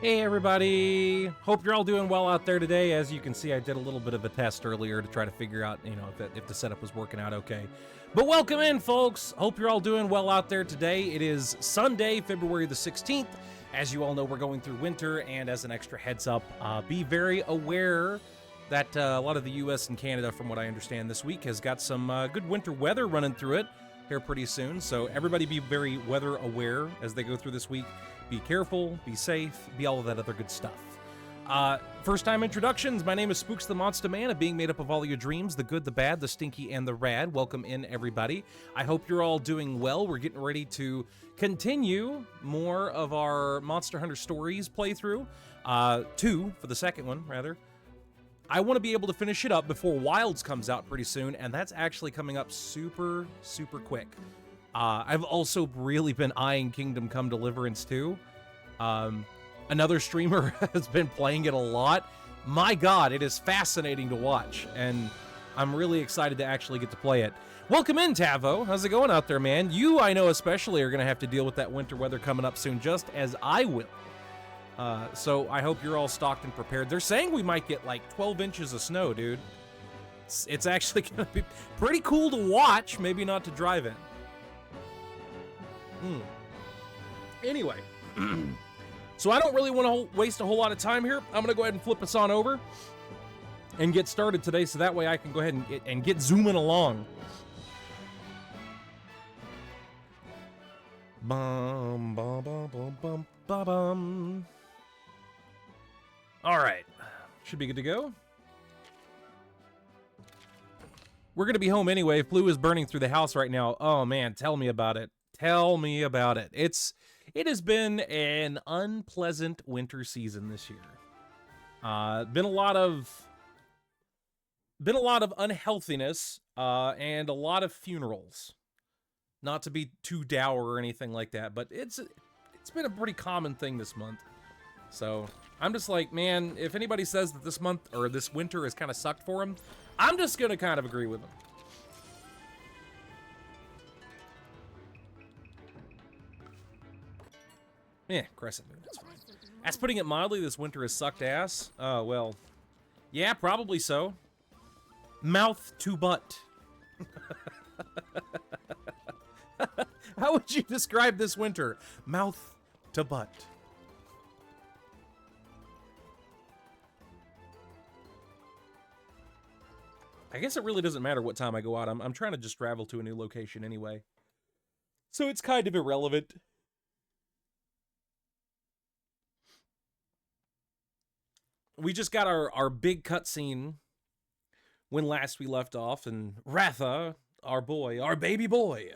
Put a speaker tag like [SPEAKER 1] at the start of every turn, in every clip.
[SPEAKER 1] Hey everybody! Hope you're all doing well out there today. As you can see, I did a little bit of a test earlier to try to figure out, if the setup was working out okay. But welcome in, folks! Hope you're all doing well out there today. It is Sunday, February the 16th. As you all know, we're going through winter, and as an extra heads up, be very aware that a lot of the US and Canada, from what I understand this week, has got some good winter weather running through it here pretty soon. So everybody be very weather aware as they go through this week. Be careful, be safe, be all of that other good stuff. First time introductions. My name is Spooks the Monster Man, a being made up of all of your dreams, the good, the bad, the stinky, and the rad. Welcome in, everybody. I hope you're all doing well. We're getting ready to continue more of our Monster Hunter Stories playthrough. Two, for the second one, rather. I want to be able to finish it up before Wilds comes out pretty soon, and that's actually coming up super, super quick. I've also really been eyeing Kingdom Come Deliverance 2. Another streamer has been playing it a lot. My God, it is fascinating to watch, and I'm really excited to actually get to play it. Welcome in, Tavo. How's it going out there, man? You, I know especially, are going to have to deal with that winter weather coming up soon, just as I will. So I hope you're all stocked and prepared. They're saying we might get like 12 inches of snow, dude. It's actually going to be pretty cool to watch, maybe not to drive in. Anyway, so I don't really want to waste a whole lot of time here. I'm going to go ahead and flip us on over and get started today, so that way I can go ahead and get zooming along. Bum, bum, bum, bum, bum, bum, bum. All right, should be good to go. We're going to be home anyway. Flu is burning through the house right now. Oh, man, tell me about it. Tell me about it. It has been an unpleasant winter season this year. Been a lot of unhealthiness and a lot of funerals. Not to be too dour or anything like that, but it's been a pretty common thing this month. So I'm just like, man, if anybody says that this month or this winter has kind of sucked for them, I'm just gonna kind of agree with them. Yeah, crescent moon, that's fine. As putting it mildly, this winter has sucked ass. Oh, well, yeah, probably so. Mouth to butt. How would you describe this winter? Mouth to butt. I guess it really doesn't matter what time I go out. I'm trying to just travel to a new location anyway. So it's kind of irrelevant. We just got our big cutscene when last we left off, and Ratha, our baby boy,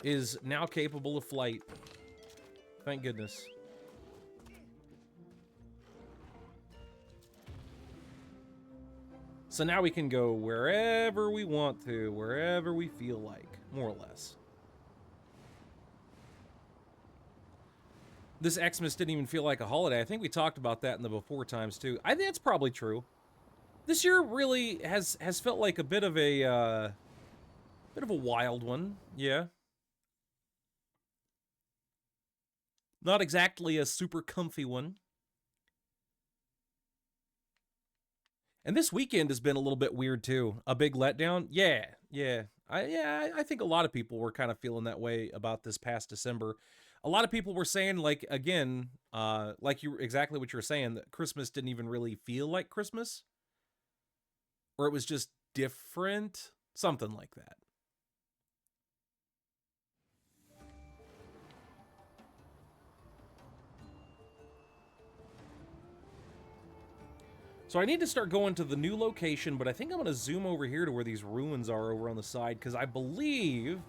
[SPEAKER 1] is now capable of flight. Thank goodness. So now we can go wherever we want to, wherever we feel like, more or less. This Xmas didn't even feel like a holiday. I think we talked about that in the before times too. I think that's probably true. This year really has felt like a bit of a wild one. Yeah. Not exactly a super comfy one. And this weekend has been a little bit weird too. A big letdown. Yeah. I think a lot of people were kind of feeling that way about this past December. A lot of people were saying, like, again, like exactly what you were saying, that Christmas didn't even really feel like Christmas. Or it was just different. Something like that. So I need to start going to the new location, but I think I'm going to zoom over here to where these ruins are over on the side, because I believe,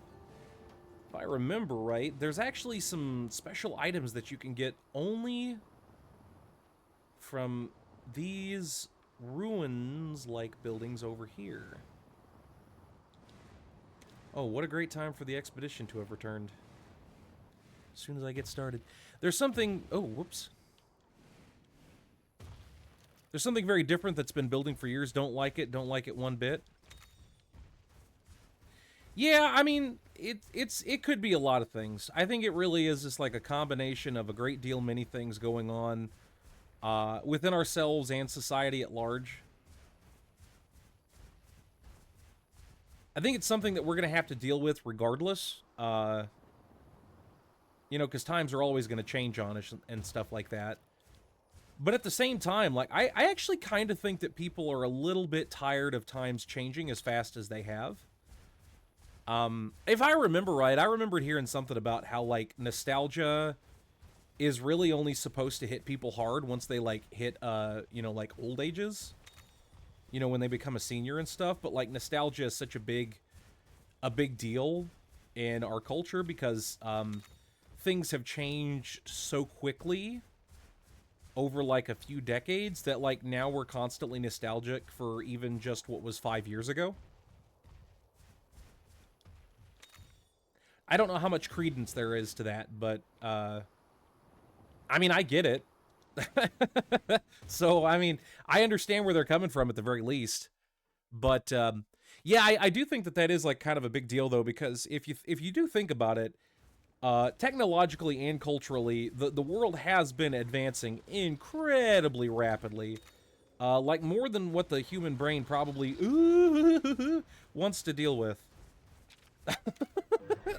[SPEAKER 1] if I remember right, there's actually some special items that you can get only from these ruins-like buildings over here. Oh, what a great time for the expedition to have returned. As soon as I get started. There's something... Oh, whoops. There's something very different that's been building for years. Don't like it one bit. Yeah, I mean, it could be a lot of things. I think it really is just like a combination of a great deal many things going on within ourselves and society at large. I think it's something that we're going to have to deal with regardless. You know, because times are always going to change on us and stuff like that. But at the same time, like, I actually kind of think that people are a little bit tired of times changing as fast as they have. If I remember right, I remembered hearing something about how, like, nostalgia is really only supposed to hit people hard once they, like, hit, you know, like, old ages. You know, when they become a senior and stuff. But, like, nostalgia is such a big deal in our culture because, things have changed so quickly over, like, a few decades that, like, now we're constantly nostalgic for even just what was 5 years ago. I don't know how much credence there is to that, but, I mean, I get it. So, I mean, I understand where they're coming from at the very least. But, yeah, I do think that that is, like, kind of a big deal, though, because if you do think about it, technologically and culturally, the world has been advancing incredibly rapidly. Like, more than what the human brain probably wants to deal with.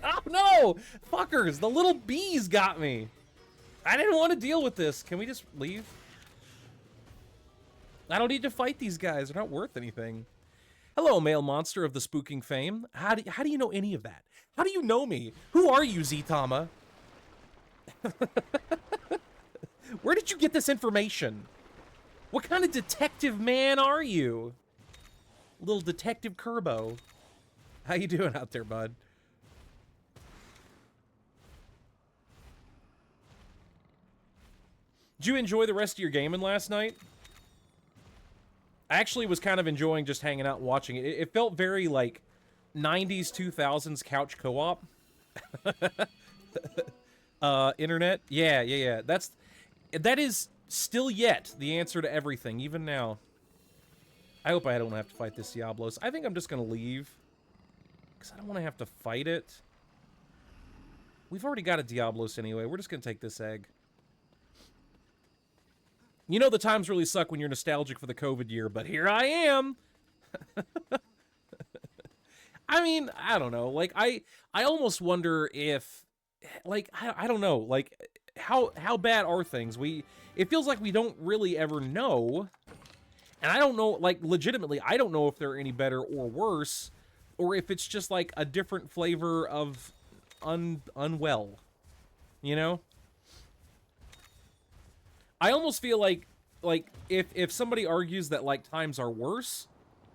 [SPEAKER 1] Oh, no! Fuckers! The little bees got me! I didn't want to deal with this. Can we just leave? I don't need to fight these guys. They're not worth anything. Hello, male monster of the spooking fame. How do you know any of that? How do you know me? Who are you, Ztama? Where did you get this information? What kind of detective man are you? Little Detective Kerbo. How you doing out there, bud? Did you enjoy the rest of your gaming last night? I actually was kind of enjoying just hanging out and watching it. It felt very, like, 90s, 2000s couch co-op. Internet? Yeah. That is still yet the answer to everything, even now. I hope I don't have to fight this Diablos. I think I'm just gonna leave. Because I don't want to have to fight it. We've already got a Diablos anyway. We're just gonna take this egg. You know the times really suck when you're nostalgic for the COVID year, but here I am! I mean, I don't know. Like, I almost wonder if... Like, I don't know. Like, how bad are things? It feels like we don't really ever know. And I don't know, like, legitimately, I don't know if they're any better or worse. Or if it's just, like, a different flavor of unwell. You know? I almost feel like if somebody argues that, like, times are worse,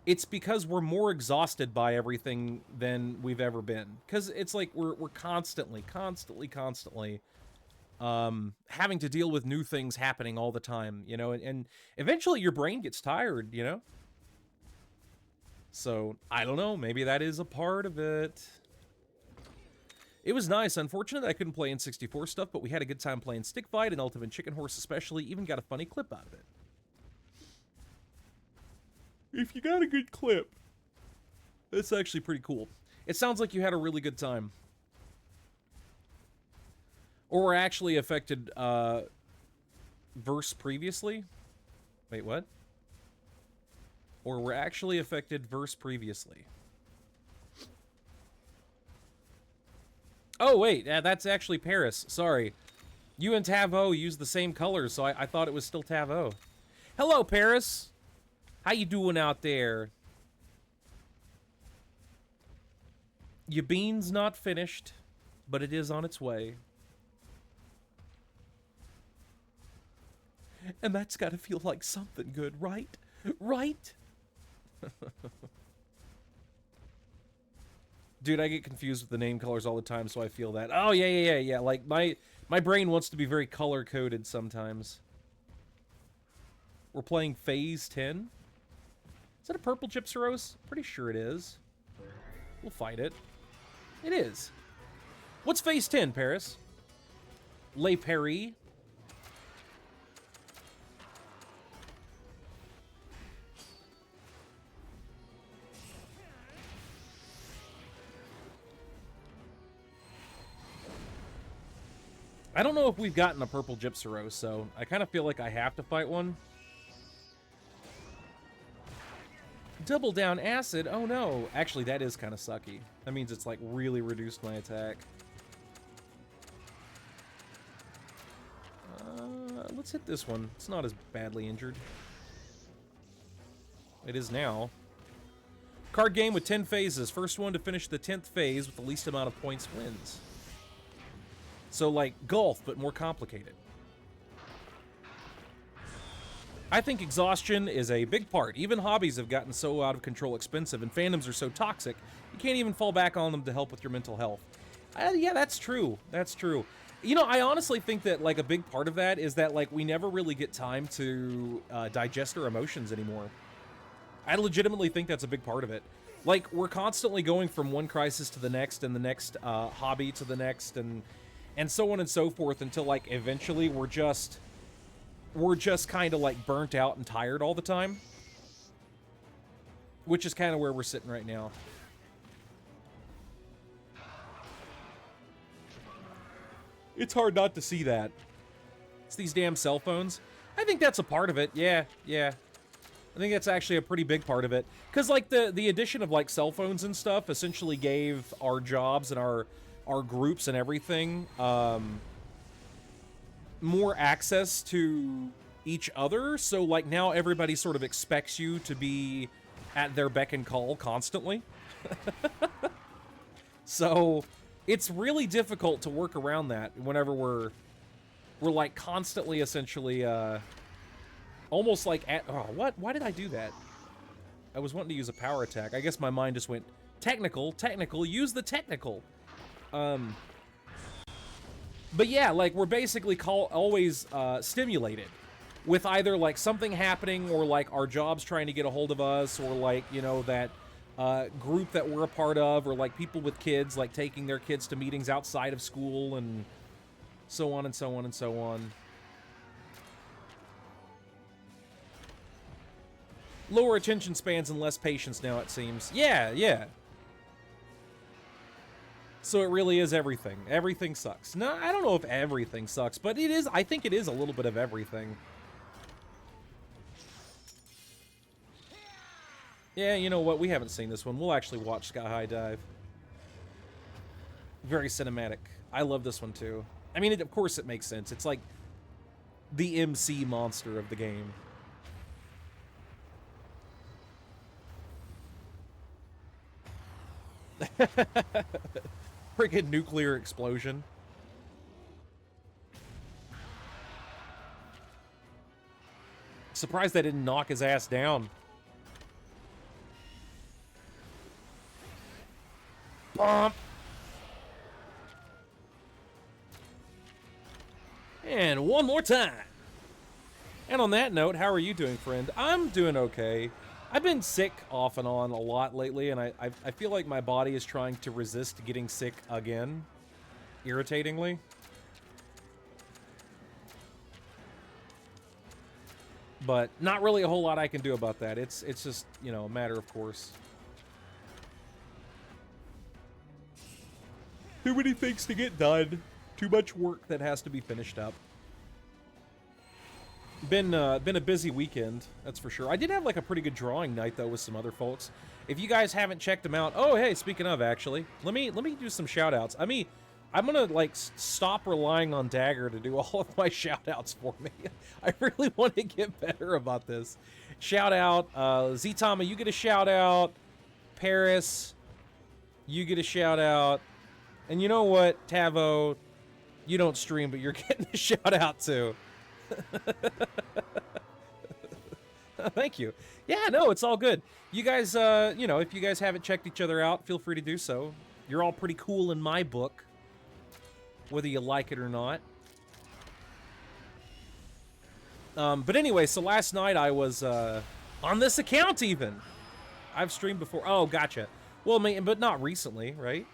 [SPEAKER 1] it's because we're more exhausted by everything than we've ever been. Because it's like we're constantly having to deal with new things happening all the time, you know, and eventually your brain gets tired, you know? So, I don't know, maybe that is a part of it. It was nice. Unfortunate I couldn't play N64 stuff, but we had a good time playing Stick Fight and Ultimate Chicken Horse especially. Even got a funny clip out of it. If you got a good clip, it's actually pretty cool. It sounds like you had a really good time. Or were actually affected, verse previously? Wait, what? Or were actually affected verse previously? Oh, wait, that's actually Paris. Sorry. You and Tavo use the same colors, so I thought it was still Tavo. Hello, Paris. How you doing out there? Your bean's not finished, but it is on its way. And that's gotta feel like something good, right? Right? Dude, I get confused with the name colors all the time, so I feel that. Oh, yeah. Like, my brain wants to be very color-coded sometimes. We're playing Phase 10? Is that a purple Gypsyros? Pretty sure it is. We'll fight it. It is. What's Phase 10, Paris? Le Paris? I don't know if we've gotten a purple Gypsaro, so I kind of feel like I have to fight one. Double down acid? Oh no. Actually, that is kind of sucky. That means it's like really reduced my attack. Let's hit this one. It's not as badly injured. It is now. Card game with 10 phases. First one to finish the 10th phase with the least amount of points wins. So like golf, but more complicated. I think exhaustion is a big part. Even hobbies have gotten so out of control expensive, and fandoms are so toxic, you can't even fall back on them to help with your mental health. Yeah, that's true. That's true. You know, I honestly think that, like, a big part of that is that, like, we never really get time to digest our emotions anymore. I legitimately think that's a big part of it. Like, we're constantly going from one crisis to the next, and the next hobby to the next, and so on and so forth, until, like, eventually we're just kind of, like, burnt out and tired all the time. Which is kind of where we're sitting right now. It's hard not to see that. It's these damn cell phones. I think that's a part of it. Yeah. I think that's actually a pretty big part of it. Because, like, the addition of, like, cell phones and stuff essentially gave our jobs and our groups and everything more access to each other. So, like, now everybody sort of expects you to be at their beck and call constantly. So it's really difficult to work around that whenever we're like constantly essentially almost like at why did I do that? I was wanting to use a power attack. I guess my mind just went technical, use the technical. But yeah, like we're basically always stimulated with either like something happening or like our jobs trying to get a hold of us, or like, you know, that group that we're a part of, or like people with kids like taking their kids to meetings outside of school, and so on and so on and so on. Lower attention spans and less patience now, it seems. Yeah. So it really is everything. Everything sucks. No, I don't know if everything sucks, but it is. I think it is a little bit of everything. Yeah, you know what? We haven't seen this one. We'll actually watch Sky High Dive. Very cinematic. I love this one too. I mean, of course it makes sense. It's like the MC monster of the game. Friggin' nuclear explosion. Surprised that didn't knock his ass down. Bump. And one more time. And on that note, how are you doing, friend? I'm doing okay. I've been sick off and on a lot lately, and I feel like my body is trying to resist getting sick again, irritatingly. But not really a whole lot I can do about that. It's just, you know, a matter of course. Too many things to get done. Too much work that has to be finished up. Been a busy weekend, that's for sure. I did have like a pretty good drawing night though with some other folks. If you guys haven't checked them out, oh hey, speaking of, actually, let me do some shout outs. I mean, I'm gonna like stop relying on Dagger to do all of my shout outs for me. I really want to get better about this. Shout out, Ztama, you get a shout out. Paris, you get a shout out. And you know what, Tavo, you don't stream, but you're getting a shout out too. Thank you. Yeah, no, it's all good. You guys, you know, if you guys haven't checked each other out, feel free to do so. You're all pretty cool in my book, whether you like it or not. But anyway, so last night I was on this account even. I've streamed before. Oh, gotcha. Well, but not recently, right?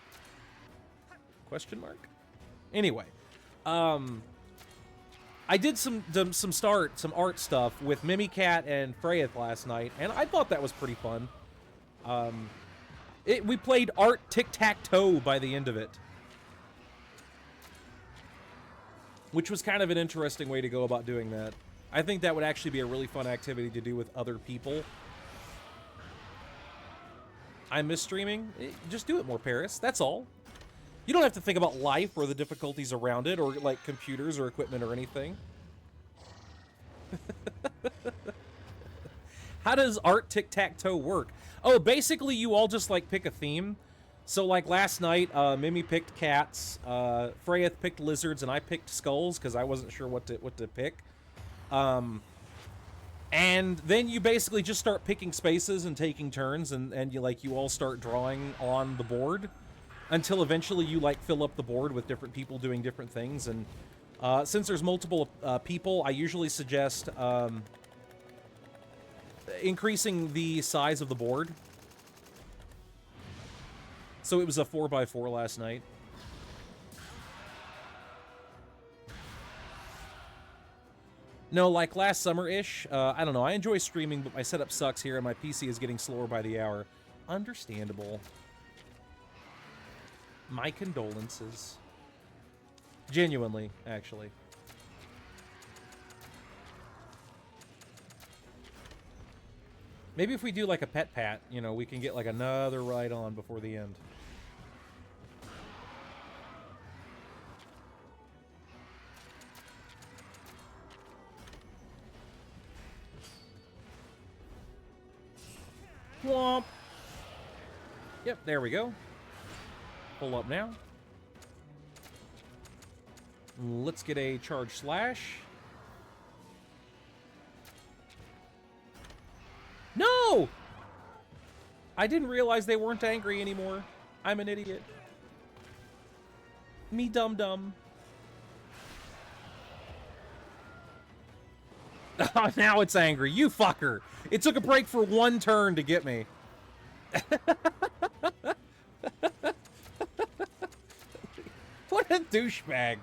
[SPEAKER 1] Question mark? Anyway, I did some art stuff with Mimicat and Freyeth last night, and I thought that was pretty fun. We played art tic-tac-toe by the end of it. which was kind of an interesting way to go about doing that. I think that would actually be a really fun activity to do with other people. I miss streaming. Just do it more, Paris. That's all. You don't have to think about life or the difficulties around it or, like, computers or equipment or anything. How does art tic-tac-toe work? Oh, basically you all just, like, pick a theme. So, like, last night, Mimi picked cats, Freya picked lizards, and I picked skulls, because I wasn't sure what to pick. And then you basically just start picking spaces and taking turns, and you all start drawing on the board until eventually you, like, fill up the board with different people doing different things. And since there's multiple people, I usually suggest increasing the size of the board. So it was a 4x4 last night. No, like last summer-ish. I don't know. I enjoy streaming, but my setup sucks here, and my PC is getting slower by the hour. Understandable. My condolences. Genuinely, actually. Maybe if we do like a pet pat, you know, we can get like another ride on before the end. Womp. Yep, there we go. Pull up now. Let's get a charge slash. No! I didn't realize they weren't angry anymore. I'm an idiot. Me dum-dum. Oh, now it's angry. You fucker. It took a break for one turn to get me. What a douchebag.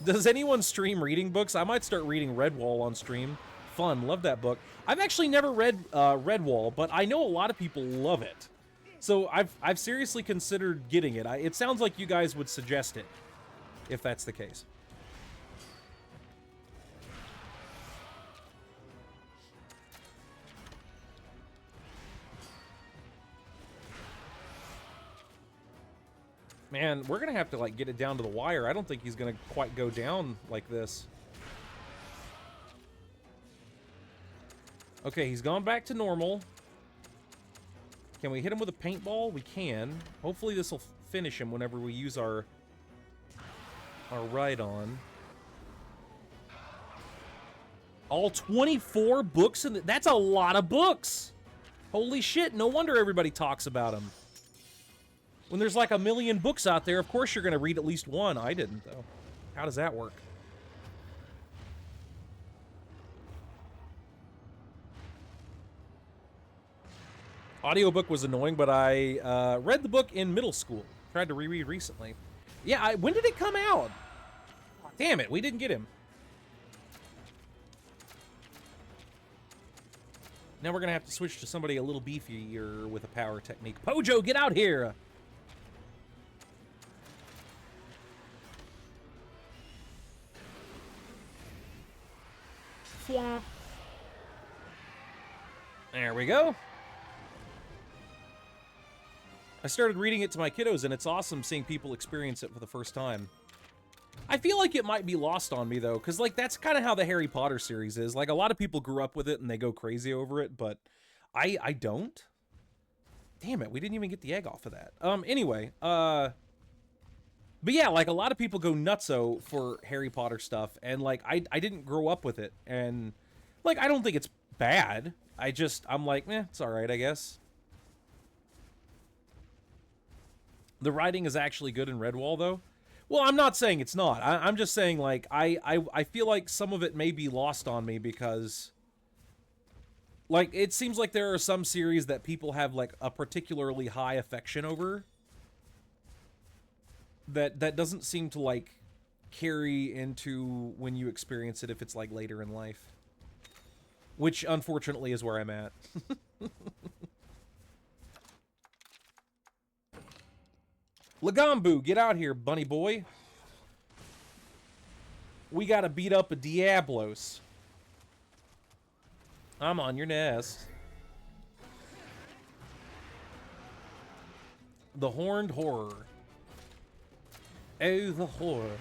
[SPEAKER 1] Does anyone stream reading books? I might start reading Redwall on stream. Fun. Love that book. I've actually never read Redwall, but I know a lot of people love it. So I've seriously considered getting it. It sounds like you guys would suggest it, if that's the case. Man, we're gonna have to, like, get it down to the wire. I don't think he's gonna quite go down like this. Okay, he's gone back to normal. Can we hit him with a paintball? We can. Hopefully this will finish him whenever we use our ride-on. All 24 books in that's a lot of books! Holy shit, no wonder everybody talks about them. When there's like a million books out there, of course you're going to read at least one. I didn't, though. How does that work? Audiobook was annoying, but I read the book in middle school. Tried to reread recently. Yeah, when did it come out? Oh, damn it, we didn't get him. Now we're going to have to switch to somebody a little beefier with a power technique. Pojo, get out here! There we go. I started reading it to my kiddos, and it's awesome seeing people experience it for the first time. I feel like it might be lost on me, though, because, like, that's kind of how the Harry Potter series is. Like, a lot of people grew up with it, and they go crazy over it, but I don't. Damn it, we didn't even get the egg off of that. Anyway, but yeah, like, a lot of people go nutso for Harry Potter stuff, and, like, I didn't grow up with it, and, like, I don't think it's bad. I'm like, it's alright, I guess. The writing is actually good in Redwall, though. Well, I'm not saying it's not. I'm just saying, like, I feel like some of it may be lost on me because, like, it seems like there are some series that people have, like, a particularly high affection over that doesn't seem to, like, carry into when you experience it if it's, like, later in life. Which, unfortunately, is where I'm at. Lagambu, get out here, bunny boy. We gotta beat up a Diablos. I'm on your nest. The Horned Horror. Oh, the horror.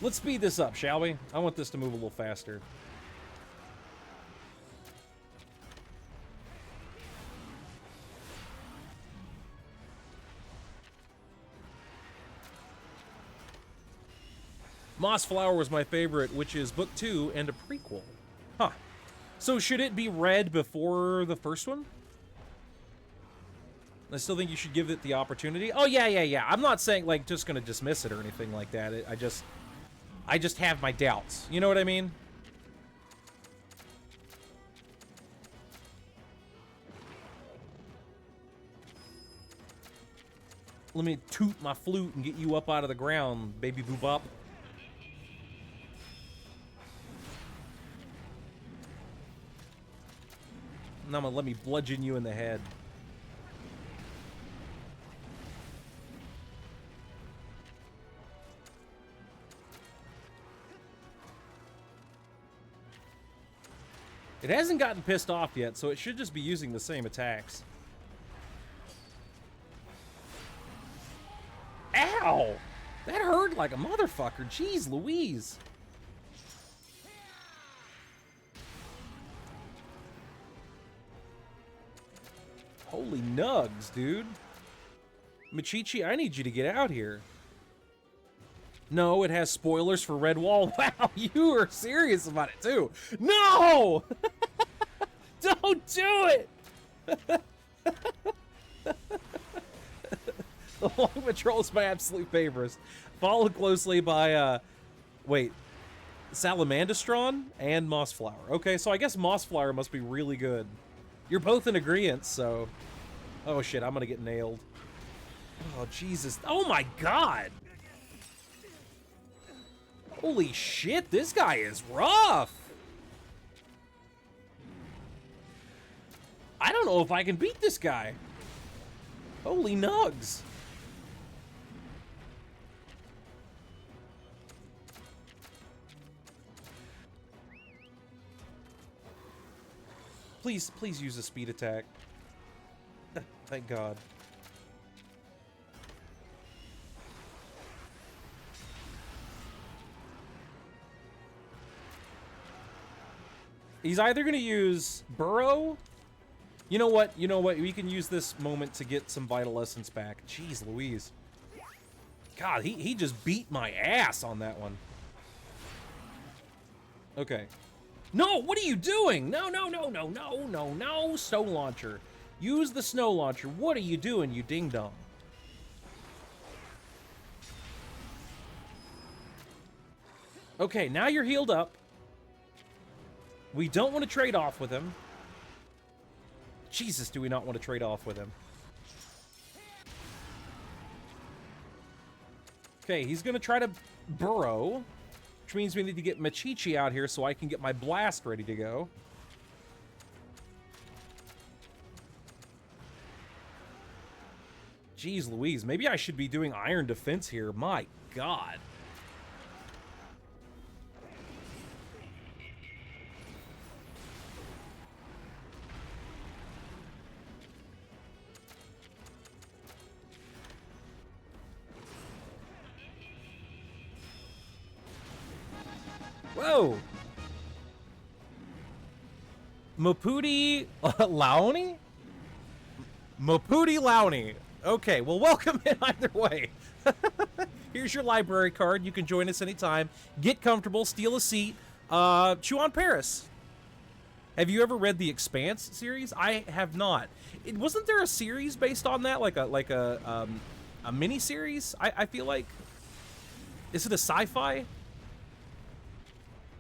[SPEAKER 1] Let's speed this up, shall we? I want this to move a little faster. Mossflower was my favorite, which is book 2 and a prequel. Huh. So should it be read before the first one? I still think you should give it the opportunity. Oh, yeah. I'm not saying, like, just gonna dismiss it or anything like that. I just have my doubts. You know what I mean? Let me toot my flute and get you up out of the ground, baby boobop. Now I'm gonna let me bludgeon you in the head. It hasn't gotten pissed off yet, so it should just be using the same attacks. Ow! That hurt like a motherfucker. Jeez Louise. Holy nugs, dude. Machichi, I need you to get out here. No, it has spoilers for Redwall. Wow, you are serious about it, too. No! Don't do it! The Long Patrol is my absolute favorite. Followed closely by, wait. Salamandastron and Mossflower. Okay, so I guess Mossflower must be really good. You're both in agreement, so... Oh shit, I'm gonna get nailed. Oh, Jesus. Oh my god! Holy shit, this guy is rough! I don't know if I can beat this guy. Holy nugs. Please use a speed attack. Thank God. He's either going to use Burrow. You know what? We can use this moment to get some Vital Essence back. Jeez Louise. God, he just beat my ass on that one. Okay. No, what are you doing? No. Snow launcher. Use the snow launcher. What are you doing, you ding-dong? Okay, now you're healed up. We don't want to trade off with him. Jesus, do we not want to trade off with him? Okay, he's going to try to burrow, which means we need to get Machichi out here so I can get my blast ready to go. Jeez Louise, maybe I should be doing Iron Defense here. My God. Whoa! Mapudi Laoni? Mapudi Laoni. Okay, well, welcome in either way. Here's your library card. You can join us anytime. Get comfortable, steal a seat, chew on Paris. Have you ever read the Expanse series? I have not. Wasn't there a series based on that, like a mini series? I feel like. Is it a sci-fi?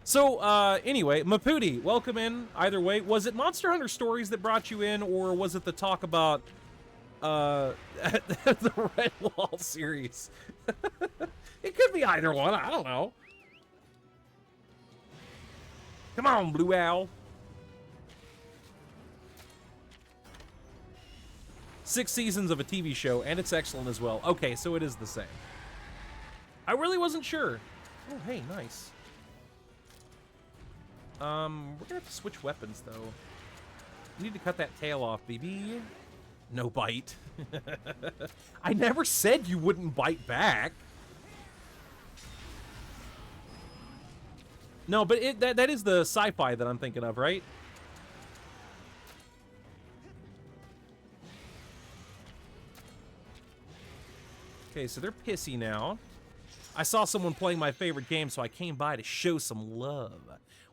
[SPEAKER 1] So, anyway, Mapudi, welcome in either way. Was it Monster Hunter Stories that brought you in, or was it the talk about the Redwall series? It could be either one, I don't know. Come on, Blue Owl. 6 seasons of a TV show, and it's excellent as well. Okay, so it is the same. I really wasn't sure. Oh, hey, nice. We're gonna have to switch weapons, though. We need to cut that tail off, BB. No bite. I never said you wouldn't bite back. No, but that is the sci-fi that I'm thinking of, right? Okay, so they're pissy now. I saw someone playing my favorite game, so I came by to show some love.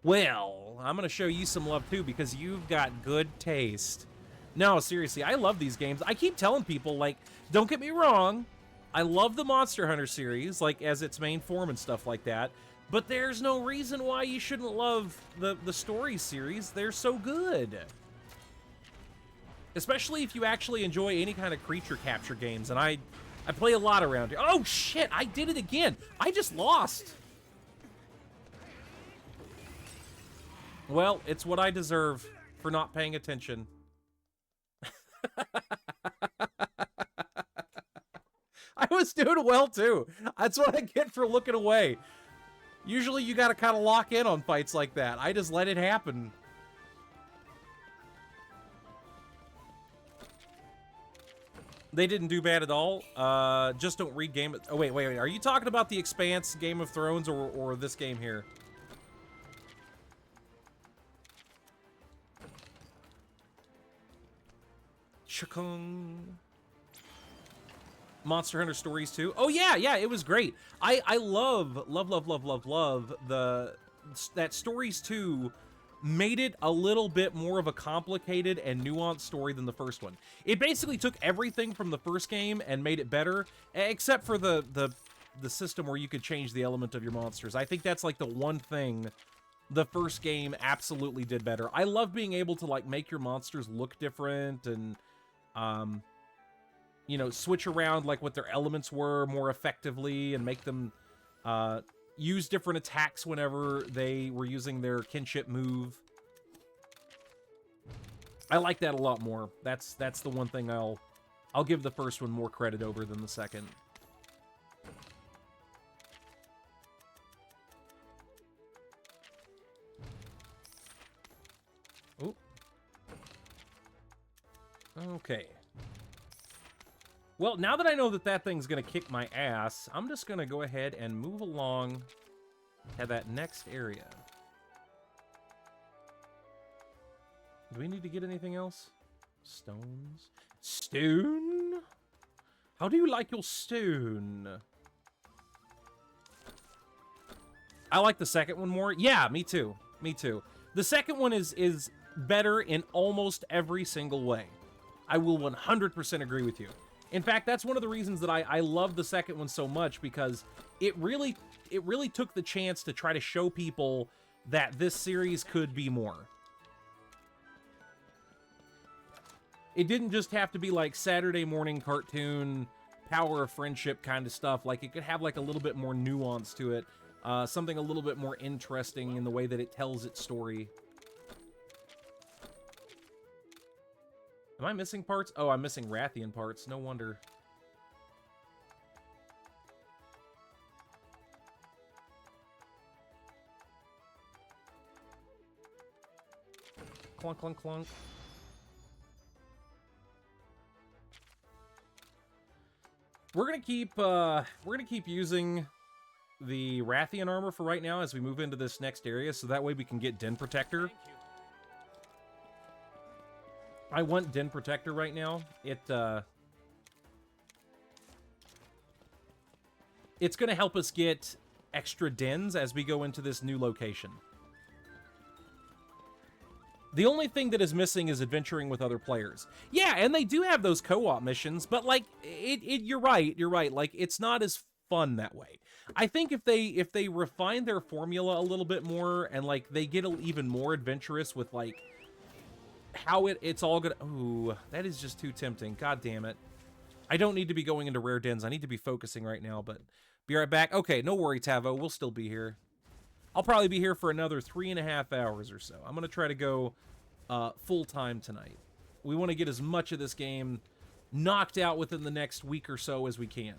[SPEAKER 1] Well, I'm going to show you some love, too, because you've got good taste. No, seriously, I love these games. I keep telling people, like, don't get me wrong, I love the Monster Hunter series, like, as its main form and stuff like that, but there's no reason why you shouldn't love the story series. They're so good. Especially if you actually enjoy any kind of creature capture games, and I play a lot around here. Oh, shit, I did it again. I just lost. Well, it's what I deserve for not paying attention. I was doing well, too. That's what I get for looking away. Usually you gotta kind of lock in on fights like that. I just let it happen. They didn't do bad at all. Just don't read Game of... Oh, wait. Are you talking about The Expanse, Game of Thrones, or this game here? Chakung. Monster Hunter Stories 2. Oh, yeah, it was great. I love that Stories 2 made it a little bit more of a complicated and nuanced story than the first one. It basically took everything from the first game and made it better, except for the system where you could change the element of your monsters. I think that's like the one thing the first game absolutely did better. I love being able to like make your monsters look different and you know, switch around like what their elements were more effectively and make them use different attacks whenever they were using their kinship move. I like that a lot more. That's the one thing I'll give the first one more credit over than the second. Ooh. Okay. Well, now that I know that thing's gonna kick my ass, I'm just gonna go ahead and move along to that next area. Do we need to get anything else? Stones? Stone? How do you like your stone? I like the second one more. Yeah, me too. Me too. The second one is better in almost every single way. I will 100% agree with you. In fact, that's one of the reasons that I love the second one so much, because it really took the chance to try to show people that this series could be more. It didn't just have to be like Saturday morning cartoon, power of friendship kind of stuff. Like, it could have like a little bit more nuance to it. Something a little bit more interesting in the way that it tells its story. Am I missing parts? Oh, I'm missing Rathian parts. No wonder. Clunk, clunk, clunk. We're gonna keep using the Rathian armor for right now as we move into this next area, so that way we can get Den Protector. I want Den Protector right now. It's gonna help us get extra dens as we go into this new location. The only thing that is missing is adventuring with other players. Yeah, and they do have those co-op missions, but like, you're right. Like, it's not as fun that way. I think if they refine their formula a little bit more and like they get even more adventurous with like how it's all gonna... Ooh, that is just too tempting. God damn it. I don't need to be going into rare dens. I need to be focusing right now, but be right back. Okay, no worry, Tavo. We'll still be here. I'll probably be here for another 3.5 hours or so. I'm gonna try to go full-time tonight. We want to get as much of this game knocked out within the next week or so as we can.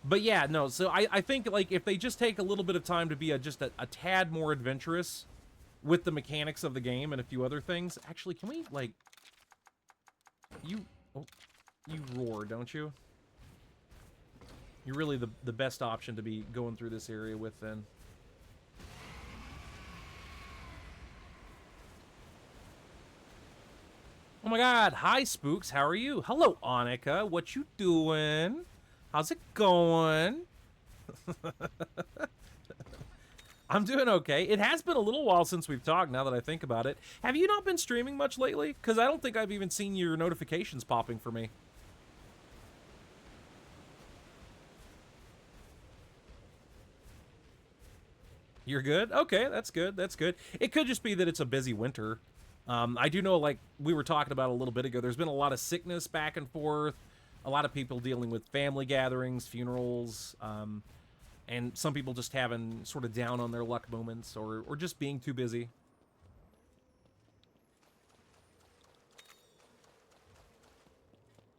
[SPEAKER 1] But yeah, no, so I think, like, if they just take a little bit of time to be just a tad more adventurous with the mechanics of the game and a few other things. Actually, can we, like... You roar, don't you? You're really the best option to be going through this area with, then. Oh my god, hi Spooks, how are you? Hello Annika, what you doing? How's it going? I'm doing okay. It has been a little while since we've talked, now that I think about it. Have you not been streaming much lately? Because I don't think I've even seen your notifications popping for me. You're good? Okay, that's good, that's good. It could just be that it's a busy winter. I do know, like we were talking about a little bit ago, there's been a lot of sickness back and forth, a lot of people dealing with family gatherings, funerals, and some people just having sort of down on their luck moments, or just being too busy.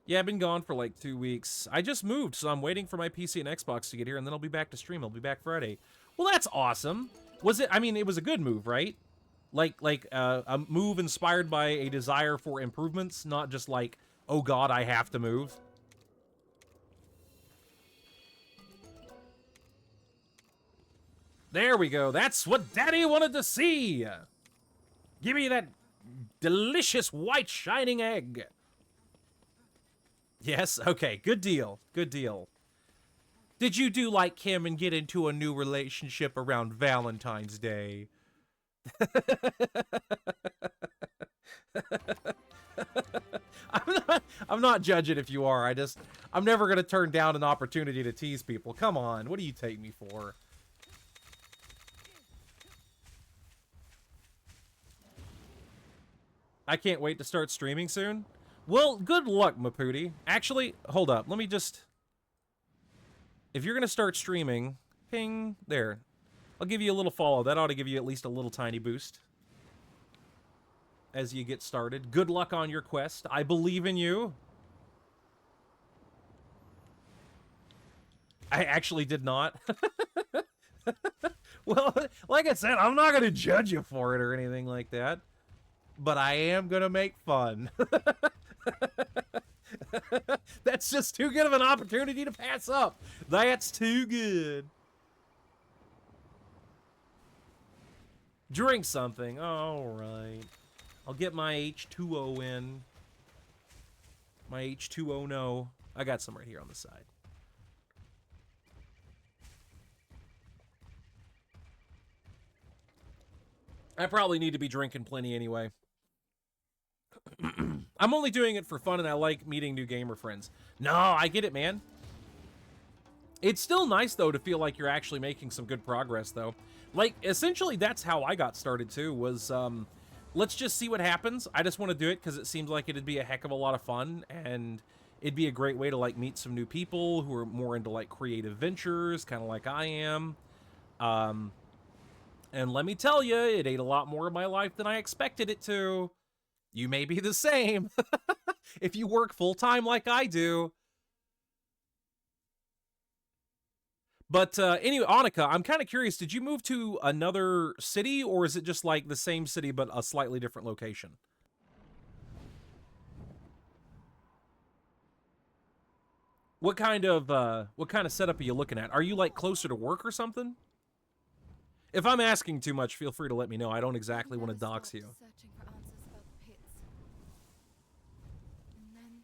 [SPEAKER 1] Yeah, I've been gone for like 2 weeks. I just moved, so I'm waiting for my PC and Xbox to get here, and then I'll be back to stream. I'll be back Friday. Well, that's awesome. Was it? I mean, it was a good move, right? Like a move inspired by a desire for improvements, not just like, oh god, I have to move. There we go. That's what Daddy wanted to see. Give me that delicious white shining egg. Yes, okay, good deal. Good deal. Did you do like Kim and get into a new relationship around Valentine's Day? I'm not judging if you are. I'm never going to turn down an opportunity to tease people. Come on, what do you take me for? I can't wait to start streaming soon. Well, good luck, Maputi. Actually, hold up. Let me just... If you're going to start streaming, ping, there. I'll give you a little follow. That ought to give you at least a little tiny boost as you get started. Good luck on your quest. I believe in you. I actually did not. Well, like I said, I'm not going to judge you for it or anything like that. But I am going to make fun. That's just too good of an opportunity to pass up. That's too good. Drink something. All right. I'll get my H2O in. My H2O no. I got some right here on the side. I probably need to be drinking plenty anyway. I'm only doing it for fun, and I like meeting new gamer friends. No, I get it, man. It's still nice, though, to feel like you're actually making some good progress, though. Like, essentially, that's how I got started, too, was, let's just see what happens. I just want to do it because it seems like it'd be a heck of a lot of fun, and it'd be a great way to, like, meet some new people who are more into, like, creative ventures, kind of like I am. And let me tell you, it ate a lot more of my life than I expected it to. You may be the same. If you work full-time like I do. But anyway, Annika, I'm kind of curious. Did you move to another city, or is it just like the same city but a slightly different location? What kind of setup are you looking at? Are you like closer to work or something? If I'm asking too much, feel free to let me know. I don't exactly want to dox you.
[SPEAKER 2] Searching for answers about the pits. And then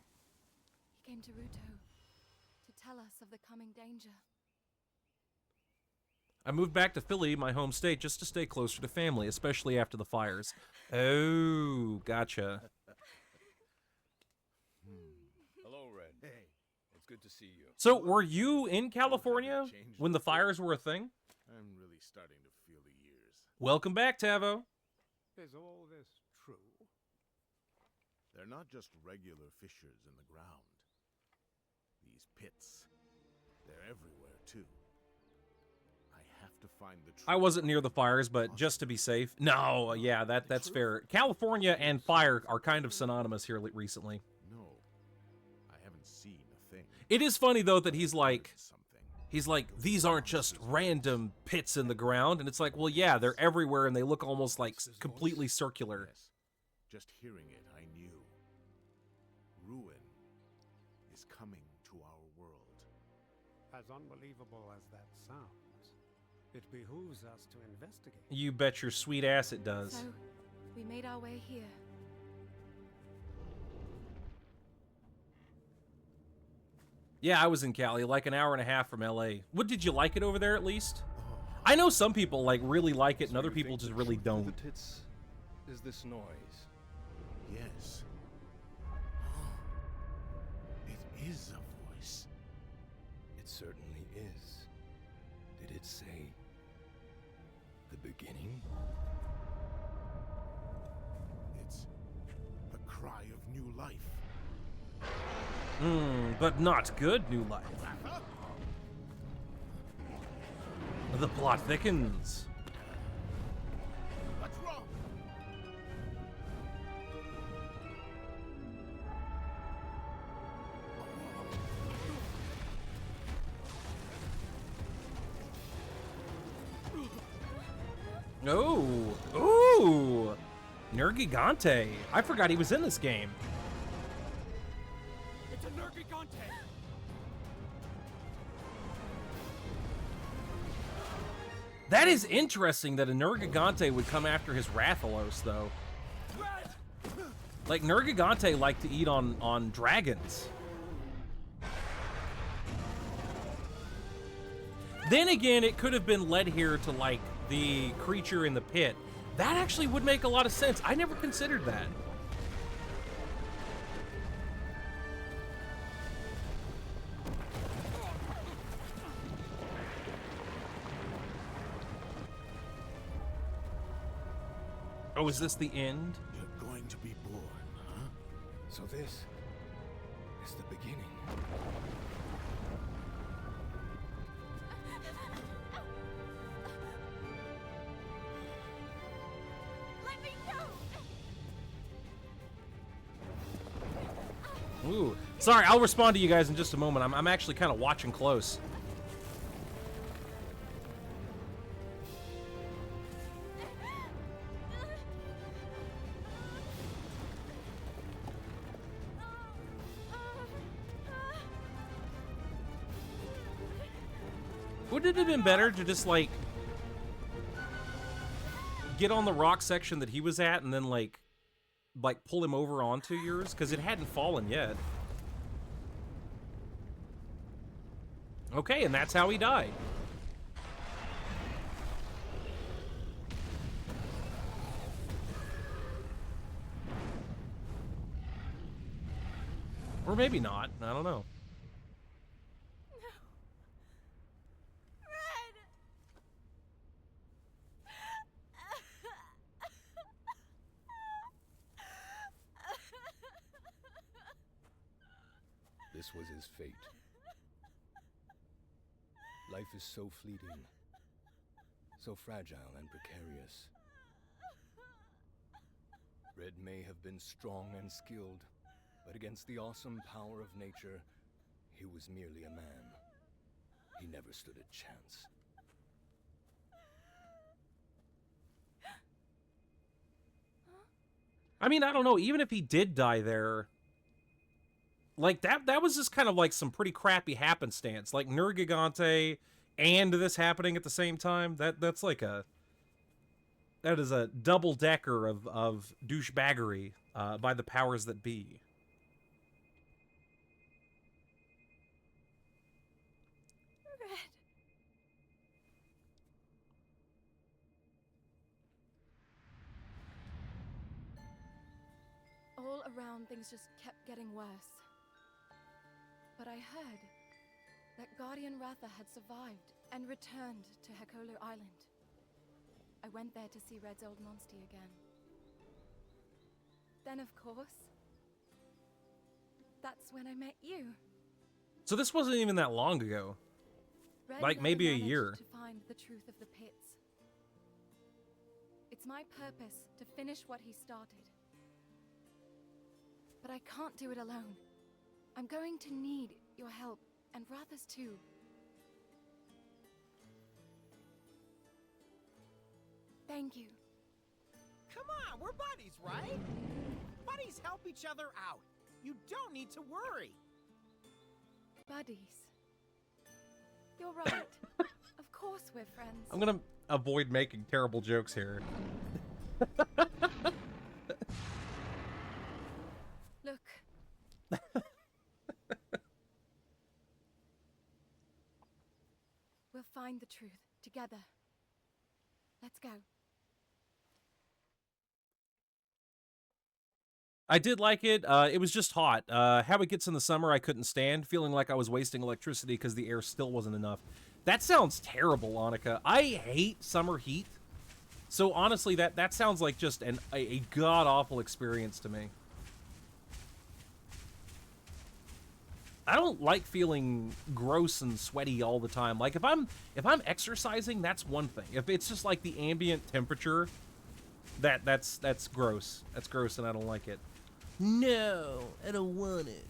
[SPEAKER 2] he came to Ruto to tell us of the coming danger.
[SPEAKER 1] I moved back to Philly, my home state, just to stay closer to family, especially after the fires. Oh, gotcha.
[SPEAKER 3] Hello, Red. Hey, it's good to see you.
[SPEAKER 1] So, were you in California when the fires were a thing?
[SPEAKER 3] I'm really starting to feel the years.
[SPEAKER 1] Welcome back, Tavo.
[SPEAKER 4] Is all this true?
[SPEAKER 3] They're not just regular fissures in the ground. These pits, they're everywhere too. I have to find the truth.
[SPEAKER 1] I wasn't near the fires, but just to be safe. No, yeah, that's fair. California and fire are kind of synonymous here recently.
[SPEAKER 3] No, I haven't seen a thing.
[SPEAKER 1] It is funny though that he's like,
[SPEAKER 3] Something.
[SPEAKER 1] these aren't just random pits in the ground, and it's like, well, yeah, they're everywhere, and they look almost like completely circular.
[SPEAKER 3] Yes. Just hearing it, I knew. Ruin is coming to our world.
[SPEAKER 4] As unbelievable as that sounds, it behooves us to investigate.
[SPEAKER 1] You bet your sweet ass it does.
[SPEAKER 2] So, we made our way here.
[SPEAKER 1] Yeah, I was in Cali, like an hour and a half from LA. What, did you like it over there at least? I know some people like really like it, and other people just really don't.
[SPEAKER 5] The tits is this noise.
[SPEAKER 3] Yes. It is a voice.
[SPEAKER 5] It certainly is. Did it say the beginning?
[SPEAKER 3] It's the cry of new life.
[SPEAKER 1] But not good new life. The plot thickens.
[SPEAKER 3] What's wrong?
[SPEAKER 1] Oh, ooh, Nergigante. I forgot he was in this game.
[SPEAKER 4] It's a Nergigante!
[SPEAKER 1] That is interesting that a Nergigante would come after his Rathalos, though. Like, Nergigante like to eat on dragons. Then again, it could have been led here to, like, the creature in the pit. That actually would make a lot of sense. I never considered that. Oh, is this the end?
[SPEAKER 3] You're going to be born, huh?
[SPEAKER 5] So this is the beginning.
[SPEAKER 2] Let me go!
[SPEAKER 1] Ooh. Sorry, I'll respond to you guys in just a moment. I'm actually kind of watching close. Wouldn't it have been better to just, like, get on the rock section that he was at and then, like pull him over onto yours? Because it hadn't fallen yet. Okay, and that's how he died. Or maybe not. I don't know.
[SPEAKER 5] This was his fate. Life is so fleeting, so fragile and precarious. Red may have been strong and skilled, but against the awesome power of nature, he was merely a man. He never stood a chance.
[SPEAKER 1] I mean, I don't know. Even if he did die there, like, that was just kind of like some pretty crappy happenstance. Like, Nergigante and this happening at the same time. That's like a... That is a double-decker of douchebaggery by the powers that be.
[SPEAKER 2] Red. All around, things just kept getting worse. But I heard that Guardian Ratha had survived and returned to Hekolu Island. I went there to see Red's old monster again. Then, of course, that's when I met you.
[SPEAKER 1] So this wasn't even that long ago. Like maybe a
[SPEAKER 2] managed
[SPEAKER 1] year.
[SPEAKER 2] to find the truth of the pits. It's my purpose to finish what he started. But I can't do it alone. I'm going to need your help, and Ratha's too. Thank you.
[SPEAKER 6] Come on, we're buddies, right? Buddies help each other out. You don't need to worry.
[SPEAKER 2] Buddies. You're right. Of course we're friends.
[SPEAKER 1] I'm gonna avoid making terrible jokes here.
[SPEAKER 2] Look. We'll find the truth together. Let's go.
[SPEAKER 1] I did like it. It was just hot. How it gets in the summer, I couldn't stand. Feeling like I was wasting electricity because the air still wasn't enough. That sounds terrible, Annika. I hate summer heat. So honestly, that sounds like just a god-awful experience to me. I don't like feeling gross and sweaty all the time. Like if I'm exercising, that's one thing. If it's just like the ambient temperature, that's gross. That's gross and I don't like it. No, I don't want it.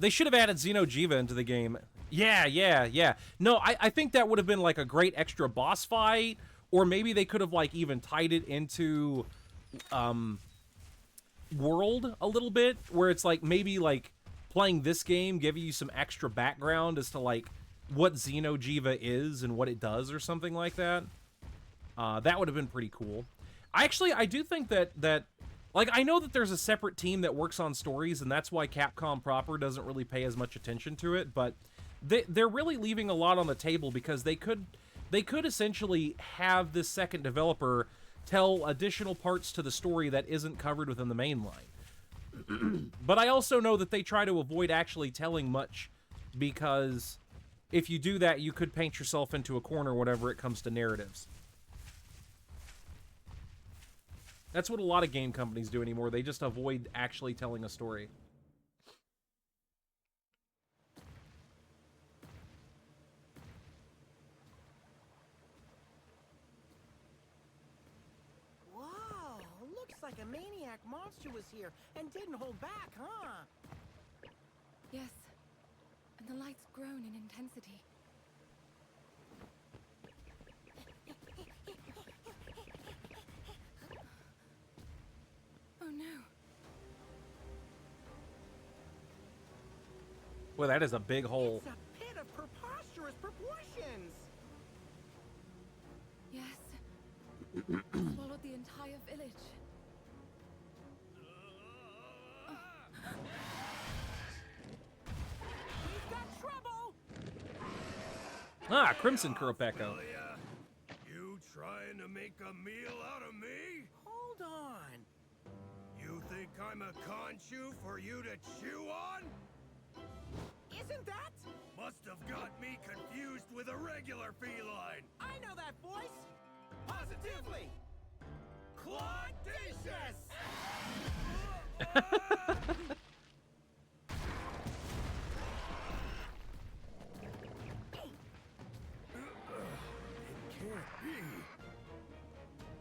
[SPEAKER 1] They should have added Xeno'jiiva into the game. Yeah. No, I think that would have been like a great extra boss fight, or maybe they could have like even tied it into World a little bit, where it's like maybe like playing this game giving you some extra background as to like what Xeno'jiiva is and what it does or something like that. That would have been pretty cool. I do think that like, I know that there's a separate team that works on stories, and that's why Capcom proper doesn't really pay as much attention to it, but they're really leaving a lot on the table because they could essentially have this second developer tell additional parts to the story that isn't covered within the main line. But I also know that they try to avoid actually telling much, because if you do that, you could paint yourself into a corner whenever it comes to narratives. That's what a lot of game companies do anymore. They just avoid actually telling a story.
[SPEAKER 6] Whoa, looks like a maniac monster was here and didn't hold back, huh?
[SPEAKER 2] Yes. And the light's grown in intensity. Oh no.
[SPEAKER 1] Well, that is a big hole.
[SPEAKER 6] It's a pit of preposterous proportions.
[SPEAKER 2] Yes. Swallowed the entire village.
[SPEAKER 6] We've got trouble.
[SPEAKER 1] Ah, Crimson Kurapeko.
[SPEAKER 5] You trying to make a meal out of me?
[SPEAKER 6] Hold on.
[SPEAKER 5] You think I'm a conchu for you to chew on?
[SPEAKER 6] Isn't that?
[SPEAKER 5] Must have got me confused with a regular feline.
[SPEAKER 6] I know that voice. Positively. Claudacious.
[SPEAKER 5] It can't be.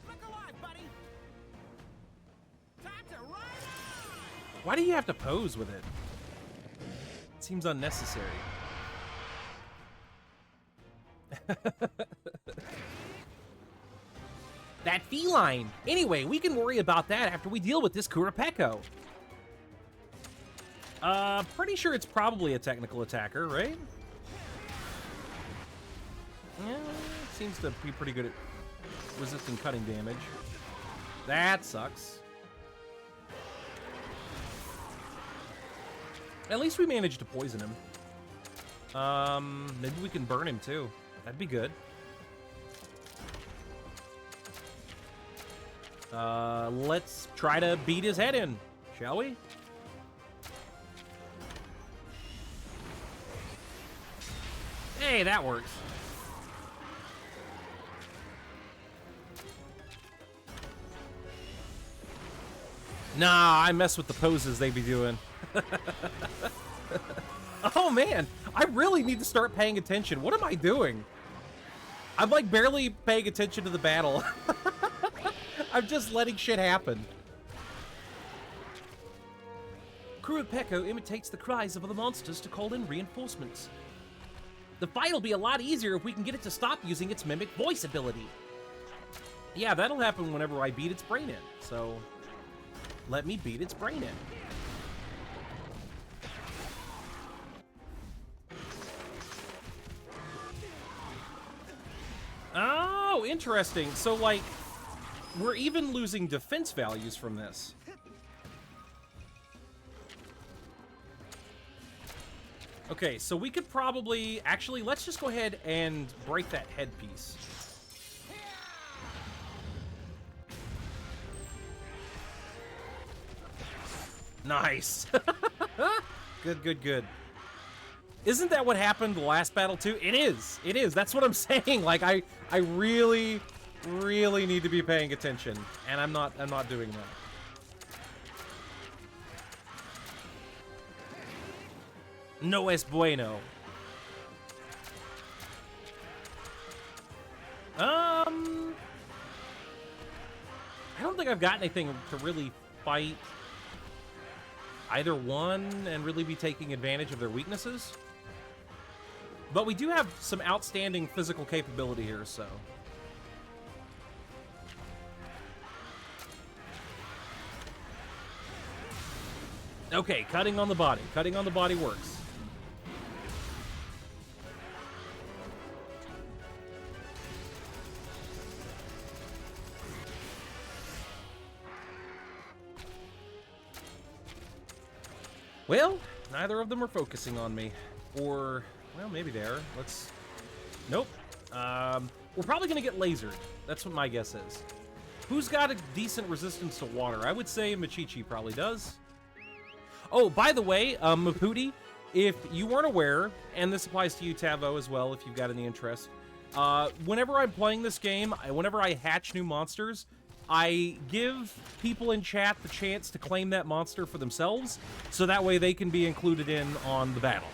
[SPEAKER 6] Look alive, buddy. Time to ride on.
[SPEAKER 1] Why do you have to pose with it? It seems unnecessary. That feline! Anyway, we can worry about that after we deal with this Kurapeko. Pretty sure it's probably a technical attacker, right? Yeah, it seems to be pretty good at resisting cutting damage. That sucks. At least we managed to poison him. Maybe we can burn him too. That'd be good. Let's try to beat his head in, shall we? Hey, that works. Nah, I mess with the poses they be doing. Oh man, I really need to start paying attention. What am I doing? I'm like barely paying attention to the battle. I'm just letting shit happen. Kurapeko imitates the cries of the monsters to call in reinforcements. The fight will be a lot easier if we can get it to stop using its mimic voice ability. Yeah, that'll happen whenever I beat its brain in, so let me beat its brain in. Oh, interesting. So, like, we're even losing defense values from this. Okay, so we could probably... Actually, let's just go ahead and break that headpiece. Nice. Good, good, good. Isn't that what happened the last battle too? It is. It is. That's what I'm saying. Like I really need to be paying attention, and I'm not doing that. No es bueno. I don't think I've got anything to really fight either one and really be taking advantage of their weaknesses. But we do have some outstanding physical capability here, so. Okay, cutting on the body. Cutting on the body works. Well, neither of them are focusing on me. Or, well, maybe they are. Let's... Nope. We're probably going to get lasered. That's what my guess is. Who's got a decent resistance to water? I would say Machichi probably does. Oh, by the way, Maputi, if you weren't aware, and this applies to you, Tavo, as well, if you've got any interest, whenever I'm playing this game, whenever I hatch new monsters, I give people in chat the chance to claim that monster for themselves, so that way they can be included in on the battle.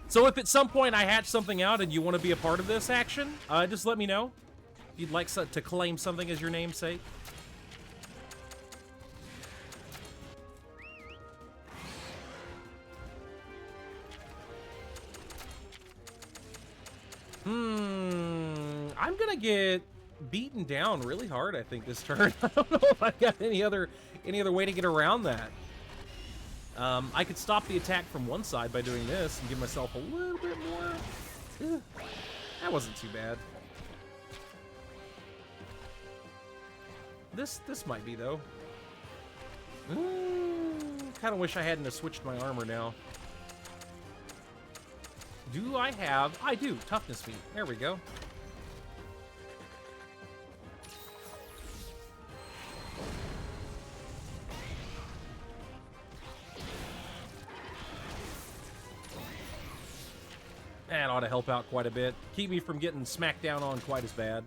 [SPEAKER 1] So if at some point I hatch something out and you want to be a part of this action, just let me know. If you'd like to claim something as your namesake. I'm gonna get beaten down really hard, I think, this turn. I don't know if I've got any other way to get around that. I could stop the attack from one side by doing this and give myself a little bit more. That wasn't too bad. This might be, though. Kind of wish I hadn't have switched my armor now. Do I have... I do. Toughness feat. There we go. That ought to help out quite a bit. Keep me from getting smacked down on quite as bad.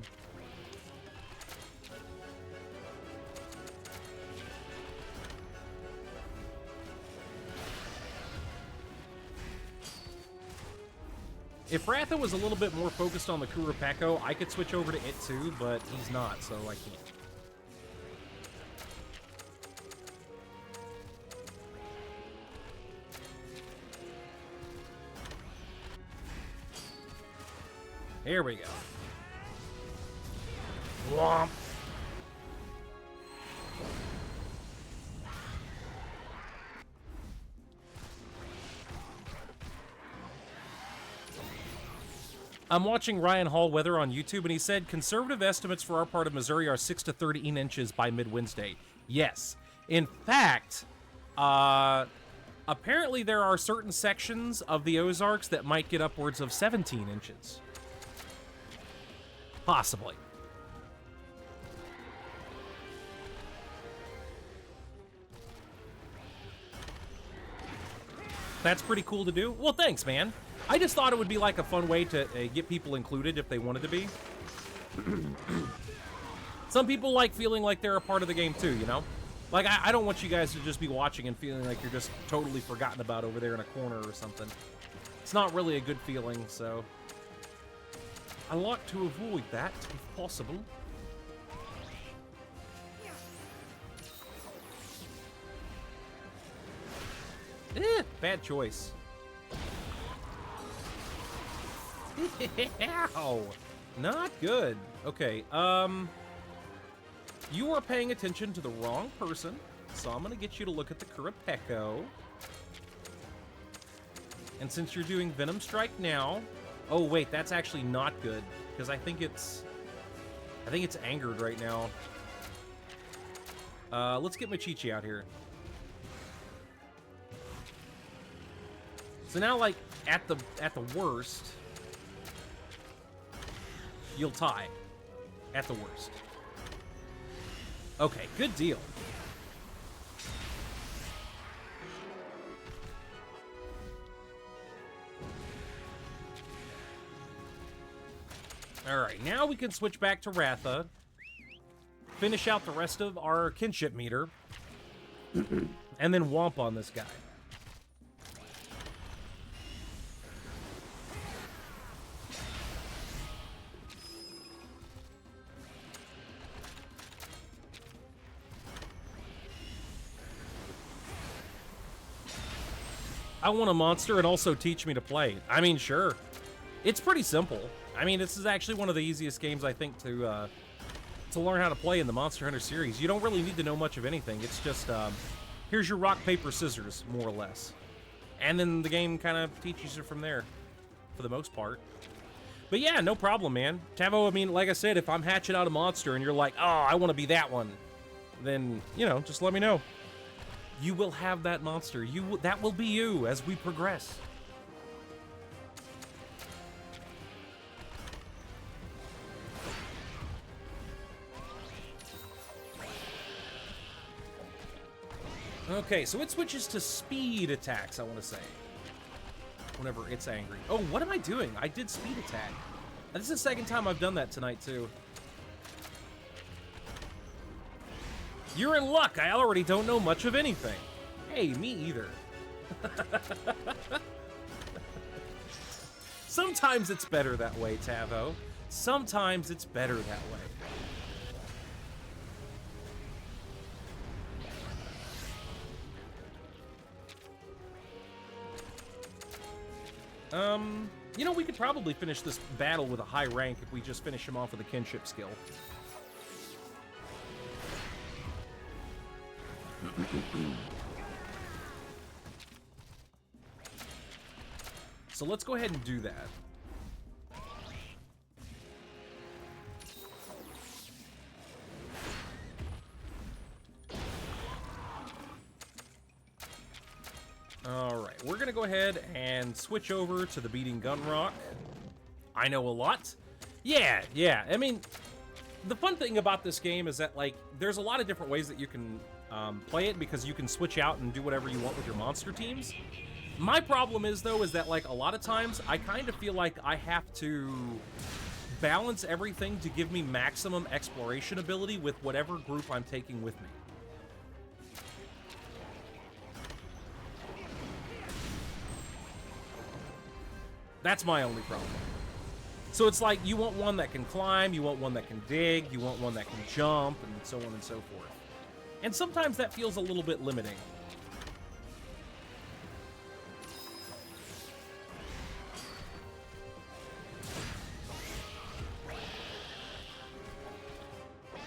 [SPEAKER 1] If Ratha was a little bit more focused on the Kurapeko, I could switch over to it too, but he's not, so I can't. Here we go. Womp. I'm watching Ryan Hallweather on YouTube, and he said conservative estimates for our part of Missouri are 6 to 13 inches by mid-Wednesday. Yes. In fact, apparently there are certain sections of the Ozarks that might get upwards of 17 inches. Possibly. That's pretty cool to do. Well, thanks, man. I just thought it would be like a fun way to get people included if they wanted to be. Some people like feeling like they're a part of the game too, you know? Like, I don't want you guys to just be watching and feeling like you're just totally forgotten about over there in a corner or something. It's not really a good feeling, so I like to avoid that, if possible. Bad choice. Ow! Not good. Okay, you are paying attention to the wrong person, so I'm gonna get you to look at the Kurapeko. And since you're doing Venom Strike now... Oh, wait, that's actually not good, because I think it's angered right now. Let's get Machichi out here. So now, like, at the worst, you'll tie. At the worst. Okay, good deal. Alright, now we can switch back to Ratha. Finish out the rest of our kinship meter. And then womp on this guy. I want a monster and also teach me to play. I mean, sure. It's pretty simple. I mean, this is actually one of the easiest games, I think, to learn how to play in the Monster Hunter series. You don't really need to know much of anything. It's just, here's your rock, paper, scissors, more or less. And then the game kind of teaches you from there, for the most part. But yeah, no problem, man. Tavo, I mean, like I said, if I'm hatching out a monster and you're like, oh, I want to be that one, then, you know, just let me know. You will have that monster. That will be you as we progress. Okay, so it switches to speed attacks, I want to say. Whenever it's angry. Oh, what am I doing? I did speed attack. This is the second time I've done that tonight, too. You're in luck. I already don't know much of anything. Hey, me either. Sometimes it's better that way, Tavo. Sometimes it's better that way. You know, we could probably finish this battle with a high rank if we just finish him off with a kinship skill. So let's go ahead and do that. Alright, we're gonna go ahead and switch over to the Beating Gunrock. I know a lot. Yeah, I mean, the fun thing about this game is that, like, there's a lot of different ways that you can play it, because you can switch out and do whatever you want with your monster teams. My problem is, though, is that, like, a lot of times I kind of feel like I have to balance everything to give me maximum exploration ability with whatever group I'm taking with me. That's my only problem. So it's like, you want one that can climb, you want one that can dig, you want one that can jump, and so on and so forth. And sometimes that feels a little bit limiting.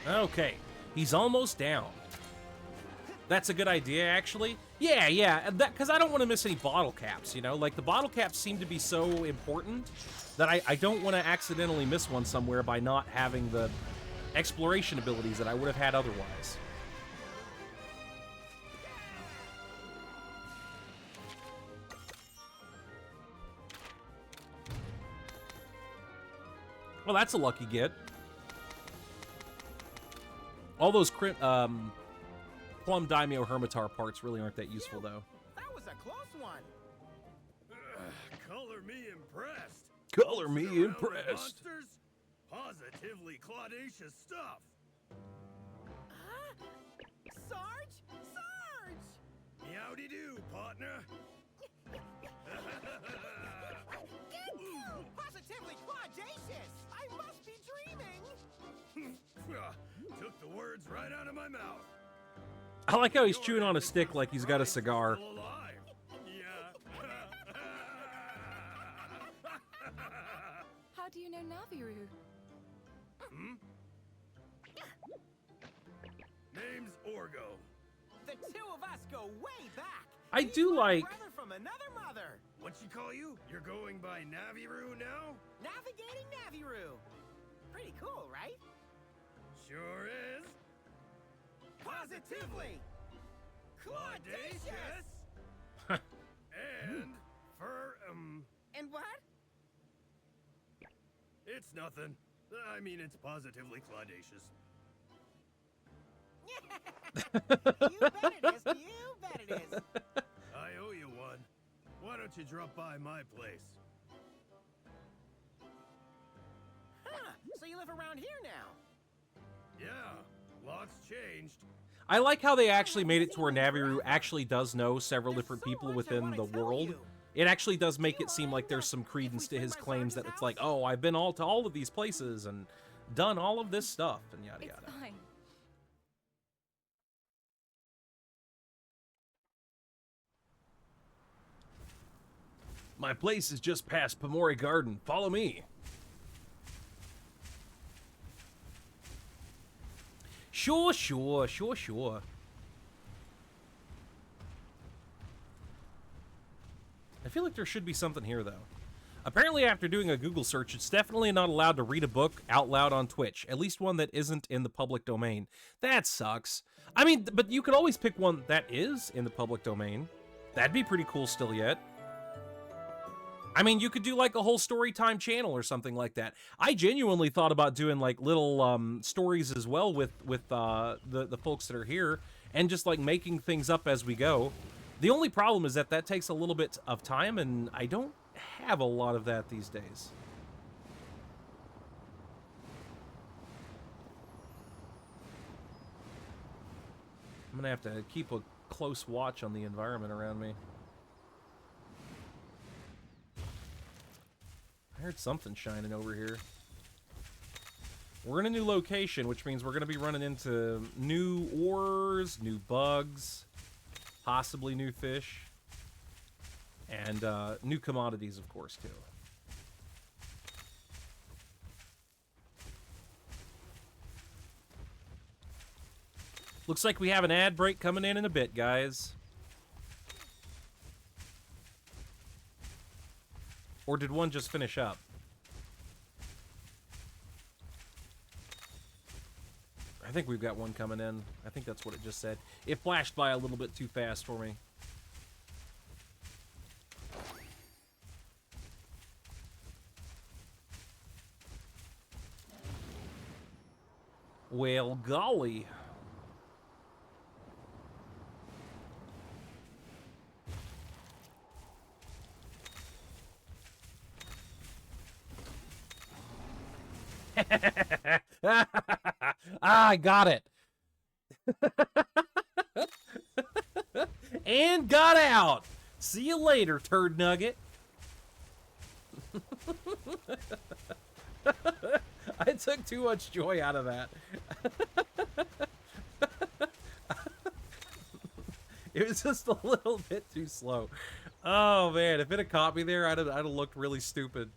[SPEAKER 1] Okay, he's almost down. That's a good idea, actually. Yeah, because I don't want to miss any bottle caps, you know? Like, the bottle caps seem to be so important that I don't want to accidentally miss one somewhere by not having the exploration abilities that I would have had otherwise. Well, that's a lucky get. All those Plum Daimyo Hermitar parts really aren't that useful, though.
[SPEAKER 6] That was a close one.
[SPEAKER 7] Color me impressed.
[SPEAKER 5] Color me
[SPEAKER 7] Monster
[SPEAKER 5] impressed.
[SPEAKER 7] Monsters? Positively claudacious stuff.
[SPEAKER 6] So Sarge? Sarge!
[SPEAKER 5] Howdy do, partner.
[SPEAKER 6] Positively quadacious! I must be dreaming!
[SPEAKER 5] Took the words right out of my mouth.
[SPEAKER 1] I like how he's chewing on a stick like he's got a cigar.
[SPEAKER 5] Still alive. Yeah.
[SPEAKER 2] How do you know Naviru?
[SPEAKER 5] Name's Orgo.
[SPEAKER 6] The two of us go way back!
[SPEAKER 1] I
[SPEAKER 6] He's
[SPEAKER 1] do
[SPEAKER 6] my
[SPEAKER 1] like-
[SPEAKER 6] brother from another mother!
[SPEAKER 5] What she call you? You're going by Naviru now?
[SPEAKER 6] Navigating Naviru! Pretty cool, right?
[SPEAKER 5] Sure is.
[SPEAKER 6] Positively! Quadacious!
[SPEAKER 5] And for
[SPEAKER 6] And what?
[SPEAKER 5] it's nothing. I mean, it's positively claudacious.
[SPEAKER 6] You bet it is! You bet it is!
[SPEAKER 5] I owe you one. Why don't you drop by my place?
[SPEAKER 6] Huh, so you live around here now?
[SPEAKER 5] Yeah, lots changed.
[SPEAKER 1] I like how they actually made it to where Naviru actually does know several
[SPEAKER 6] There's
[SPEAKER 1] different
[SPEAKER 6] so
[SPEAKER 1] people
[SPEAKER 6] much I
[SPEAKER 1] within
[SPEAKER 6] wanna
[SPEAKER 1] the
[SPEAKER 6] tell
[SPEAKER 1] world.
[SPEAKER 6] you.
[SPEAKER 1] It actually does make it seem like there's some credence to his claims that it's like, oh, I've been to all of these places and done all of this stuff and yada
[SPEAKER 2] It's
[SPEAKER 1] yada.
[SPEAKER 2] fine.
[SPEAKER 1] My place is just past Pomori Garden. Follow me. Sure. I feel like there should be something here, though. Apparently, after doing a Google search, it's definitely not allowed to read a book out loud on Twitch. At least one that isn't in the public domain. That sucks. I mean, but you could always pick one that is in the public domain. That'd be pretty cool still yet. I mean, you could do like a whole story time channel or something like that. I genuinely thought about doing like little stories as well with the folks that are here and just like making things up as we go. The only problem is that takes a little bit of time, and I don't have a lot of that these days. I'm gonna have to keep a close watch on the environment around me. I heard something shining over here. We're in a new location, which means we're going to be running into new ores, new bugs, possibly new fish, and new commodities, of course, too. Looks like we have an ad break coming in a bit, guys. Or did one just finish up? I think we've got one coming in. I think that's what it just said. It flashed by a little bit too fast for me. Well, golly. I got it. And got out. See you later, turd nugget. I took too much joy out of that. It was just a little bit too slow. Oh man, if it had caught me there, I'd have looked really stupid.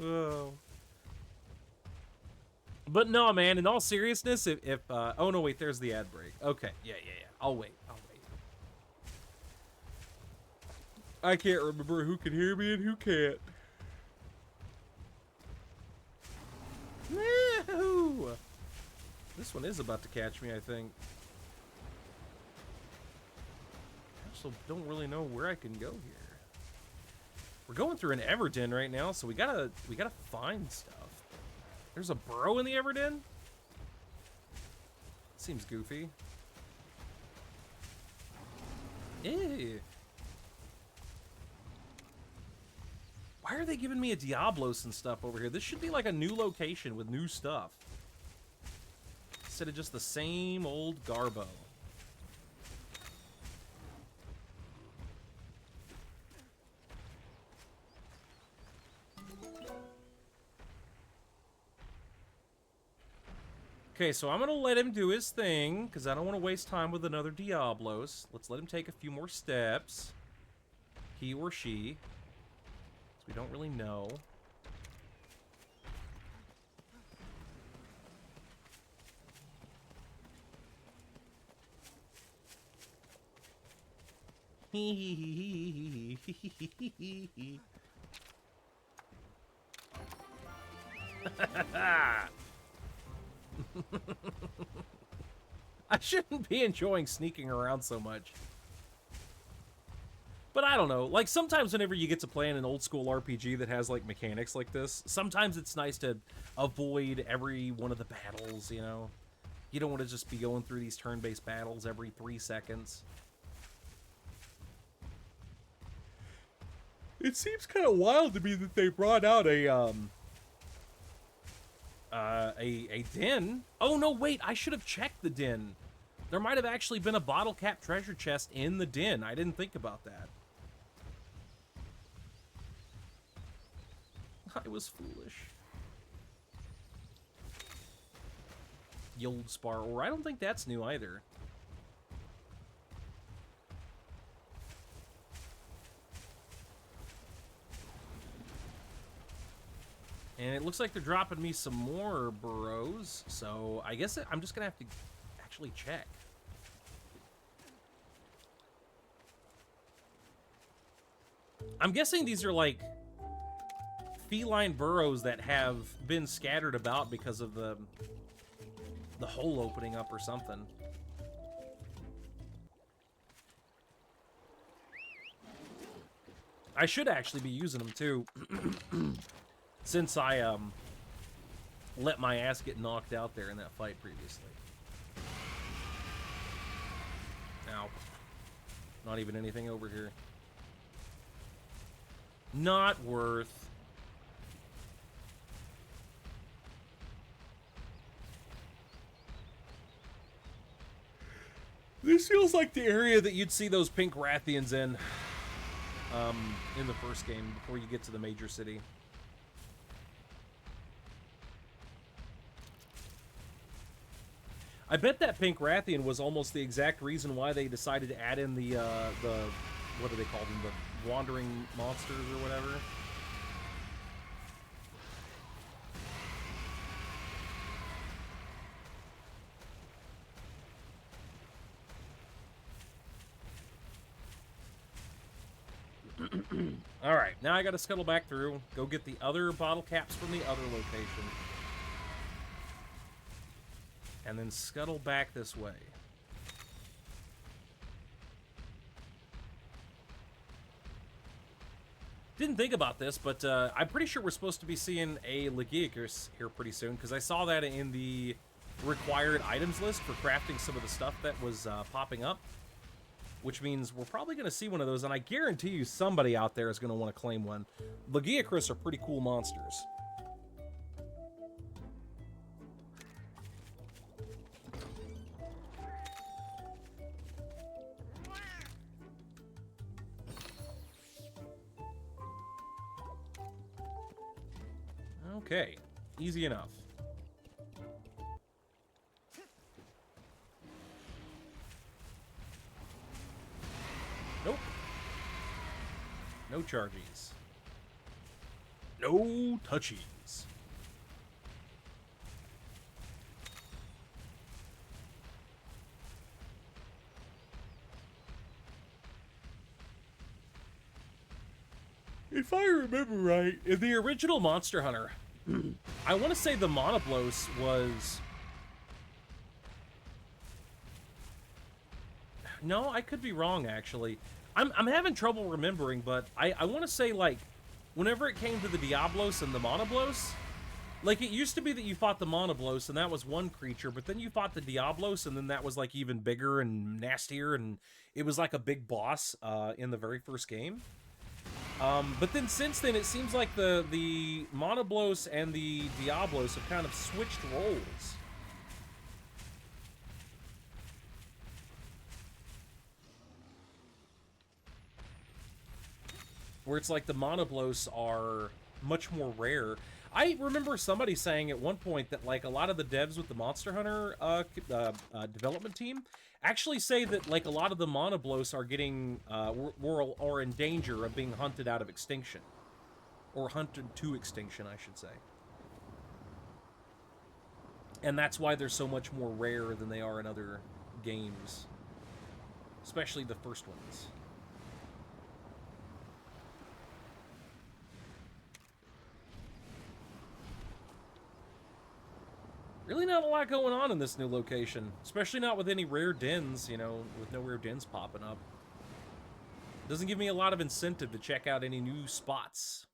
[SPEAKER 1] Oh. But no, man, in all seriousness, if oh no, wait, there's the ad break. Okay, yeah. I'll wait. I can't remember who can hear me and who can't. Woo! This one is about to catch me, I think. I also don't really know where I can go here. We're going through an Everden right now, so we gotta find stuff. There's a burrow in the Everden? Seems goofy. Ew. Why are they giving me a Diablos and stuff over here? This should be like a new location with new stuff. instead of just the same old Garbo. Okay, so I'm going to let him do his thing, because I don't want to waste time with another Diablos. Let's let him take a few more steps. He or she. We don't really know. I shouldn't be enjoying sneaking around so much. But I don't know, like, sometimes whenever you get to play in an old school RPG that has, like, mechanics like this, sometimes it's nice to avoid every one of the battles, you know? You don't want to just be going through these turn-based battles every 3 seconds. It seems kind of wild to me that they brought out a den. Oh, no, wait, I should have checked the den. There might have actually been a bottle cap treasure chest in the den. I didn't think about that. I was foolish. Yield Spar Ore. I don't think that's new either. And it looks like they're dropping me some more burrows, so I guess I'm just gonna have to actually check. I'm guessing these are like feline burrows that have been scattered about because of the hole opening up or something. I should actually be using them too, since I let my ass get knocked out there in that fight previously. Ow. Not even anything over here. Not worth. This feels like the area that you'd see those pink Rathians in the first game before you get to the major city. I bet that pink Rathian was almost the exact reason why they decided to add in the what do they call them? The wandering monsters or whatever. Alright, now I gotta scuttle back through, go get the other bottle caps from the other location. And then scuttle back this way. Didn't think about this, but I'm pretty sure we're supposed to be seeing a Legiacus here pretty soon, because I saw that in the required items list for crafting some of the stuff that was popping up. Which means we're probably going to see one of those, and I guarantee you somebody out there is going to want to claim one. Legiacus are pretty cool monsters. Okay, easy enough. Nope. No chargies. No touchies. If I remember right, in the original Monster Hunter, I want to say the Monoblos was... No, I could be wrong, actually. I'm having trouble remembering, but I want to say, like, whenever it came to the Diablos and the Monoblos, like, it used to be that you fought the Monoblos, and that was one creature, but then you fought the Diablos, and then that was, like, even bigger and nastier, and it was like a big boss in the very first game. But then since then, it seems like the Monoblos and the Diablos have kind of switched roles. where it's like the monoblos are much more rare. I remember somebody saying at one point that like a lot of the devs with the Monster Hunter development team actually say that like a lot of the monoblos are getting or in danger of being hunted out of extinction, or hunted to extinction, I should say. And that's why they're so much more rare than they are in other games, especially the first ones. Really not a lot going on in this new location, especially not with any rare dens, you know, with no rare dens popping up. Doesn't give me a lot of incentive to check out any new spots.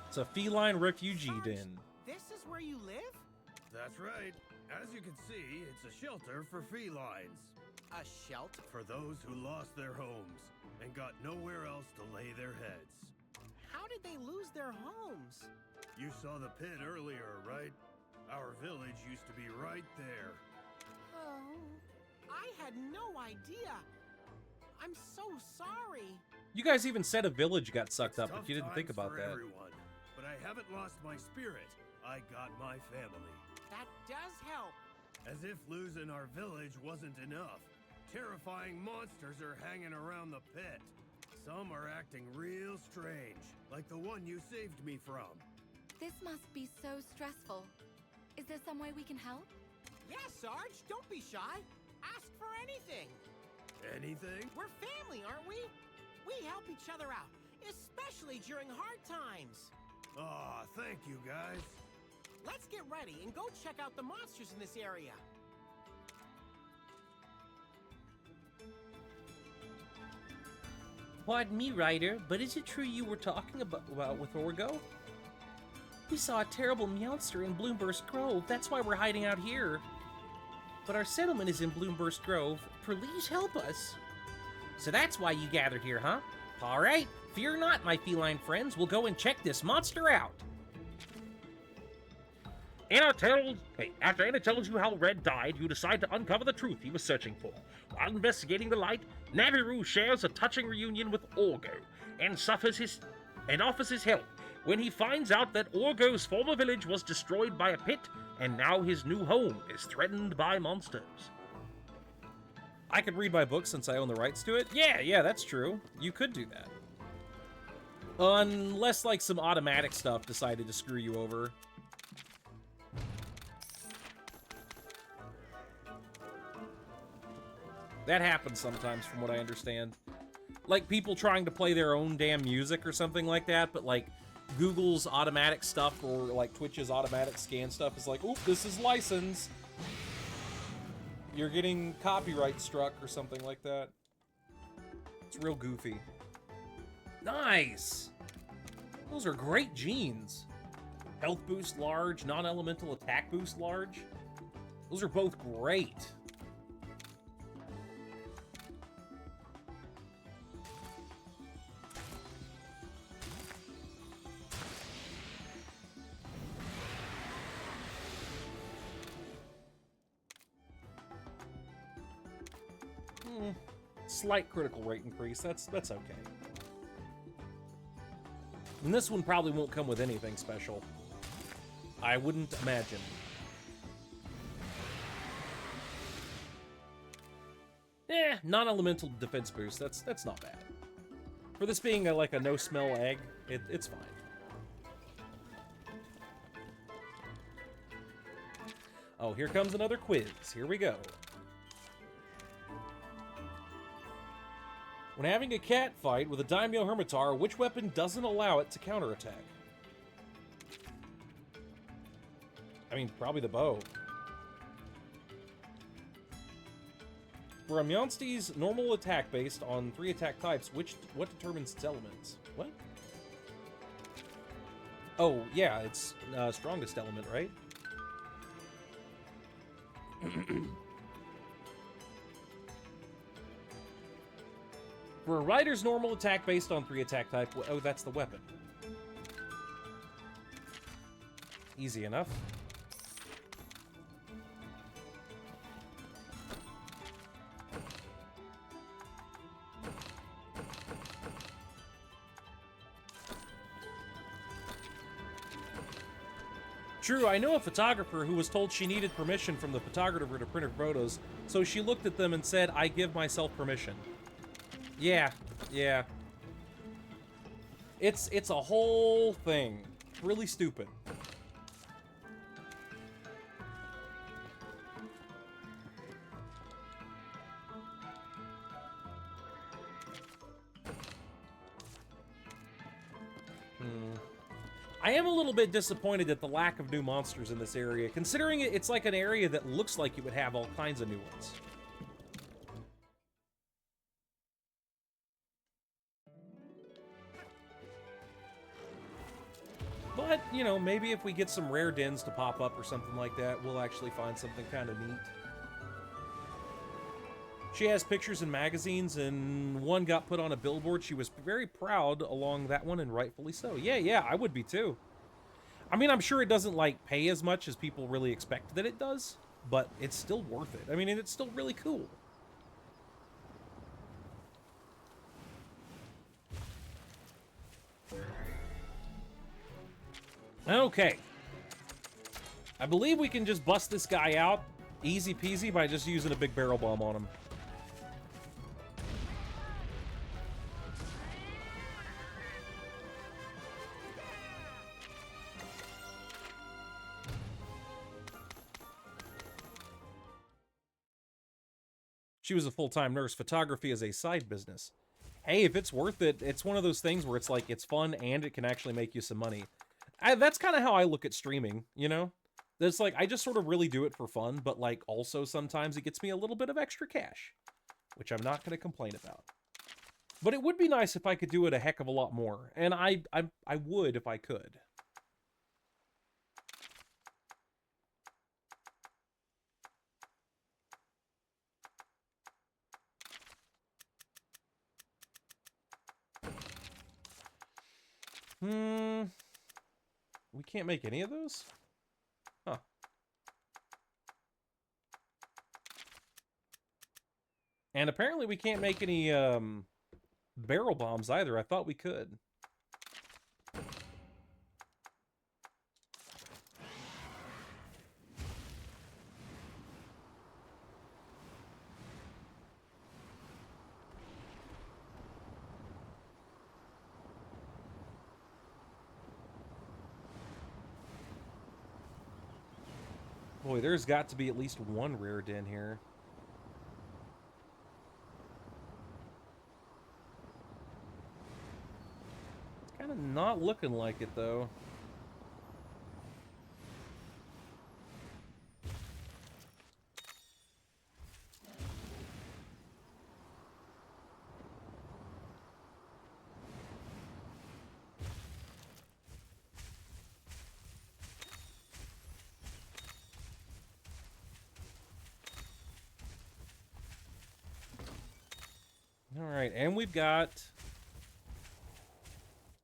[SPEAKER 1] It's a feline refugee
[SPEAKER 6] Sarge,
[SPEAKER 1] den.
[SPEAKER 6] This is where you live?
[SPEAKER 7] That's right. As you can see, it's a shelter for felines.
[SPEAKER 6] A shelter?
[SPEAKER 7] For those who lost their homes and got nowhere else to lay their heads.
[SPEAKER 6] How did they lose their homes?
[SPEAKER 7] You saw the pit earlier, right? Our village used to be right there.
[SPEAKER 6] Oh, I had no idea. I'm so sorry.
[SPEAKER 1] You guys even said a village got sucked up,
[SPEAKER 7] Tough
[SPEAKER 1] but you didn't think
[SPEAKER 7] times
[SPEAKER 1] about
[SPEAKER 7] for
[SPEAKER 1] that.
[SPEAKER 7] everyone, but I haven't lost my spirit. I got my family.
[SPEAKER 6] That does help.
[SPEAKER 7] As if losing our village wasn't enough. Terrifying monsters are hanging around the pit. Some are acting real strange, like the one you saved me from.
[SPEAKER 2] This must be so stressful. Is there some way we can help?
[SPEAKER 6] Yeah, Sarge, don't be shy. Ask for anything.
[SPEAKER 7] Anything?
[SPEAKER 6] We're family, aren't we? We help each other out, especially during hard times.
[SPEAKER 7] Aw, thank you guys.
[SPEAKER 6] Let's get ready and go check out the monsters in this area.
[SPEAKER 1] Pardon me, Ryder, but is it true you were talking about with Orgo? We saw a terrible Meowster in Bloomburst Grove. That's why we're hiding out here. But our settlement is in Bloomburst Grove. Please help us. So that's why you gathered here, huh? All right. Fear not, my feline friends. We'll go and check this monster out.
[SPEAKER 8] After Anna tells you how Red died, you decide to uncover the truth he was searching for. While investigating the light, Naviru shares a touching reunion with Orgo and offers his help when he finds out that Orgo's former village was destroyed by a pit and now his new home is threatened by monsters.
[SPEAKER 1] I could read my book since I own the rights to it? Yeah, that's true. You could do that. Unless, like, some automatic stuff decided to screw you over. That happens sometimes, from what I understand. Like, people trying to play their own damn music or something like that, but, like, Google's automatic stuff or, like, Twitch's automatic scan stuff is like, oop, this is licensed. You're getting copyright struck or something like that. It's real goofy. Nice! Those are great genes. Health boost large, non-elemental attack boost large. Those are both great. Slight critical rate increase, that's okay. And this one probably won't come with anything special. I wouldn't imagine. Non-elemental defense boost, that's not bad. For this being like a no-smell egg, it's fine. Oh, here comes another quiz. Here we go. When having a cat fight with a Daimyo Hermitar, which weapon doesn't allow it to counterattack? I mean, probably the bow. For a Meowsti's normal attack based on 3 attack types, what determines its elements? What? Oh, yeah, it's strongest element, right? For a rider's normal attack based on 3 attack type... Oh, that's the weapon. Easy enough. True, I know a photographer who was told she needed permission from the photographer to print her photos, so she looked at them and said, "I give myself permission." Yeah, yeah. It's a whole thing. Really stupid. I am a little bit disappointed at the lack of new monsters in this area, considering it's like an area that looks like it would have all kinds of new ones. But, you know, maybe if we get some rare dens to pop up or something like that, we'll actually find something kind of neat. She has pictures in magazines, and one got put on a billboard. She was very proud along that one, and rightfully so. Yeah, I would be too. I mean, I'm sure it doesn't, like, pay as much as people really expect that it does, but it's still worth it. I mean, and it's still really cool. Okay. I believe we can just bust this guy out easy peasy by just using a big barrel bomb on him. She was a full-time nurse. Photography is a side business. Hey, if it's worth it, it's one of those things where it's like, it's fun and it can actually make you some money. That's kind of how I look at streaming, you know? It's like, I just sort of really do it for fun, but like, also sometimes it gets me a little bit of extra cash, which I'm not going to complain about. But it would be nice if I could do it a heck of a lot more, and I would if I could. We can't make any of those? Huh. And apparently we can't make any, barrel bombs either. I thought we could. Boy, there's got to be at least one rare den here. It's kind of not looking like it, though. Alright, and we've got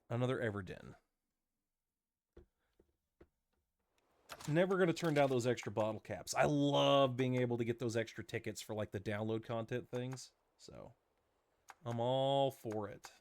[SPEAKER 1] another Everden. Never going to turn down those extra bottle caps. I love being able to get those extra tickets for like the download content things. So, I'm all for it.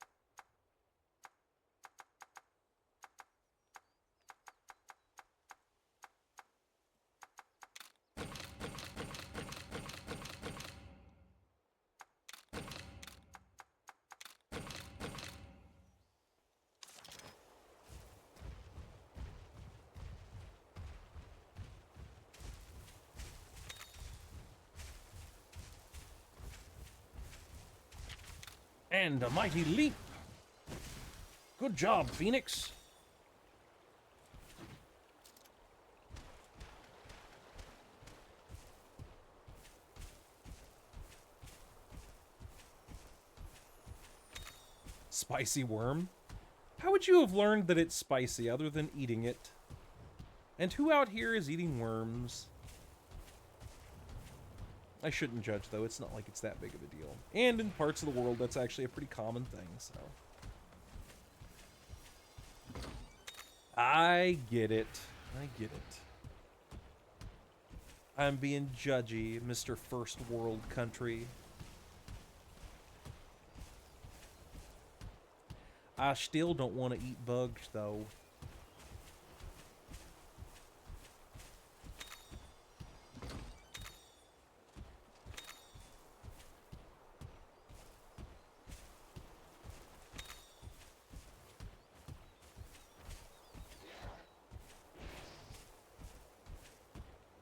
[SPEAKER 1] And a mighty leap. Good job, Phoenix. Spicy worm? How would you have learned that it's spicy other than eating it? And who out here is eating worms? I shouldn't judge, though. It's not like it's that big of a deal. And in parts of the world, that's actually a pretty common thing, so. I get it. I get it. I'm being judgy, Mr. First World Country. I still don't want to eat bugs, though.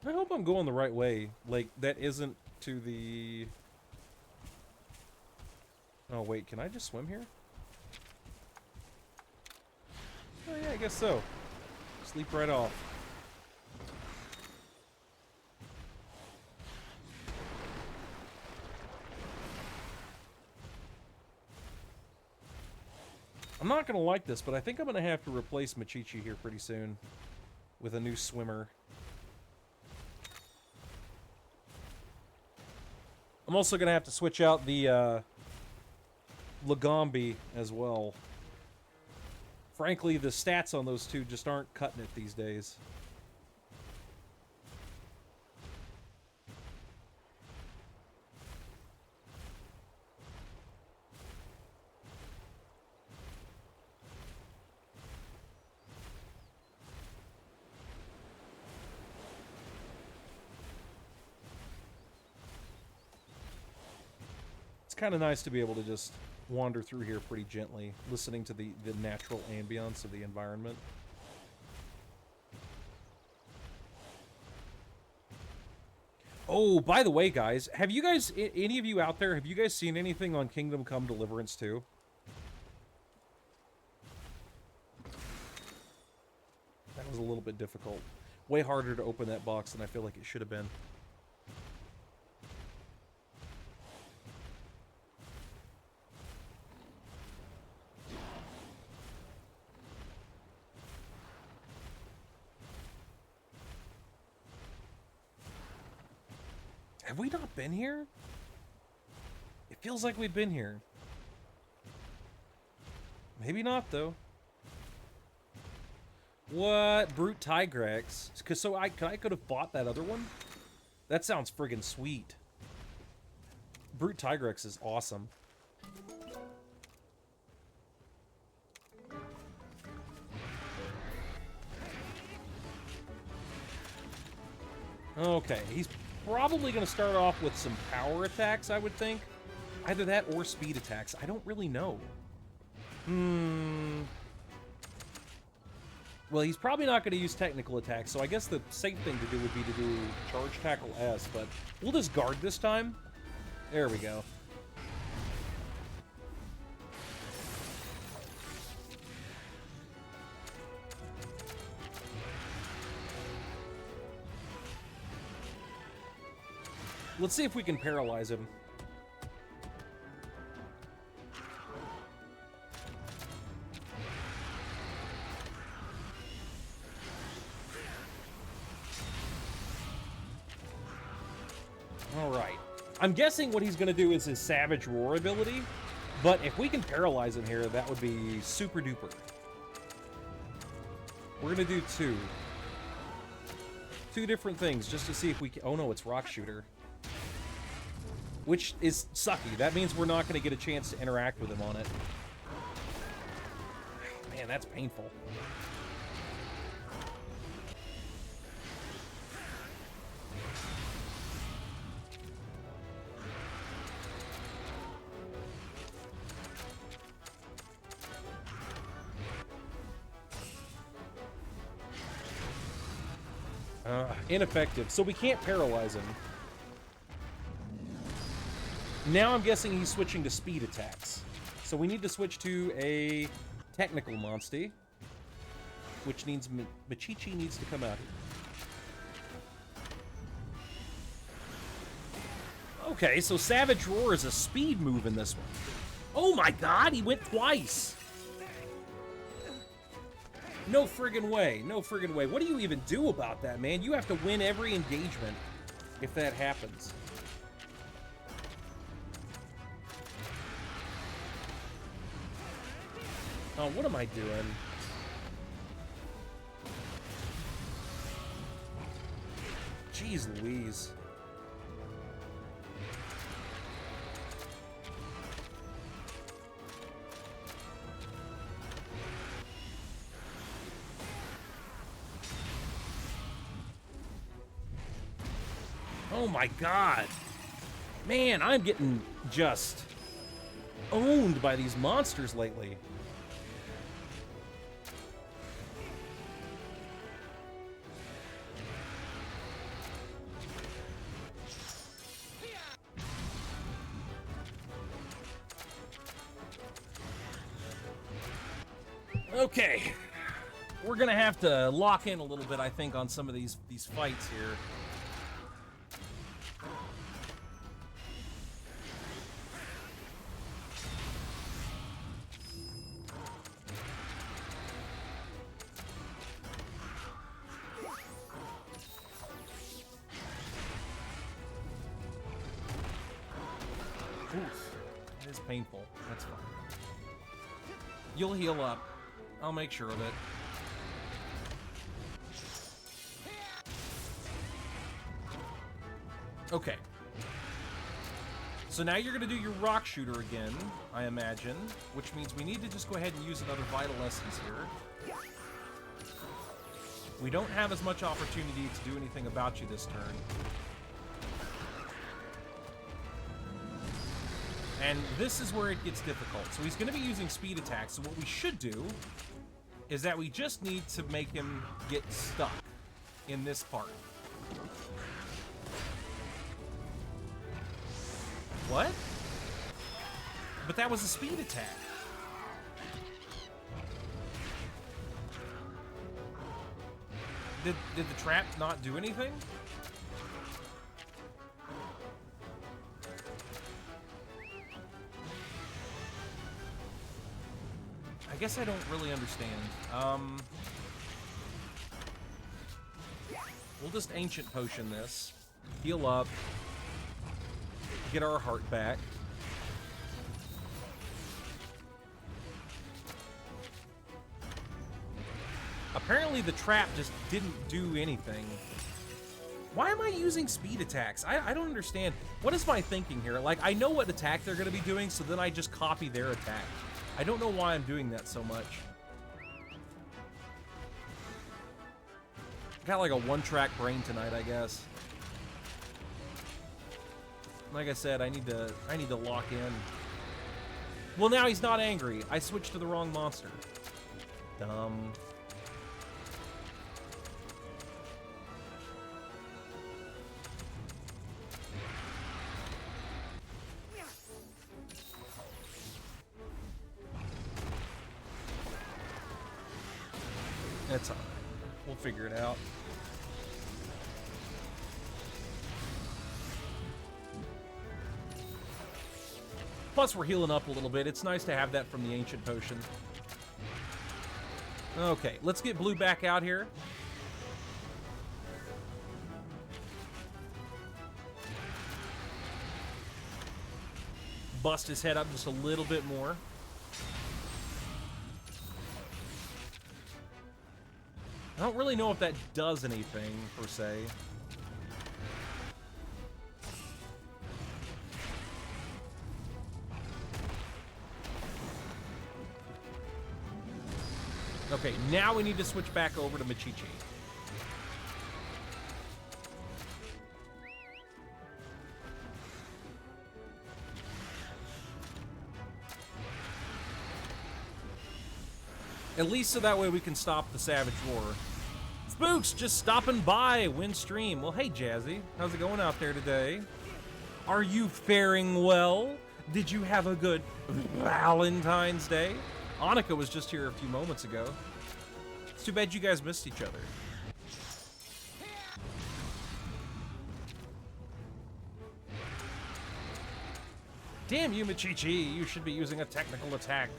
[SPEAKER 1] I hope I'm going the right way. Like, that isn't to the... Oh, wait, can I just swim here? Oh, yeah, I guess so. Sleep right off. I'm not going to like this, but I think I'm going to have to replace Machichi here pretty soon with a new swimmer. I'm also going to have to switch out the Lagombi as well. Frankly, the stats on those two just aren't cutting it these days. It's kind of nice to be able to just wander through here pretty gently, listening to the natural ambience of the environment. Oh, by the way, guys, have you guys, any of you out there, have you guys seen anything on Kingdom Come Deliverance 2? That was a little bit difficult. Way harder to open that box than I feel like it should have been. Have we not been here? It feels like we've been here. Maybe not, though. What? Brute Tigrex? Cause so I could have bought that other one? That sounds friggin' sweet. Brute Tigrex is awesome. Okay, he's probably going to start off with some power attacks, I would think. Either that or speed attacks. I don't really know. Well, he's probably not going to use technical attacks, so I guess the safe thing to do would be to do Charge Tackle S, but we'll just guard this time. There we go. Let's see if we can paralyze him. Alright. I'm guessing what he's going to do is his Savage Roar ability, but if we can paralyze him here, that would be super duper. We're going to do two. Two different things, just to see if we can... Oh no, it's Rock Shooter. Which is sucky. That means we're not going to get a chance to interact with him on it. Man, that's painful. Ineffective. So we can't paralyze him. Now I'm guessing he's switching to speed attacks. So we need to switch to a technical Monstie, which means Machichi needs to come out here. Okay, so Savage Roar is a speed move in this one. Oh my god, he went twice! No friggin' way, no friggin' way. What do you even do about that, man? You have to win every engagement if that happens. Oh, what am I doing? Jeez Louise. Oh my god. Man, I'm getting just owned by these monsters lately. Okay. We're gonna have to lock in a little bit, I think, on some of these fights here. Oof. It is painful. That's fine. You'll heal up. I'll make sure of it. Okay. So now you're going to do your rock shooter again, I imagine, which means we need to just go ahead and use another vital essence here. We don't have as much opportunity to do anything about you this turn. And this is where it gets difficult. So he's going to be using speed attacks. So what we should do is that we just need to make him get stuck in this part. What? But that was a speed attack. Did the trap not do anything? I guess I don't really understand. We'll just Ancient Potion this. Heal up. Get our heart back. Apparently the trap just didn't do anything. Why am I using speed attacks? I don't understand. What is my thinking here? Like, I know what attack they're going to be doing, so then I just copy their attack. I don't know why I'm doing that so much. Got like a one-track brain tonight, I guess. Like I said, I need to lock in. Well, now he's not angry. I switched to the wrong monster. Dumb. That's all right. We'll figure it out. Plus, we're healing up a little bit. It's nice to have that from the Ancient Potion. Okay, let's get Blue back out here. Bust his head up just a little bit more. I don't really know if that does anything, per se. Okay, now we need to switch back over to Machichi. At least so that way we can stop the Savage Roar. Spooks, just stopping by, win stream. Well, hey, Jazzy. How's it going out there today? Are you faring well? Did you have a good Valentine's Day? Annika was just here a few moments ago. It's too bad you guys missed each other. Damn you, Machichi. You should be using a technical attack.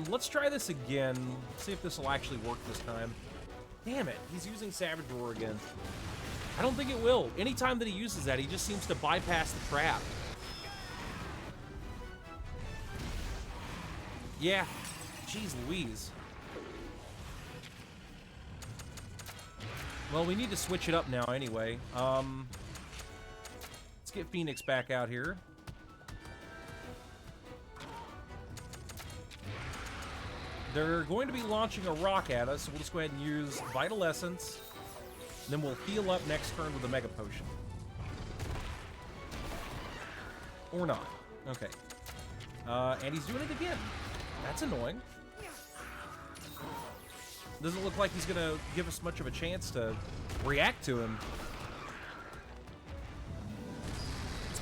[SPEAKER 1] Let's try this again. See if this will actually work this time. Damn it, he's using Savage Roar again. I don't think it will. Anytime that he uses that, he just seems to bypass the trap. Yeah. Jeez Louise. Well, we need to switch it up now anyway. Let's get Phoenix back out here. They're going to be launching a rock at us, so we'll just go ahead and use Vital Essence. Then we'll heal up next turn with a Mega Potion. Or not. Okay. And he's doing it again. That's annoying. Doesn't look like he's going to give us much of a chance to react to him.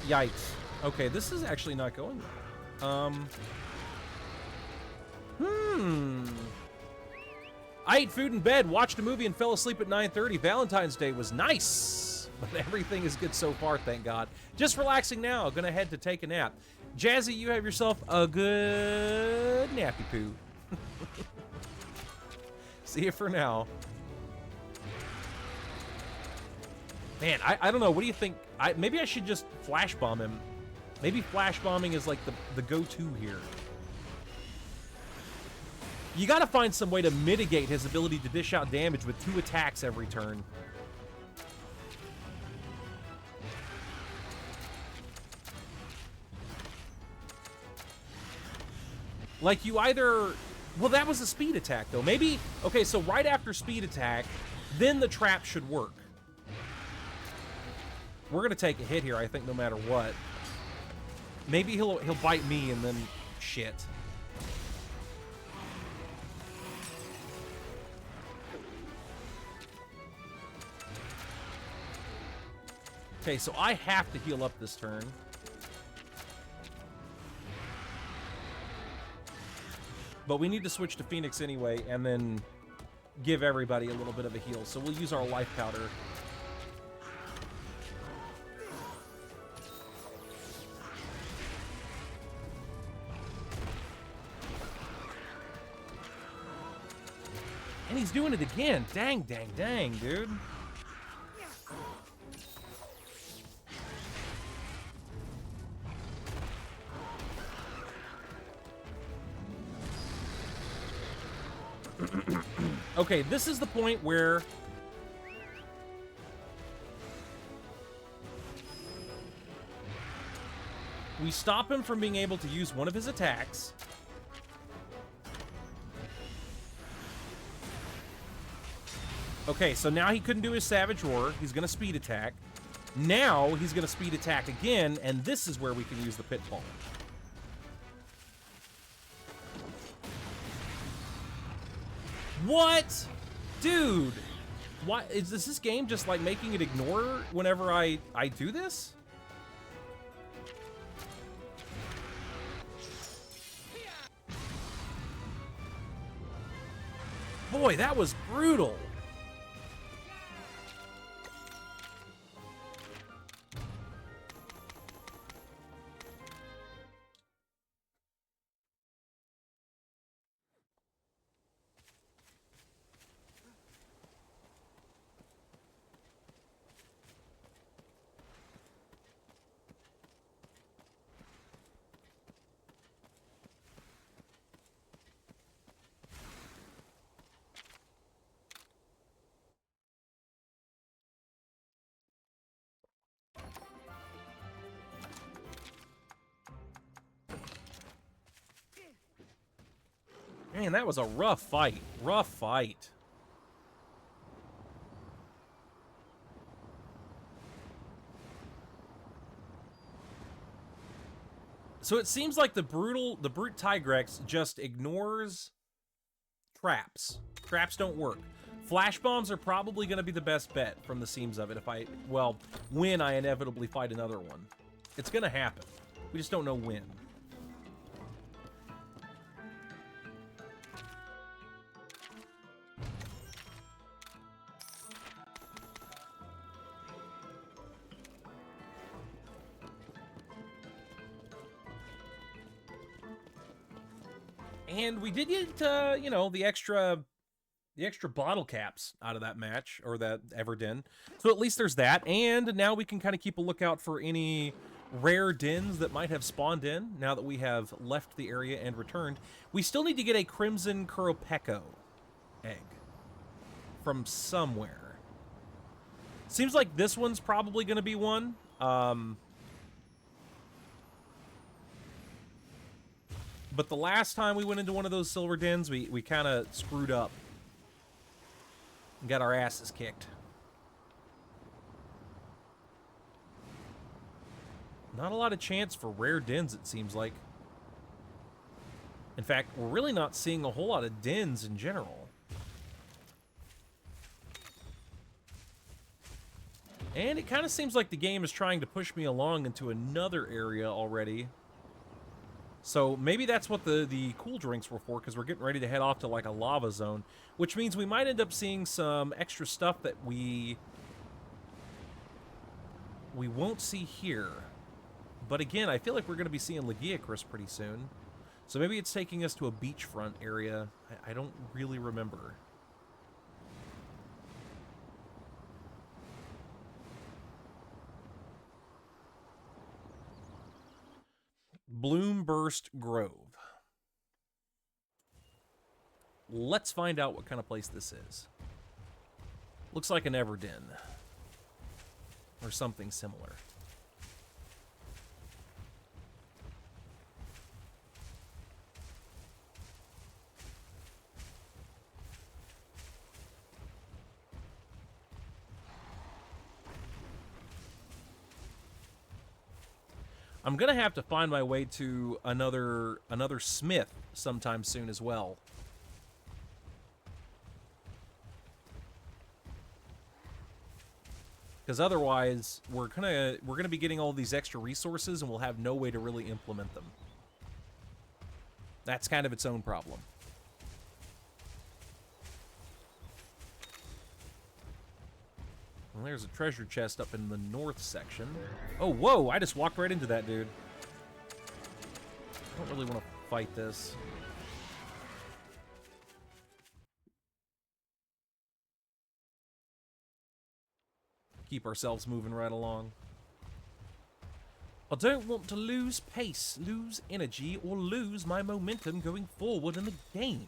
[SPEAKER 1] Yikes. Okay, this is actually not going well. I ate food in bed, watched a movie, and fell asleep at 9:30. Valentine's Day was nice, but everything is good so far, thank God. Just relaxing now. Gonna head to take a nap. Jazzy, you have yourself a good nappy poo. See you for now. Man, I don't know. What do you think? Maybe I should just flash bomb him. Maybe flash bombing is like the go-to here. You gotta find some way to mitigate his ability to dish out damage with 2 attacks every turn. Like you either... Well, that was a speed attack, though. Maybe... Okay, so right after speed attack, then the trap should work. We're gonna take a hit here, I think, no matter what. Maybe he'll bite me and then... Shit. Okay, so I have to heal up this turn. But we need to switch to Phoenix anyway, and then give everybody a little bit of a heal. So we'll use our life powder. And he's doing it again. Dang, dang, dang, dude. Okay, this is the point where we stop him from being able to use one of his attacks. Okay, so now he couldn't do his Savage Roar. He's going to speed attack. Now he's going to speed attack again, and this is where we can use the Pitfall. What? Dude! Why is this game just like making it ignore whenever I do this? Boy, that was brutal. Man, that was a rough fight. Rough fight. So it seems like the Brute Tigrex just ignores traps. Traps don't work. Flash bombs are probably going to be the best bet from the seams of it when I inevitably fight another one. It's going to happen. We just don't know when. And we did get, you know, the extra the extra bottle caps out of that match, or that Everdin. So at least there's that, and now we can kind of keep a lookout for any rare dens that might have spawned in now that we have left the area and returned. We still need to get a Crimson Kuropeko egg from somewhere. Seems like this one's probably going to be one. But the last time we went into one of those silver dens, we kind of screwed up and got our asses kicked. Not a lot of chance for rare dens, it seems like. In fact, we're really not seeing a whole lot of dens in general. And it kind of seems like the game is trying to push me along into another area already. So maybe that's what the cool drinks were for, because we're getting ready to head off to like a lava zone, which means we might end up seeing some extra stuff that we won't see here. But again, I feel like we're going to be seeing Lagiacrus pretty soon. So maybe it's taking us to a beachfront area. I don't really remember. Bloomburst Grove. Let's find out what kind of place this is. Looks like an Everdin. Or something similar. I'm gonna have to find my way to another smith sometime soon as well. Because otherwise, we're gonna be getting all these extra resources, and we'll have no way to really implement them. That's kind of its own problem. Well, there's a treasure chest up in the north section. Oh, whoa! I just walked right into that, dude. I don't really want to fight this. Keep ourselves moving right along. I don't want to lose pace, lose energy, or lose my momentum going forward in the game.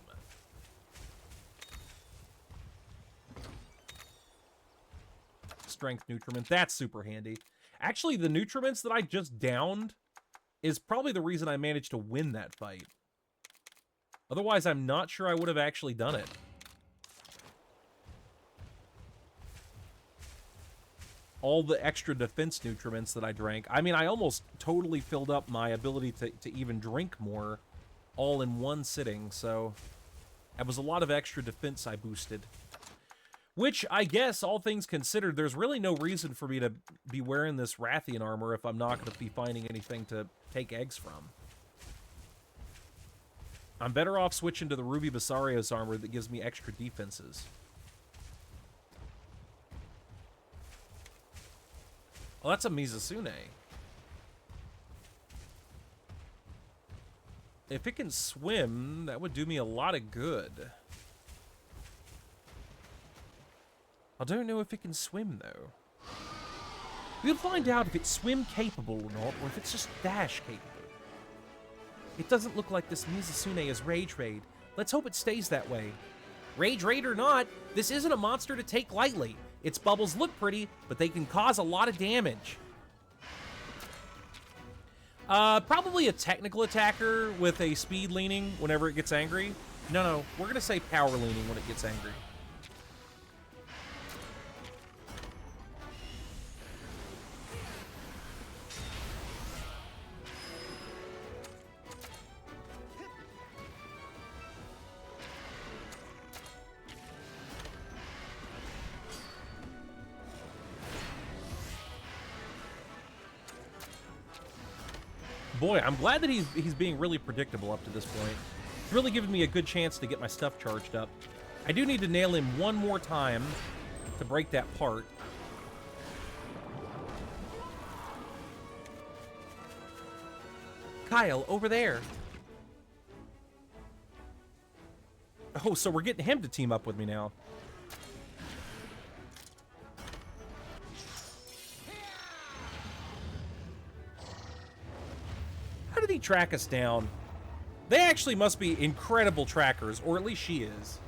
[SPEAKER 1] Strength nutriment, that's super handy. Actually, the nutriments that I just downed is probably the reason I managed to win that fight. Otherwise, I'm not sure I would have actually done it. All the extra defense nutriments that I drank. I mean, I almost totally filled up my ability to even drink more all in one sitting, so that was a lot of extra defense I boosted. Which, I guess, all things considered, there's really no reason for me to be wearing this Rathian armor if I'm not going to be finding anything to take eggs from. I'm better off switching to the Ruby Basarios armor that gives me extra defenses. Oh, that's a Mizusune. If it can swim, that would do me a lot of good. I don't know if it can swim, though. We'll find out if it's swim capable or not, or if it's just dash capable. It doesn't look like this Mizusune is Rage Raid. Let's hope it stays that way. Rage Raid or not, this isn't a monster to take lightly. Its bubbles look pretty, but they can cause a lot of damage. Probably a technical attacker with a speed leaning whenever it gets angry. No, we're gonna say power leaning when it gets angry. Boy, I'm glad that he's being really predictable up to this point. It's really given me a good chance to get my stuff charged up. I do need to nail him one more time to break that part. Kyle, over there. Oh, so we're getting him to team up with me now. How did he track us down? They actually must be incredible trackers, or at least she is.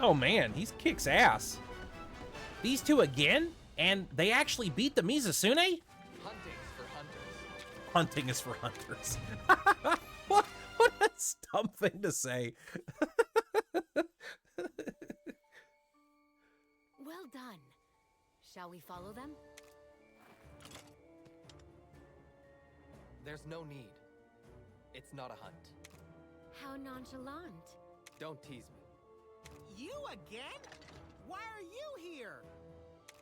[SPEAKER 1] Oh man, he kicks ass. These two again? And they actually beat the Mizusune? Hunting is for hunters. what a dumb thing to say.
[SPEAKER 9] Well done. Shall we follow them?
[SPEAKER 10] There's no need. It's not a hunt.
[SPEAKER 9] How nonchalant.
[SPEAKER 10] Don't tease me.
[SPEAKER 6] You again? Why are you here?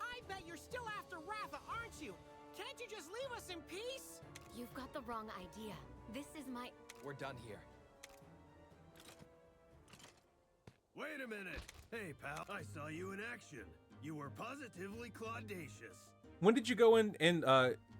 [SPEAKER 6] I bet you're still after Ratha, aren't you? Can't you just leave us in peace?
[SPEAKER 9] You've got the wrong idea. This is my...
[SPEAKER 10] We're done here.
[SPEAKER 7] Wait a minute. Hey, pal, I saw you in action. You were positively claudacious.
[SPEAKER 1] When did you go in and,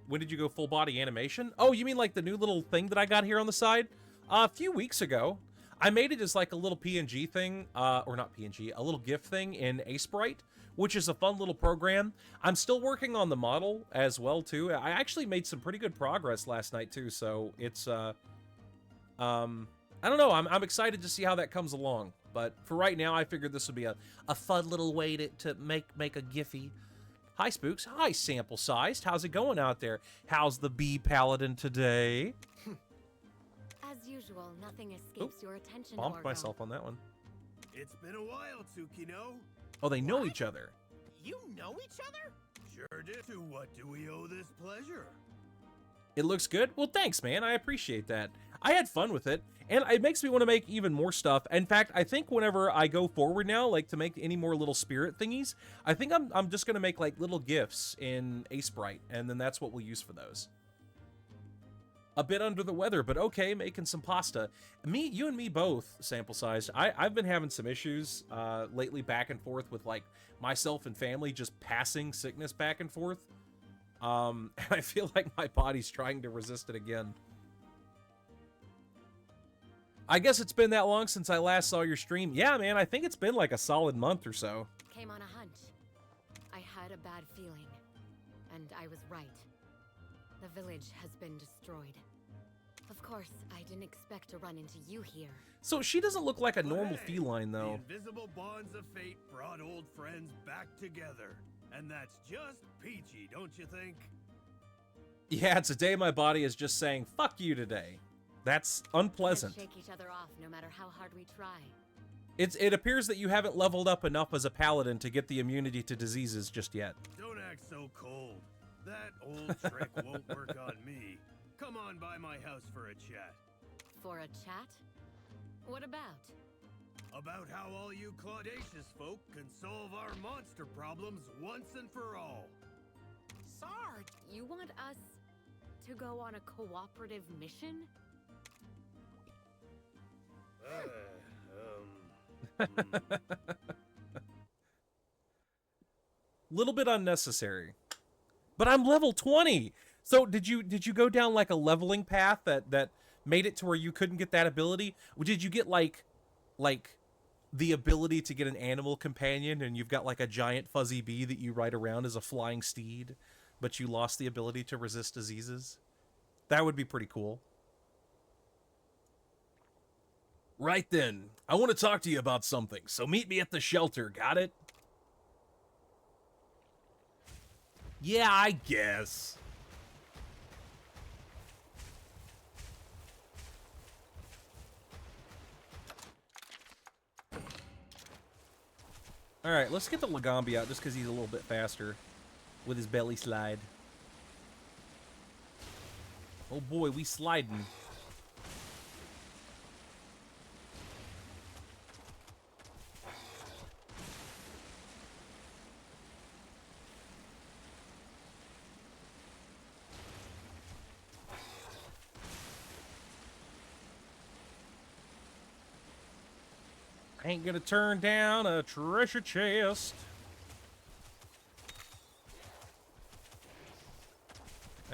[SPEAKER 1] when did you go full body animation? Oh, you mean like the new little thing that I got here on the side? A few weeks ago. I made it as like a little PNG thing, or not PNG, a little GIF thing in Sprite, which is a fun little program. I'm still working on the model as well, too. I actually made some pretty good progress last night, too, so it's, I don't know, I'm excited to see how that comes along. But for right now, I figured this would be a fun little way to make a Giphy. Hi, Spooks. Hi, Sample Sized. How's it going out there? How's the Bee Paladin today?
[SPEAKER 9] As usual, nothing escapes your attention.
[SPEAKER 1] Bumped
[SPEAKER 9] Orgo.
[SPEAKER 1] myself on that one.
[SPEAKER 7] It's been a while, Tsukino.
[SPEAKER 1] Oh, they know each other.
[SPEAKER 6] You know each other?
[SPEAKER 7] Sure do. To what do we owe this pleasure?
[SPEAKER 1] It looks good? Well, thanks, man. I appreciate that. I had fun with it, and it makes me want to make even more stuff. In fact, I think whenever I go forward now, like to make any more little spirit thingies, I think I'm just going to make like little GIFs in Sprite, and then that's what we'll use for those. A bit under the weather, but okay, making some pasta. You and me both, Sample Size. I've been having some issues lately back and forth with like myself and family just passing sickness back and forth. And I feel like my body's trying to resist it again. I guess it's been that long since I last saw your stream. Yeah, man, I think it's been like a solid month or so.
[SPEAKER 9] Came on a hunch. I had a bad feeling, and I was right. The village has been destroyed. Of course, I didn't expect to run into you here.
[SPEAKER 1] So she doesn't look like a normal
[SPEAKER 7] Hey,
[SPEAKER 1] feline, though.
[SPEAKER 7] The invisible bonds of fate brought old friends back together. And that's just peachy, don't you think?
[SPEAKER 1] Yeah, it's a day my body is just saying, fuck you today. That's unpleasant.
[SPEAKER 9] Can't shake each other off no matter how hard we try.
[SPEAKER 1] It appears that you haven't leveled up enough as a paladin to get the immunity to diseases just yet.
[SPEAKER 7] Don't act so cold. That old trick won't work on me. Come on by my house for a chat.
[SPEAKER 9] For a chat? What about?
[SPEAKER 7] About how all you Claudacious folk can solve our monster problems once and for all.
[SPEAKER 9] Sarge! You want us to go on a cooperative mission?
[SPEAKER 1] Little bit unnecessary. But I'm level 20. So did you go down like a leveling path that made it to where you couldn't get that ability? Or did you get like the ability to get an animal companion and you've got like a giant fuzzy bee that you ride around as a flying steed, but you lost the ability to resist diseases? That would be pretty cool. Right then, I want to talk to you about something, so meet me at the shelter, got it? Yeah, I guess. Alright, let's get the Lagombi out just because he's a little bit faster with his belly slide. Oh boy, we sliding. Ain't gonna turn down a treasure chest.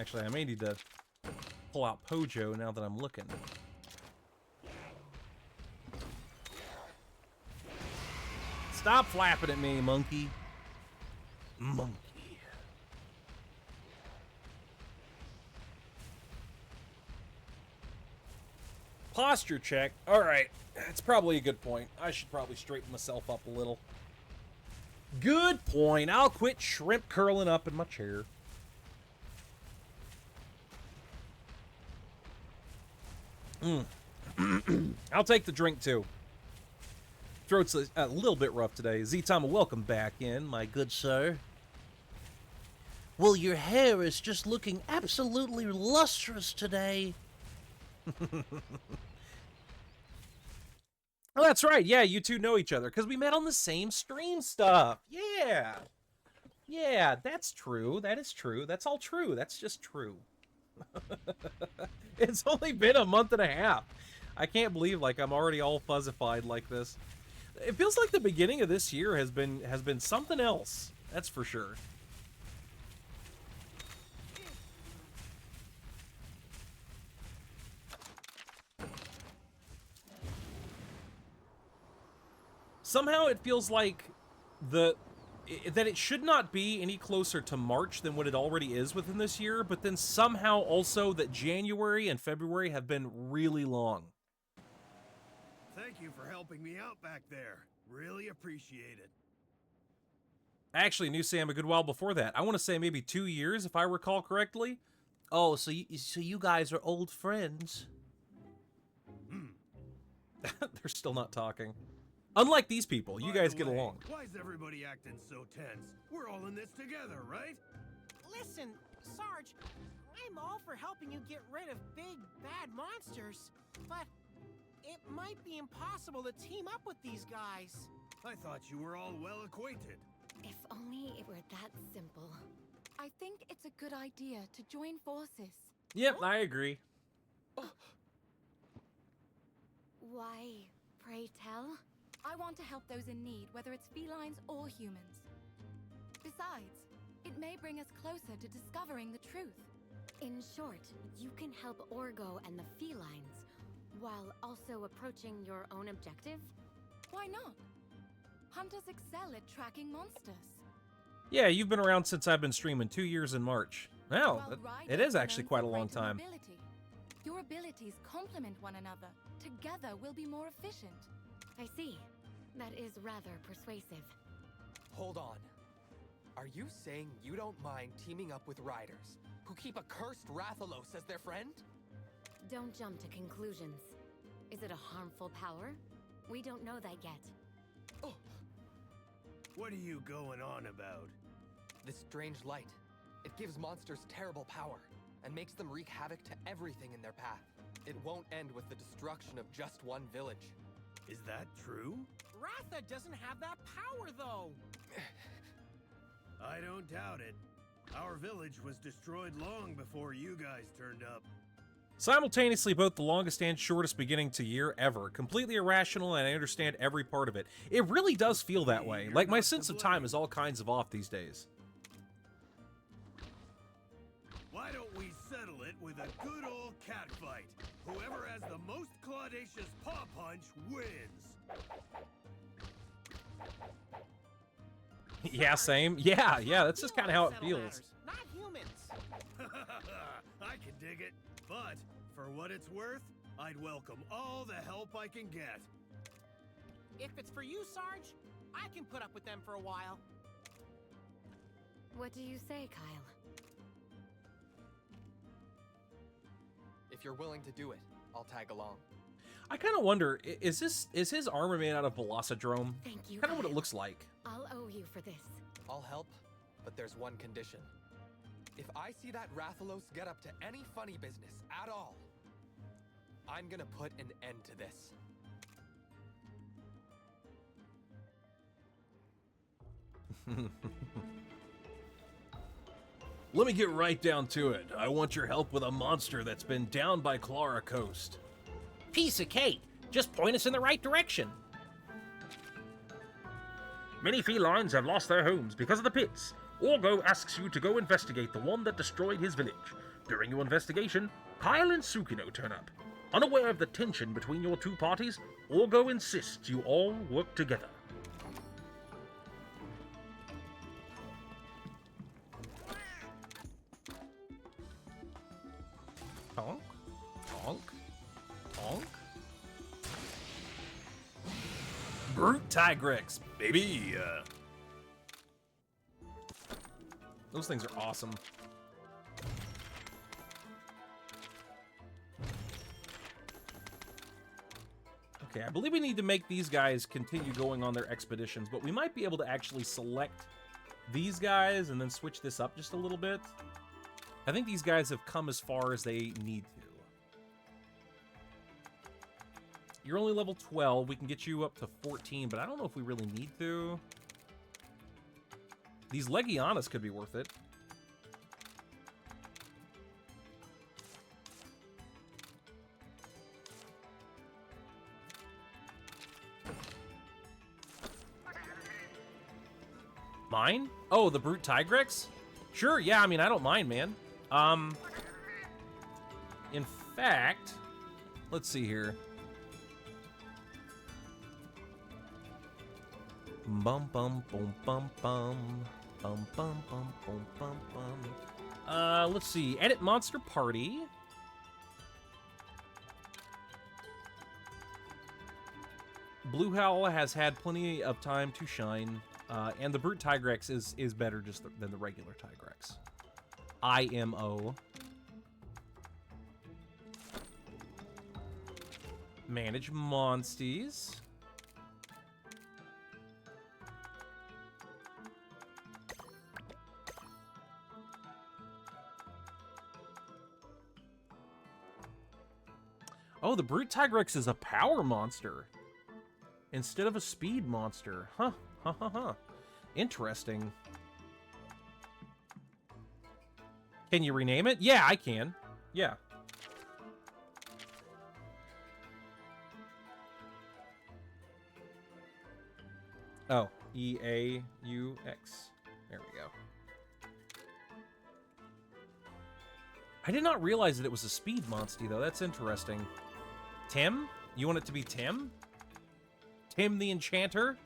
[SPEAKER 1] Actually, I may need to pull out Pojo now that I'm looking. Stop flapping at me, monkey. Monkey. Posture check. Alright. That's probably a good point. I should probably straighten myself up a little. Good point. I'll quit shrimp curling up in my chair. I'll take the drink too. Throat's a little bit rough today. Z-Tama, welcome back in, my good sir. Well, your hair is just looking absolutely lustrous today. Oh, that's right. Yeah, you two know each other because we met on the same stream stuff. Yeah. Yeah, that's true. That is true. That's all true. That's just true. It's only been a month and a half. I can't believe like I'm already all fuzzified like this. It feels like the beginning of this year has been something else. That's for sure. Somehow it feels like that it should not be any closer to March than what it already is within this year, but then somehow also that January and February have been really long.
[SPEAKER 7] Thank you for helping me out back there. Really appreciate it.
[SPEAKER 1] I actually knew Sam a good while before that. I want to say maybe 2 years, if I recall correctly. Oh, so you guys are old friends. They're still not talking. Unlike these people, you guys get along.
[SPEAKER 7] Why is everybody acting so tense? We're all in this together, right?
[SPEAKER 6] Listen, Sarge, I'm all for helping you get rid of big, bad monsters, but it might be impossible to team up with these guys.
[SPEAKER 7] I thought you were all well acquainted.
[SPEAKER 9] If only it were that simple.
[SPEAKER 2] I think it's a good idea to join forces.
[SPEAKER 1] Yep, I agree.
[SPEAKER 9] Why, pray tell?
[SPEAKER 2] I want to help those in need, whether it's felines or humans. Besides, it may bring us closer to discovering the truth.
[SPEAKER 9] In short, you can help Orgo and the felines, while also approaching your own objective?
[SPEAKER 2] Why not? Hunters excel at tracking monsters.
[SPEAKER 1] Yeah, you've been around since I've been streaming 2 years in March. Wow, it is actually quite a long time.
[SPEAKER 2] Your abilities complement one another. Together, we'll be more efficient.
[SPEAKER 9] I see. That is rather persuasive.
[SPEAKER 10] Hold on. Are you saying you don't mind teaming up with riders who keep a cursed Rathalos as their friend?
[SPEAKER 9] Don't jump to conclusions. Is it a harmful power? We don't know that yet.
[SPEAKER 10] Oh.
[SPEAKER 7] What are you going on about?
[SPEAKER 10] This strange light. It gives monsters terrible power and makes them wreak havoc to everything in their path. It won't end with the destruction of just one village.
[SPEAKER 7] Is that true?
[SPEAKER 6] Ratha doesn't have that power, though.
[SPEAKER 7] I don't doubt it. Our village was destroyed long before you guys turned up.
[SPEAKER 1] Simultaneously, both the longest and shortest beginning to year ever. Completely irrational, and I understand every part of it. It really does feel that way. Like, my sense of time is all kinds of off these days.
[SPEAKER 7] Why don't we settle it with a good old cat fight? Whoever has the most claudacious paw punch wins.
[SPEAKER 1] Yeah, same. Yeah, that's just kind of how it feels.
[SPEAKER 6] Not humans.
[SPEAKER 7] I can dig it. But, for what it's worth, I'd welcome all the help I can get.
[SPEAKER 6] If it's for you, Sarge, I can put up with them for a while.
[SPEAKER 9] What do you say, Kyle?
[SPEAKER 10] If you're willing to do it, I'll tag along.
[SPEAKER 1] I kind of wonder, is his armor made out of Velocidrome?
[SPEAKER 9] Thank you,
[SPEAKER 1] Kind of what it
[SPEAKER 9] Kyle.
[SPEAKER 1] looks like.
[SPEAKER 9] I'll owe you for this.
[SPEAKER 10] I'll help, but there's one condition. If I see that Rathalos get up to any funny business at all, I'm gonna put an end to this.
[SPEAKER 1] Let me get right down to it. I want your help with a monster that's been down by Clara Coast.
[SPEAKER 8] Piece of cake. Just point us in the right direction. Many felines have lost their homes because of the pits. Orgo asks you to go investigate the one that destroyed his village. During your investigation, Kyle and Sukino turn up. Unaware of the tension between your two parties, Orgo insists you all work together.
[SPEAKER 1] Tonk, tonk, tonk. Brute Tigrex, baby. Those things are awesome. Okay, I believe we need to make these guys continue going on their expeditions, but we might be able to actually select these guys and then switch this up just a little bit. I think these guys have come as far as they need to. You're only level 12. We can get you up to 14, but I don't know if we really need to. These Legianas could be worth it. Mine? Oh, the Brute Tigrex? Sure, yeah, I mean, I don't mind, man. In fact, let's see here. Bum bum bum bum bum bum bum bum bum bum bum. Let's see. Edit monster party. Blue Howl has had plenty of time to shine, and the Brute Tigrex is better just than the regular Tigrex. IMO. Manage monsties. Oh, the Brute Tigrex is a power monster instead of a speed monster. Huh. Ha ha ha. Interesting. Can you rename it? Yeah, I can. Yeah. Oh, E-A-U-X. There we go. I did not realize that it was a speed monster, though. That's interesting. Tim? You want it to be Tim? Tim the Enchanter?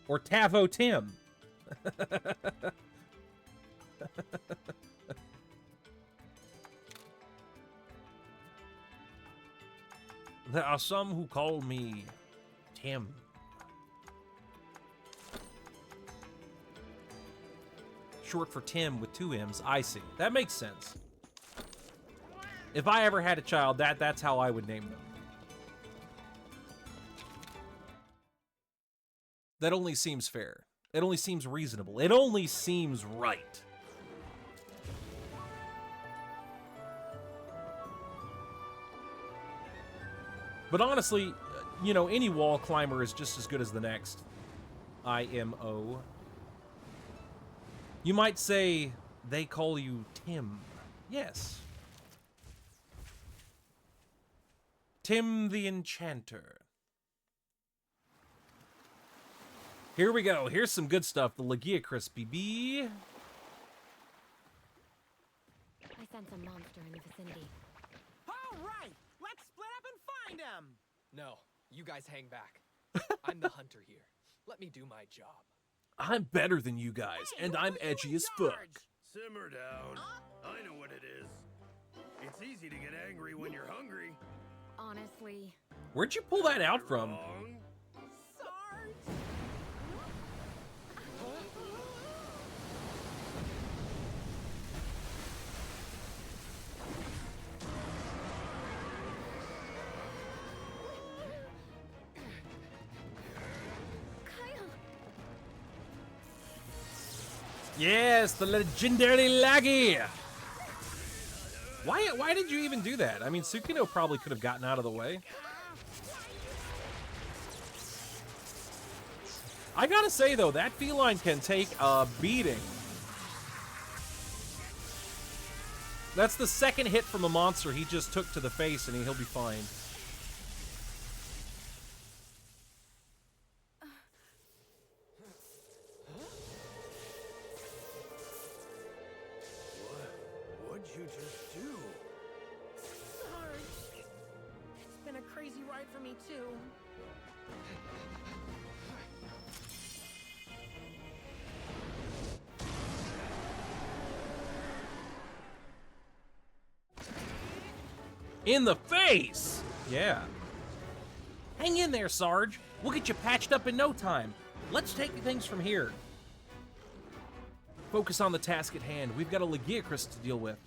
[SPEAKER 1] Or Tavo Tim? There are some who call me Tim. Short for Tim with 2 M's. I see. That makes sense. If I ever had a child, that's how I would name them. That only seems fair. It only seems reasonable. It only seems right. But honestly, you know, any wall climber is just as good as the next. IMO. You might say, they call you Tim. Yes. Tim the Enchanter. Here we go. Here's some good stuff. The Legiacris BB.
[SPEAKER 9] I sense a monster in the vicinity.
[SPEAKER 6] All right, let's split up and find him.
[SPEAKER 10] No, you guys hang back. I'm the hunter here. Let me do my job.
[SPEAKER 1] I'm better than you guys, and I'm edgy as fuck.
[SPEAKER 7] Simmer down. I know what it is. It's easy to get angry when you're hungry.
[SPEAKER 9] Honestly.
[SPEAKER 1] Where'd you pull that out from?
[SPEAKER 7] Wrong.
[SPEAKER 6] Sarge.
[SPEAKER 1] Yes, the legendary Laggy! Why did you even do that? I mean, Sukino probably could have gotten out of the way. I gotta say, though, that feline can take a beating. That's the second hit from a monster he just took to the face, and he'll be fine.
[SPEAKER 7] you just do?
[SPEAKER 6] Sarge! It's been a crazy ride for me, too.
[SPEAKER 1] In the face! Yeah. Hang in there, Sarge. We'll get you patched up in no time. Let's take things from here. Focus on the task at hand. We've got a Lagiacrus to deal with.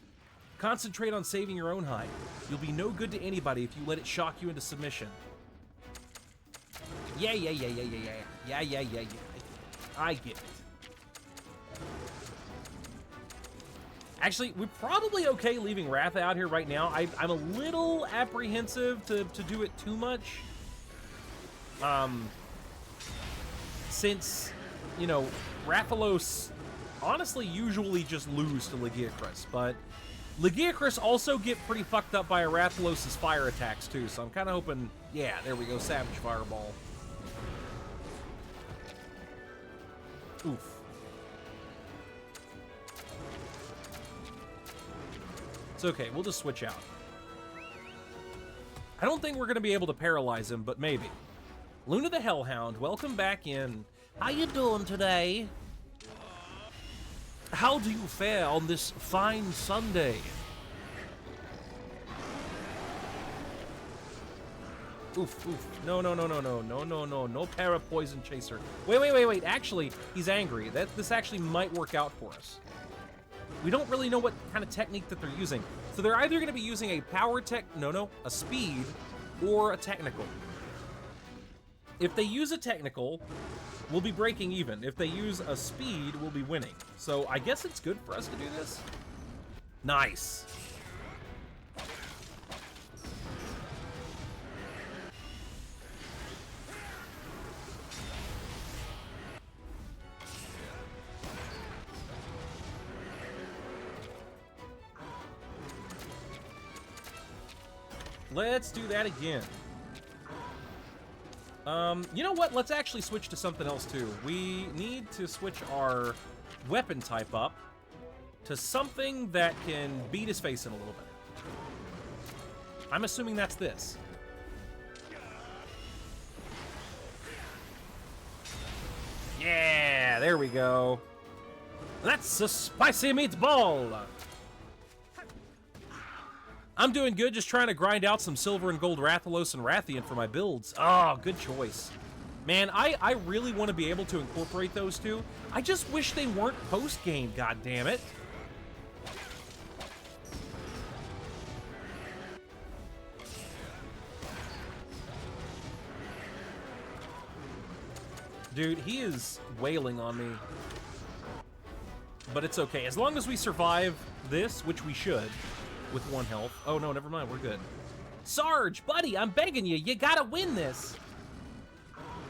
[SPEAKER 1] Concentrate on saving your own hide. You'll be no good to anybody if you let it shock you into submission. Yeah. I get it. Actually, we're probably okay leaving Ratha out here right now. I'm a little apprehensive to do it too much. Since, you know, Rathalos honestly usually just lose to Lagiacrus, but Lagiacrus also get pretty fucked up by a Rathalos' fire attacks too, so I'm kind of hoping, yeah, there we go, Savage Fireball. Oof. It's okay, we'll just switch out. I don't think we're going to be able to paralyze him, but maybe. Luna the Hellhound, welcome back in. How you doing today? How do you fare on this fine Sunday? Oof. No, para-poison chaser. Wait. Actually, he's angry. This actually might work out for us. We don't really know what kind of technique that they're using. So they're either going to be using a power tech, a speed, or a technical. If they use a technical, we'll be breaking even. If they use a speed, we'll be winning. So I guess it's good for us to do this. Nice. Let's do that again. You know what? Let's actually switch to something else, too. We need to switch our weapon type up to something that can beat his face in a little bit. I'm assuming that's this. Yeah, there we go. That's a spicy meatball! I'm doing good, just trying to grind out some silver and gold Rathalos and Rathian for my builds. Oh, good choice. Man, I really want to be able to incorporate those two. I just wish they weren't post-game, goddammit. Dude, he is wailing on me. But it's okay. As long as we survive this, which we should, with 1 health. Oh, no, never mind. We're good. Sarge, buddy, I'm begging you. You gotta win this.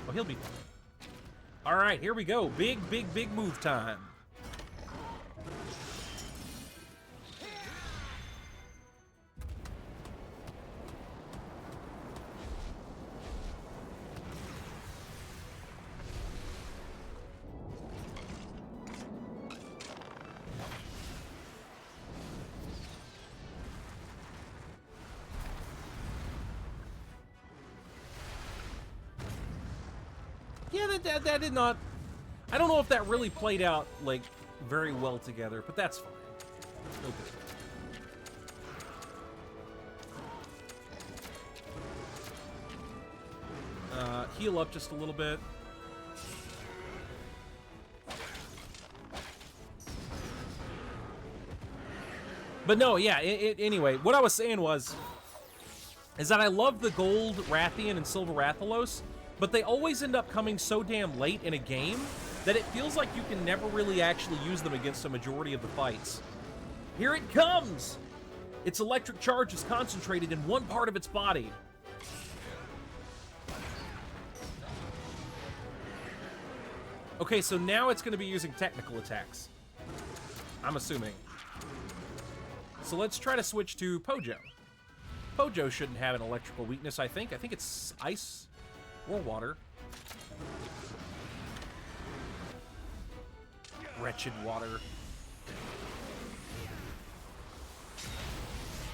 [SPEAKER 1] Oh, he'll be fine. All right, here we go. Big move time. Yeah, that did not... I don't know if that really played out, like, very well together, but that's fine. Okay. Heal up just a little bit. But no, yeah, anyway, what I was saying is that I love the gold Rathian and silver Rathalos, but they always end up coming so damn late in a game that it feels like you can never really actually use them against a majority of the fights. Here it comes! Its electric charge is concentrated in one part of its body. Okay, so now it's going to be using technical attacks. I'm assuming. So let's try to switch to Pojo. Pojo shouldn't have an electrical weakness, I think. I think it's ice or water. Wretched water.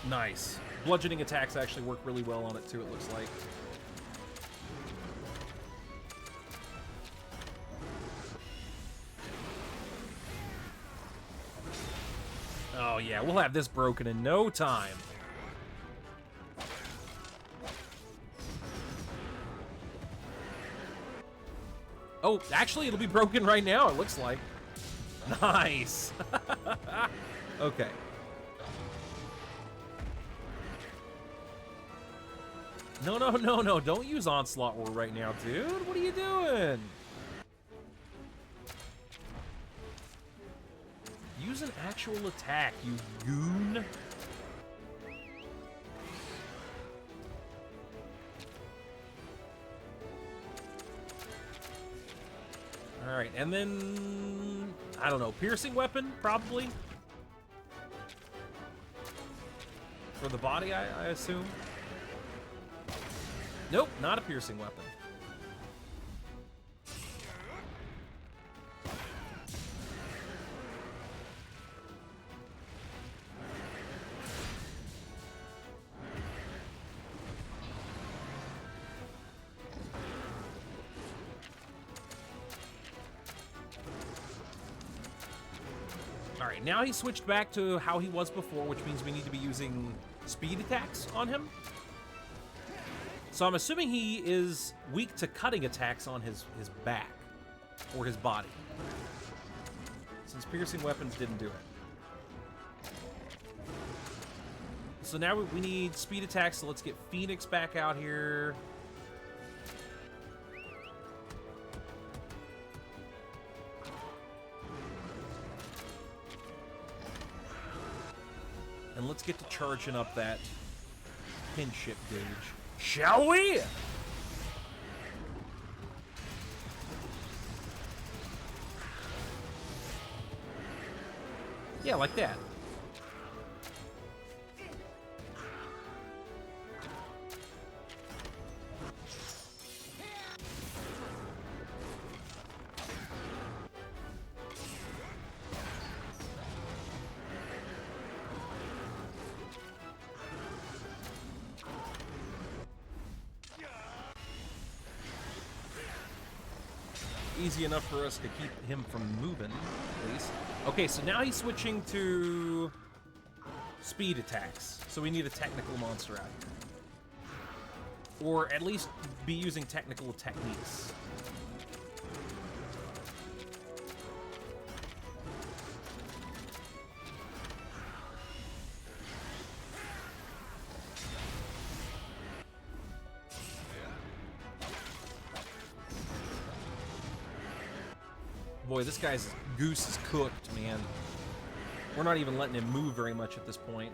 [SPEAKER 1] Nice. Bludgeoning attacks actually work really well on it too, it looks like. Oh yeah, we'll have this broken in no time. Oh, actually, it'll be broken right now, it looks like. Nice. Okay. No, no, no, no. Don't use Onslaught Roar right now, dude. What are you doing? Use an actual attack, you goon. Alright, and then... I don't know. Piercing weapon, probably? For the body, I assume? Nope, not a piercing weapon. Alright, now he switched back to how he was before, which means we need to be using speed attacks on him. So I'm assuming he is weak to cutting attacks on his back or his body, since piercing weapons didn't do it. So now we need speed attacks, so let's get Phoenix back out here. And let's get to charging up that kinship gauge. Shall we? Yeah, like that. Easy enough for us to keep him from moving, at least. Okay, so now he's switching to speed attacks. So we need a technical monster out here. Or at least be using technical techniques. Boy, this guy's goose is cooked, man. We're not even letting him move very much at this point.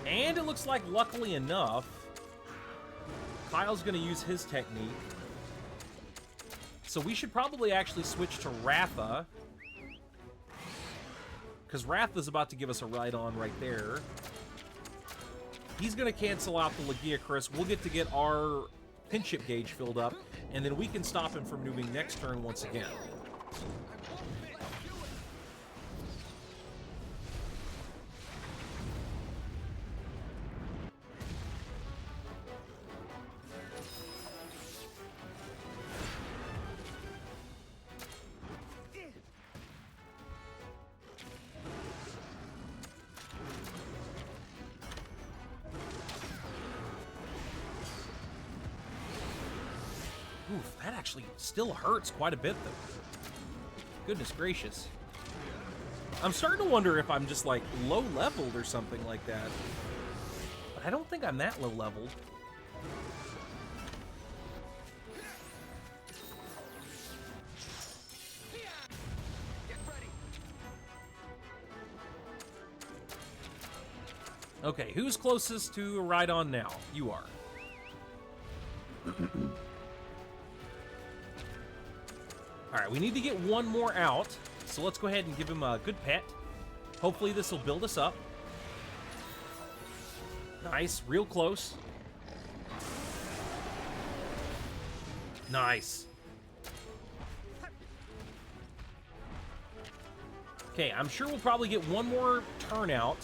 [SPEAKER 1] And it looks like, luckily enough, Kyle's going to use his technique. So we should probably actually switch to Ratha, because Ratha's about to give us a ride-on right there. He's going to cancel out the Lagiacrus. We'll get to get our kinship gauge filled up, and then we can stop him from moving next turn once again. Oof, that actually still hurts quite a bit, though. Goodness gracious. I'm starting to wonder if I'm just, like, low-leveled or something like that. But I don't think I'm that low-leveled. Okay, who's closest to a ride-on now? You are. Alright, we need to get one more out, so let's go ahead and give him a good pet. Hopefully this will build us up. Nice, real close. Nice. Okay, I'm sure we'll probably get one more turnout.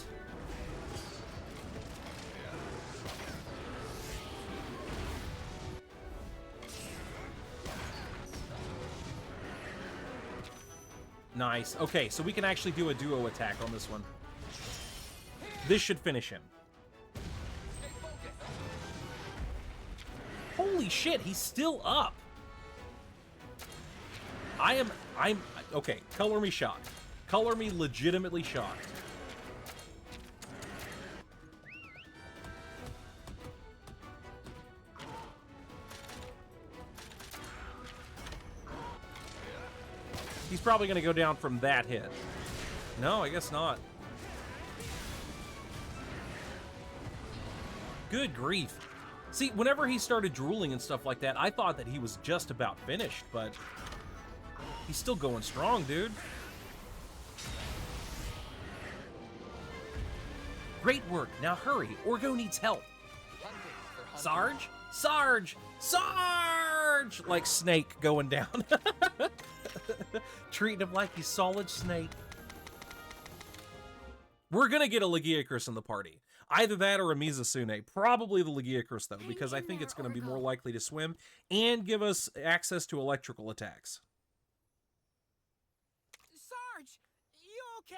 [SPEAKER 1] Nice. Okay, so we can actually do a duo attack on this one. This should finish him. Holy shit, he's still up. I'm okay, color me shocked. Color me legitimately shocked. He's probably going to go down from that hit. No, I guess not. Good grief. See, whenever he started drooling and stuff like that, I thought that he was just about finished, but he's still going strong, dude. Great work. Now hurry. Orgo needs help. Sarge? Sarge! Sarge! Like Snake going down. Treating him like he's solid Snake. We're gonna get a Lagiacrus in the party. Either that or a Mizusune. Probably the Lagiacrus, though, because I think it's going to be more likely to swim and give us access to electrical attacks.
[SPEAKER 6] Sarge, you okay?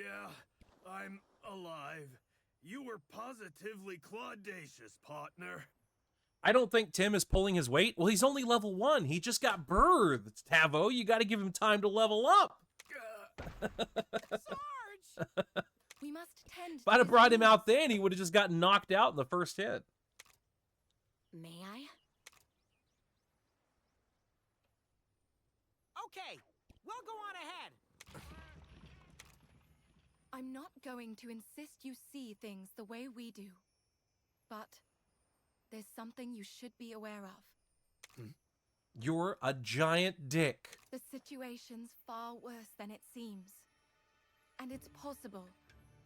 [SPEAKER 7] Yeah, I'm alive. You were positively claudacious, partner.
[SPEAKER 1] I don't think Tim is pulling his weight. Well, he's only level 1. He just got birthed, Tavo. You got to give him time to level up.
[SPEAKER 6] Sarge!
[SPEAKER 2] We must tend.
[SPEAKER 1] If I'd have brought him out then, he would have just gotten knocked out in the first hit.
[SPEAKER 9] May I?
[SPEAKER 6] Okay, we'll go on ahead.
[SPEAKER 2] I'm not going to insist you see things the way we do. But there's something you should be aware of.
[SPEAKER 1] You're a giant dick.
[SPEAKER 2] The situation's far worse than it seems. And it's possible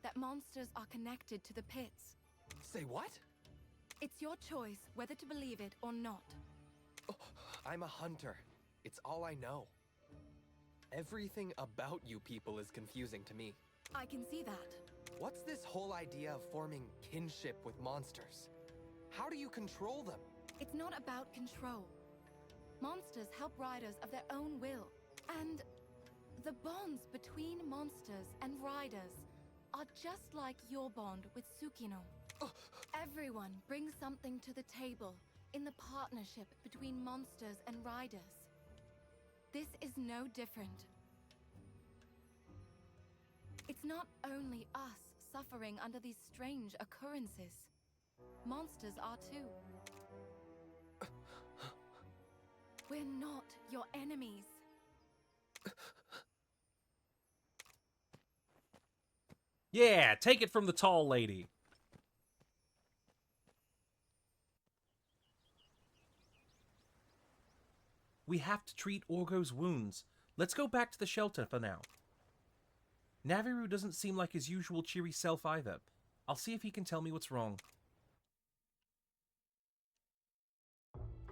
[SPEAKER 2] that monsters are connected to the pits.
[SPEAKER 10] Say what?
[SPEAKER 2] It's your choice whether to believe it or not.
[SPEAKER 10] Oh, I'm a hunter. It's all I know. Everything about you people is confusing to me.
[SPEAKER 2] I can see that.
[SPEAKER 10] What's this whole idea of forming kinship with monsters? How do you control them?
[SPEAKER 2] It's not about control. Monsters help riders of their own will. And the bonds between monsters and riders are just like your bond with Tsukino. Everyone brings something to the table in the partnership between monsters and riders. This is no different. It's not only us suffering under these strange occurrences. Monsters are too. We're not your enemies.
[SPEAKER 1] Yeah, take it from the tall lady. We have to treat Orgo's wounds. Let's go back to the shelter for now. Naviru doesn't seem like his usual cheery self either. I'll see if he can tell me what's wrong.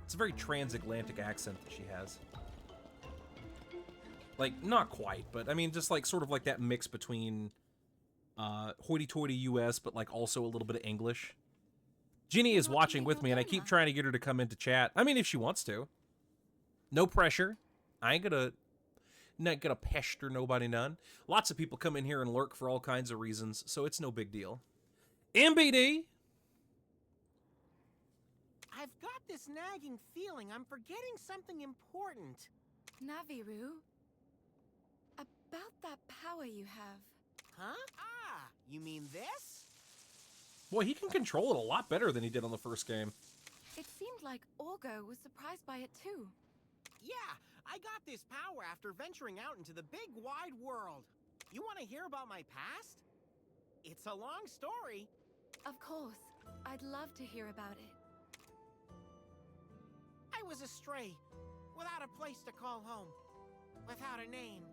[SPEAKER 1] It's a very transatlantic accent that she has. Like, not quite, but I mean, just like sort of like that mix between hoity-toity US, but like also a little bit of English. Ginny is watching with me, and I keep trying to get her to come into chat. I mean, if she wants to. No pressure. I ain't not gonna pester nobody none. Lots of people come in here and lurk for all kinds of reasons, so it's no big deal. MBD!
[SPEAKER 6] I've got this nagging feeling I'm forgetting something important.
[SPEAKER 2] Naviru, about that power you have.
[SPEAKER 6] Huh? Ah, you mean this?
[SPEAKER 1] Boy, he can control it a lot better than he did on the first game.
[SPEAKER 2] It seemed like Orgo was surprised by it too.
[SPEAKER 6] Yeah, I got this power after venturing out into the big wide world. You want to hear about my past? It's a long story.
[SPEAKER 2] Of course, I'd love to hear about it.
[SPEAKER 6] I was a stray, without a place to call home, without a name.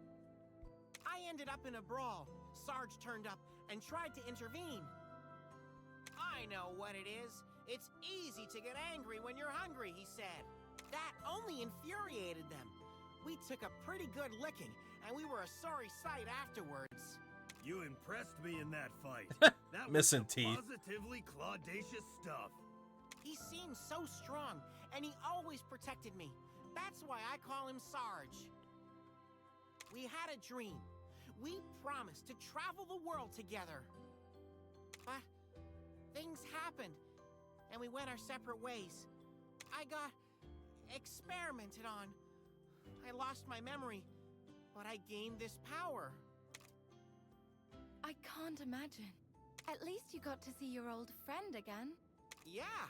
[SPEAKER 6] I ended up in a brawl. Sarge turned up and tried to intervene. I know what it is. It's easy to get angry when you're hungry, he said. That only infuriated them. We took a pretty good licking, and we were a sorry sight afterwards.
[SPEAKER 7] You impressed me in that fight. That was
[SPEAKER 1] Missing
[SPEAKER 7] some
[SPEAKER 1] teeth.
[SPEAKER 7] positively claudacious stuff.
[SPEAKER 6] He seemed so strong, and he always protected me. That's why I call him Sarge. We had a dream. We promised to travel the world together. But things happened, and we went our separate ways. I got experimented on. I lost my memory, but I gained this power.
[SPEAKER 2] I can't imagine. At least you got to see your old friend again.
[SPEAKER 6] Yeah,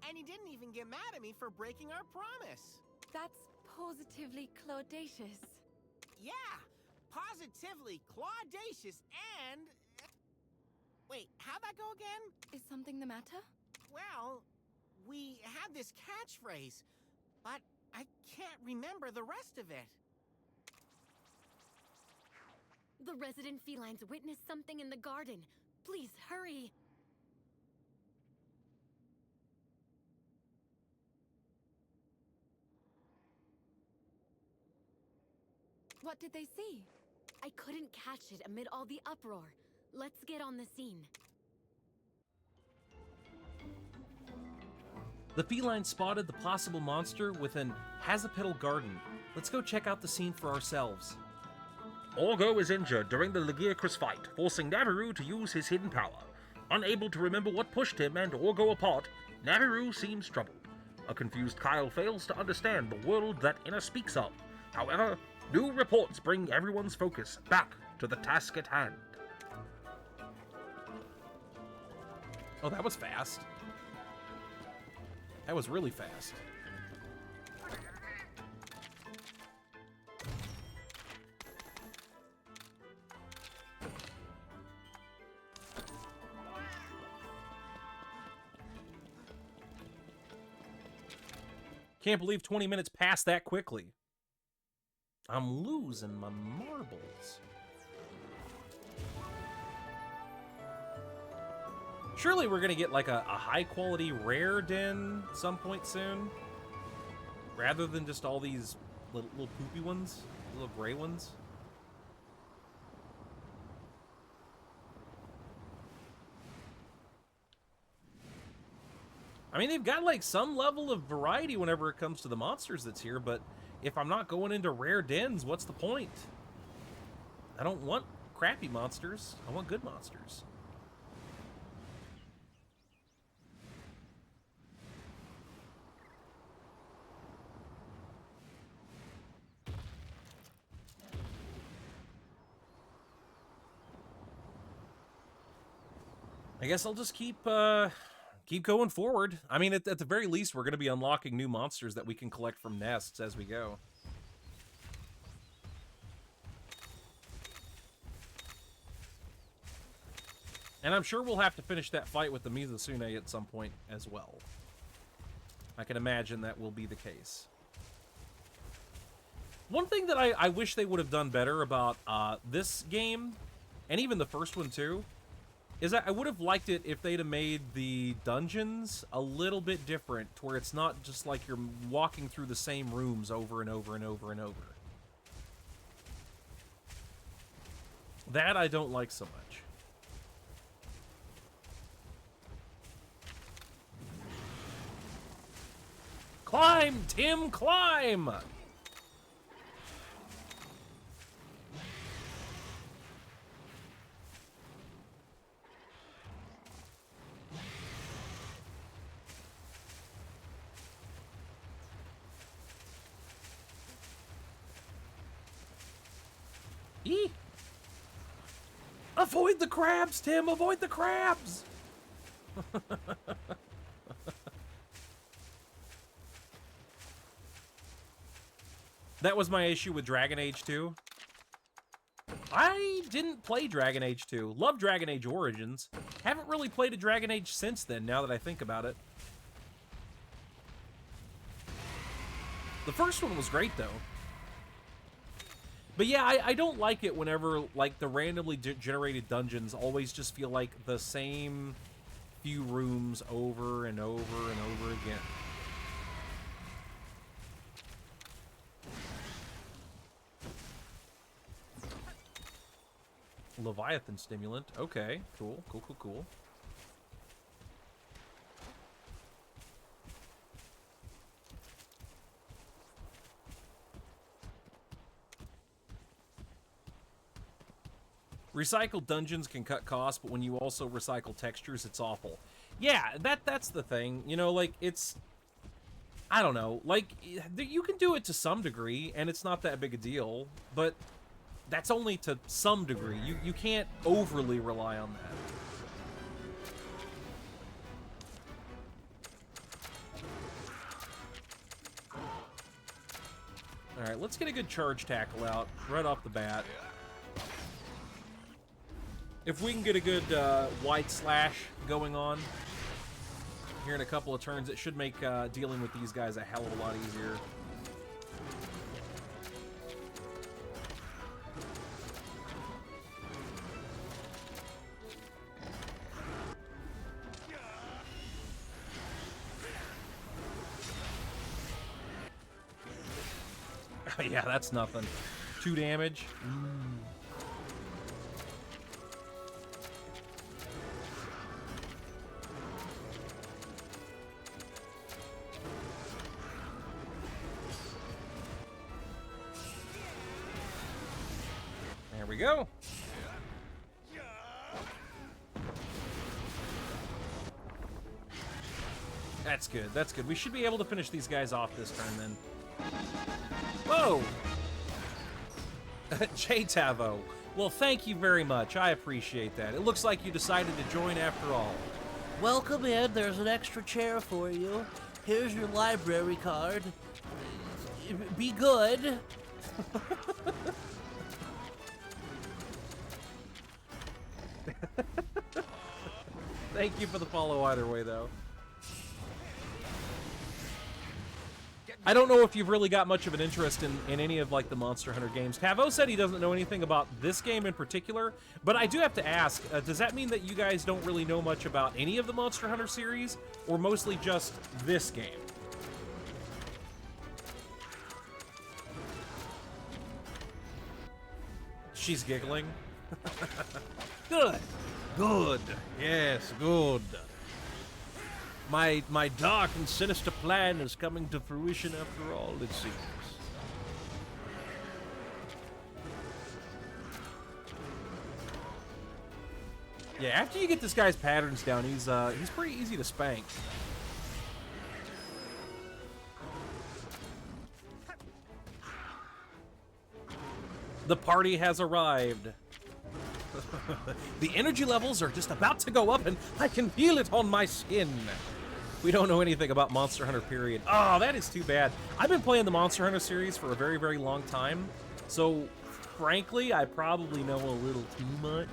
[SPEAKER 6] and he didn't even get mad at me for breaking our promise.
[SPEAKER 2] That's positively claudacious.
[SPEAKER 6] Yeah, positively claudacious and... Wait, how'd that go again?
[SPEAKER 2] Is something the matter?
[SPEAKER 6] Well, we had this catchphrase, but I can't remember the rest of it.
[SPEAKER 9] The resident felines witnessed something in the garden. Please, hurry!
[SPEAKER 2] What did they see?
[SPEAKER 9] I couldn't catch it amid all the uproar. Let's get on the scene.
[SPEAKER 1] The feline spotted the possible monster within Hazapedal Garden. Let's go check out the scene for ourselves.
[SPEAKER 8] Orgo is injured during the Lagiacrus fight, forcing Naviru to use his hidden power. Unable to remember what pushed him and Orgo apart, Naviru seems troubled. A confused Kyle fails to understand the world that Inna speaks of. However, new reports bring everyone's focus back to the task at hand.
[SPEAKER 1] Oh, that was fast. That was really fast. Can't believe 20 minutes passed that quickly. I'm losing my marbles. Surely we're gonna get like a high-quality rare den some point soon, rather than just all these little poopy ones, little gray ones. I mean, they've got like some level of variety whenever it comes to the monsters that's here, but if I'm not going into rare dens, what's the point? I don't want crappy monsters. I want good monsters. I guess I'll just keep going forward. I mean, at the very least, we're going to be unlocking new monsters that we can collect from nests as we go. And I'm sure we'll have to finish that fight with the Mizusune at some point as well. I can imagine that will be the case. One thing that I wish they would have done better about this game, and even the first one too, is that I would have liked it if they'd have made the dungeons a little bit different, to where it's not just like you're walking through the same rooms over and over and over and over. That I don't like so much. Climb, Tim, climb! Eee! Avoid the crabs, Tim! Avoid the crabs! That was my issue with Dragon Age 2. I didn't play Dragon Age 2. Love Dragon Age Origins. Haven't really played a Dragon Age since then, now that I think about it. The first one was great, though. But yeah, I don't like it whenever, like, the randomly generated dungeons always just feel like the same few rooms over and over and over again. Leviathan stimulant. Okay, cool, cool, cool, cool. Recycled dungeons can cut costs, but when you also recycle textures, it's awful. Yeah, that's the thing. You know, like, it's... I don't know. Like, you can do it to some degree, and it's not that big a deal, but that's only to some degree. You can't overly rely on that. Alright, let's get a good charge tackle out right off the bat. If we can get a good wide slash going on here in a couple of turns, it should make dealing with these guys a hell of a lot easier. Yeah, that's nothing. 2 damage. There we go. That's good. That's good. We should be able to finish these guys off this turn then. Whoa! J Tavo. Well, thank you very much. I appreciate that. It looks like you decided to join after all.
[SPEAKER 11] Welcome in. There's an extra chair for you. Here's your library card. Be good.
[SPEAKER 1] Thank you for the follow either way, though. I don't know if you've really got much of an interest in any of, like, the Monster Hunter games. Tavo said he doesn't know anything about this game in particular, but I do have to ask, does that mean that you guys don't really know much about any of the Monster Hunter series, or mostly just this game? She's giggling. Good. Good. Yes, good. My dark and sinister plan is coming to fruition after all, it seems. Yeah, after you get this guy's patterns down, he's pretty easy to spank. The party has arrived. The energy levels are just about to go up, and I can feel it on my skin. We don't know anything about Monster Hunter, period. Oh, that is too bad. I've been playing the Monster Hunter series for a very, very long time, so frankly, I probably know a little too much.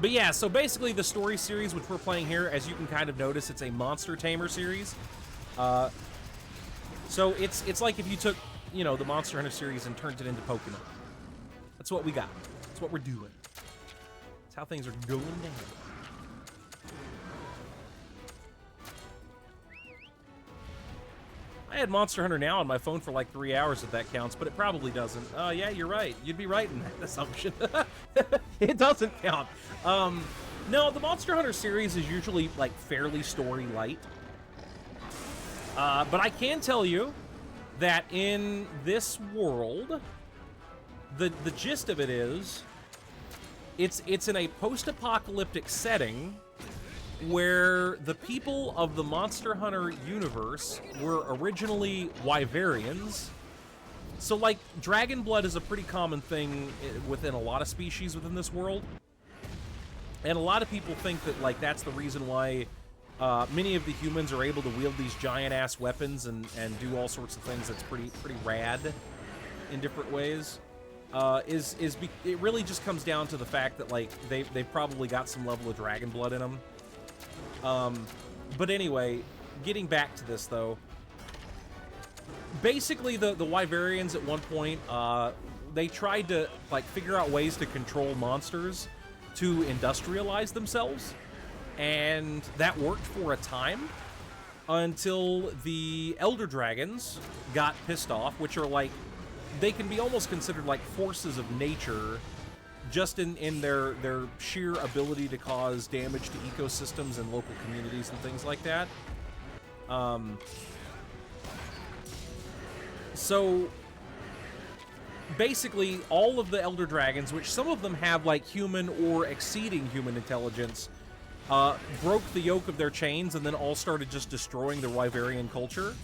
[SPEAKER 1] But yeah, so basically the story series which we're playing here, as you can kind of notice, it's a Monster Tamer series. So it's like if you took, you know, the Monster Hunter series and turned it into Pokemon. That's what we got. That's what we're doing. That's how things are going down. I had Monster Hunter Now on my phone for like 3 hours if that counts, but it probably doesn't. Yeah, you're right. You'd be right in that assumption. It doesn't count. No, the Monster Hunter series is usually like fairly story light. But I can tell you that in this world, the gist of it is, it's in a post-apocalyptic setting where the people of the Monster Hunter universe were originally Wyverians. So, like, dragon blood is a pretty common thing within a lot of species within this world. And a lot of people think that, like, that's the reason why many of the humans are able to wield these giant-ass weapons and do all sorts of things that's pretty rad in different ways. It really just comes down to the fact that, like, they've probably got some level of dragon blood in them. But anyway, getting back to this, though, basically the Wyverians at one point, they tried to, like, figure out ways to control monsters to industrialize themselves, and that worked for a time until the Elder Dragons got pissed off, which are, like, they can be almost considered like forces of nature, just in their sheer ability to cause damage to ecosystems and local communities and things like that. So basically, all of the Elder Dragons, which some of them have like human or exceeding human intelligence, broke the yoke of their chains and then all started just destroying the Wyverian culture.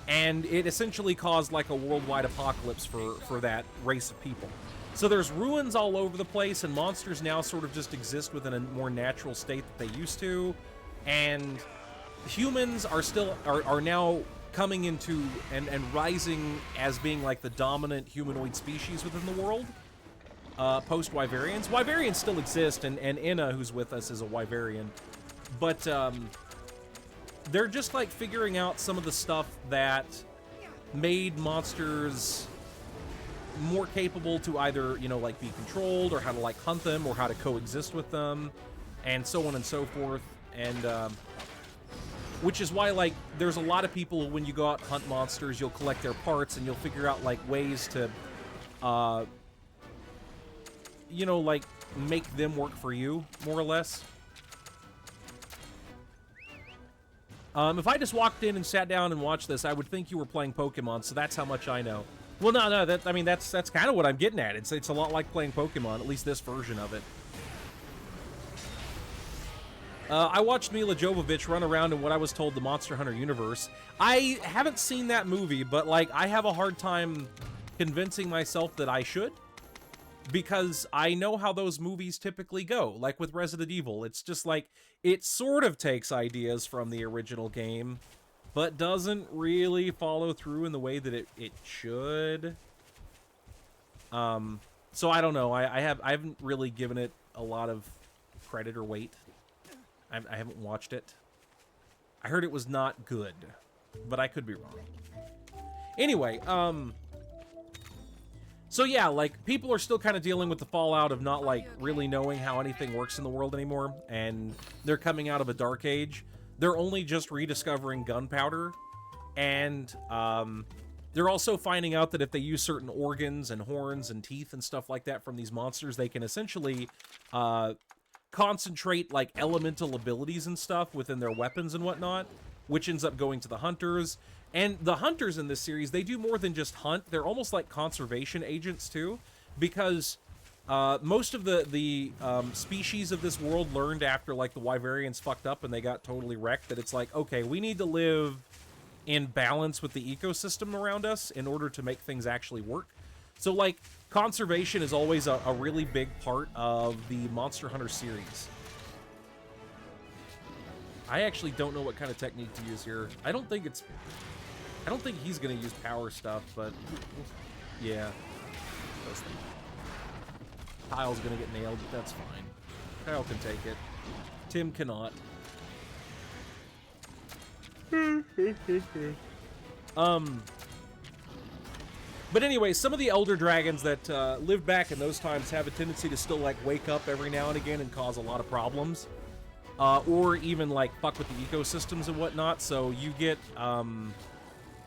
[SPEAKER 1] And it essentially caused like a worldwide apocalypse for that race of people. So there's ruins all over the place, and monsters now sort of just exist within a more natural state that they used to. And humans are now coming into and rising as being like the dominant humanoid species within the world. Post-Wyverians. Wyverians still exist, and Inna, who's with us, is a Wyverian. But they're just like figuring out some of the stuff that made monsters more capable to either, you know, like be controlled, or how to like hunt them, or how to coexist with them, and so on and so forth. And which is why, like, there's a lot of people, when you go out and hunt monsters, you'll collect their parts and you'll figure out like ways to you know, like, make them work for you, more or less. If I just walked in and sat down and watched this, I would think you were playing Pokemon, so that's how much I know. Well, no, I mean, that's kind of what I'm getting at. It's a lot like playing Pokemon, at least this version of it. I watched Mila Jovovich run around in what I was told the Monster Hunter universe. I haven't seen that movie, but, like, I have a hard time convincing myself that I should, because I know how those movies typically go. Like with Resident Evil, it's just like, it sort of takes ideas from the original game, but doesn't really follow through in the way that it should. So I don't know. I haven't really given it a lot of credit or weight. I haven't watched it. I heard it was not good, but I could be wrong. Anyway, so yeah, like, people are still kind of dealing with the fallout of not, like, really knowing how anything works in the world anymore, and they're coming out of a dark age. They're only just rediscovering gunpowder, and they're also finding out that if they use certain organs and horns and teeth and stuff like that from these monsters, they can essentially concentrate, like, elemental abilities and stuff within their weapons and whatnot, which ends up going to the hunters. And the hunters in this series, they do more than just hunt. They're almost like conservation agents, too, because most of the species of this world learned after, like, the Wyverians fucked up and they got totally wrecked, that it's like, okay, we need to live in balance with the ecosystem around us in order to make things actually work. So, like, conservation is always a really big part of the Monster Hunter series. I actually don't know what kind of technique to use here. I don't think he's gonna use power stuff, but yeah. Kyle's gonna get nailed, but that's fine. Kyle can take it. Tim cannot. But anyway, some of the Elder Dragons that lived back in those times have a tendency to still, like, wake up every now and again and cause a lot of problems. Or even, like, fuck with the ecosystems and whatnot, so you get,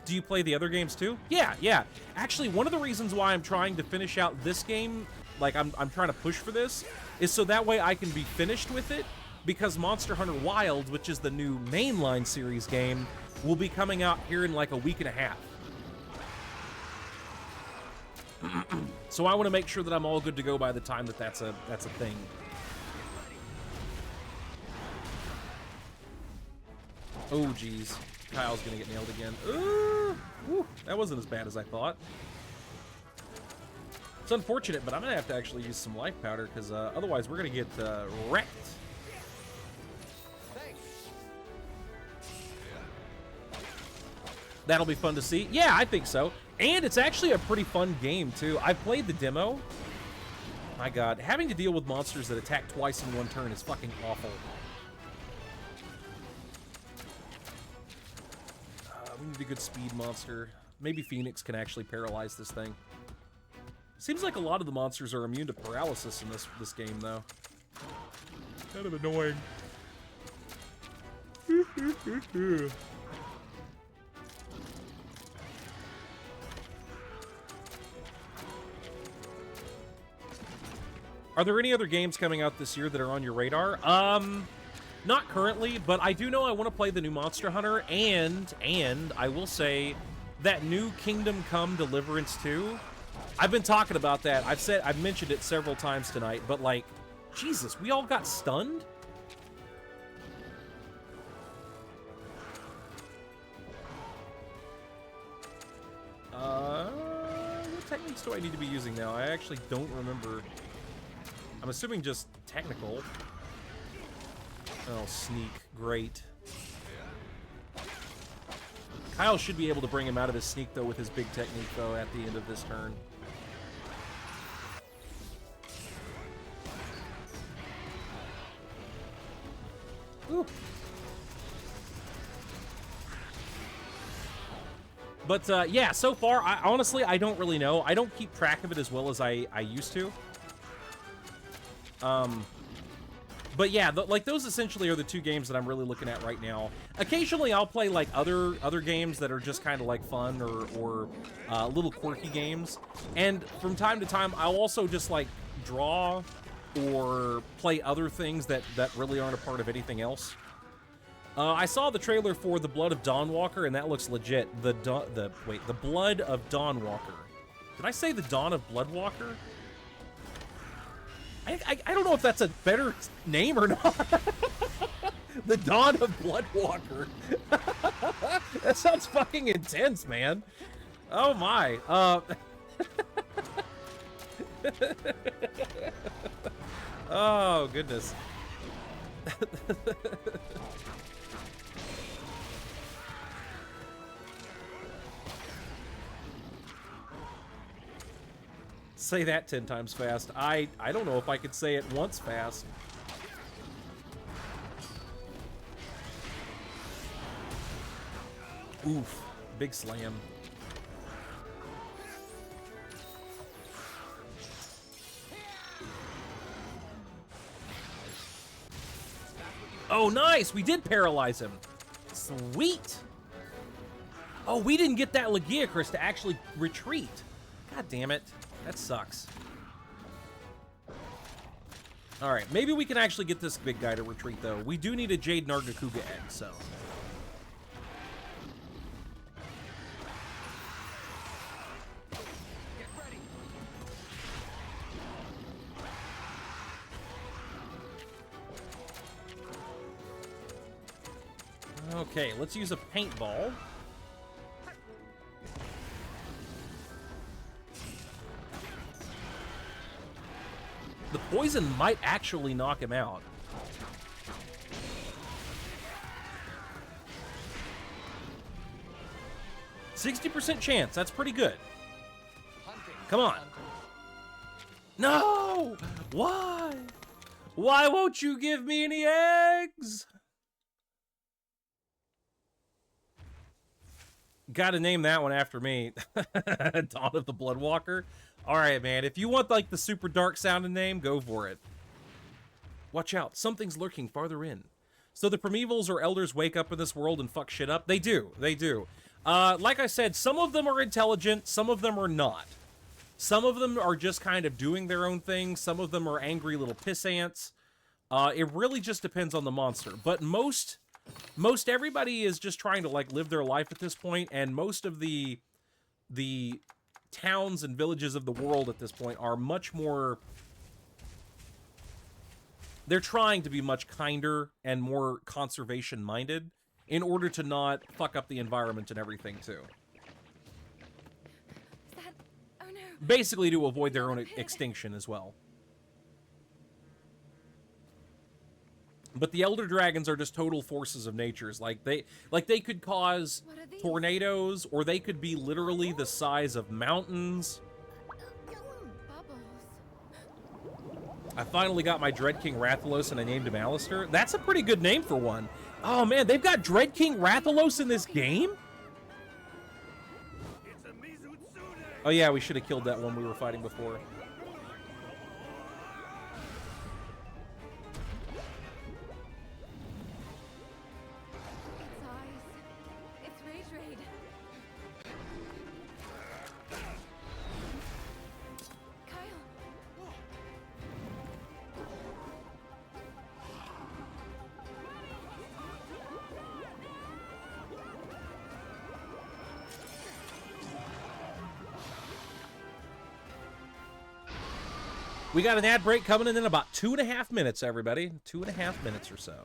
[SPEAKER 1] do you play the other games too? Yeah. Actually, one of the reasons why I'm trying to finish out this game, like, I'm trying to push for this, is so that way I can be finished with it, because Monster Hunter Wilds, which is the new mainline series game, will be coming out here in, like, a week and a half. So I want to make sure that I'm all good to go by the time that that's a thing. Oh, geez. Kyle's gonna get nailed again. Ooh, whew, that wasn't as bad as I thought. It's unfortunate, but I'm gonna have to actually use some life powder, because otherwise we're gonna get wrecked. That'll be fun to see. Yeah, I think so. And it's actually a pretty fun game, too. I played the demo. My god, having to deal with monsters that attack twice in one turn is fucking awful. We need a good speed monster. Maybe Phoenix can actually paralyze this thing. Seems like a lot of the monsters are immune to paralysis in this game, though. Kind of annoying. Are there any other games coming out this year that are on your radar? Not currently, but I do know I want to play the new Monster Hunter, and I will say that new Kingdom Come Deliverance 2. I've been talking about that. I've mentioned it several times tonight, but like, Jesus, we all got stunned? What techniques do I need to be using now? I actually don't remember. I'm assuming just technical. Oh, sneak. Great. Kyle should be able to bring him out of his sneak, though, with his big technique, though, at the end of this turn. Ooh. But, yeah, so far, honestly, I don't really know. I don't keep track of it as well as I used to. But yeah, like those essentially are the two games that I'm really looking at right now. Occasionally, I'll play like other games that are just kind of like fun or little quirky games. And from time to time, I'll also just like draw or play other things that really aren't a part of anything else. I saw the trailer for The Blood of Dawnwalker, and that looks legit. The Blood of Dawnwalker. Did I say The Dawn of Bloodwalker? I don't know if that's a better name or not. The Dawn of Bloodwalker. That sounds fucking intense, man. Oh my. Oh, goodness. Say that 10 times fast. I don't know if I could say it once fast. Oof. Big slam. Oh, nice! We did paralyze him. Sweet! Oh, we didn't get that Lagiacrus to actually retreat. God damn it. That sucks. Alright, maybe we can actually get this big guy to retreat, though. We do need a Jade Nargacuga egg, so... Okay, let's use a paintball. The poison might actually knock him out. %60 chance. That's pretty good. Come on. No! Why? Why won't you give me any eggs? Gotta name that one after me. Dawn of the Bloodwalker. Alright, man. If you want, like, the super dark sounding name, go for it. Watch out. Something's lurking farther in. So the Primevals or Elders wake up in this world and fuck shit up? They do. They do. Like I said, some of them are intelligent. Some of them are not. Some of them are just kind of doing their own thing. Some of them are angry little piss ants. It really just depends on the monster. But most everybody is just trying to, like, live their life at this point, and most of the towns and villages of the world at this point are much more... They're trying to be much kinder and more conservation-minded in order to not fuck up the environment and everything, too.
[SPEAKER 2] Oh no.
[SPEAKER 1] Basically to avoid their own extinction as well. But the Elder Dragons are just total forces of nature. Like they could cause tornadoes, or they could be literally the size of mountains. I finally got my Dread King Rathalos and I named him Alistair. That's a pretty good name for one. Oh man, they've got Dread King Rathalos in this game? Oh yeah, we should have killed that one we were fighting before. We got an ad break coming in about 2.5 minutes, everybody. 2.5 minutes or so.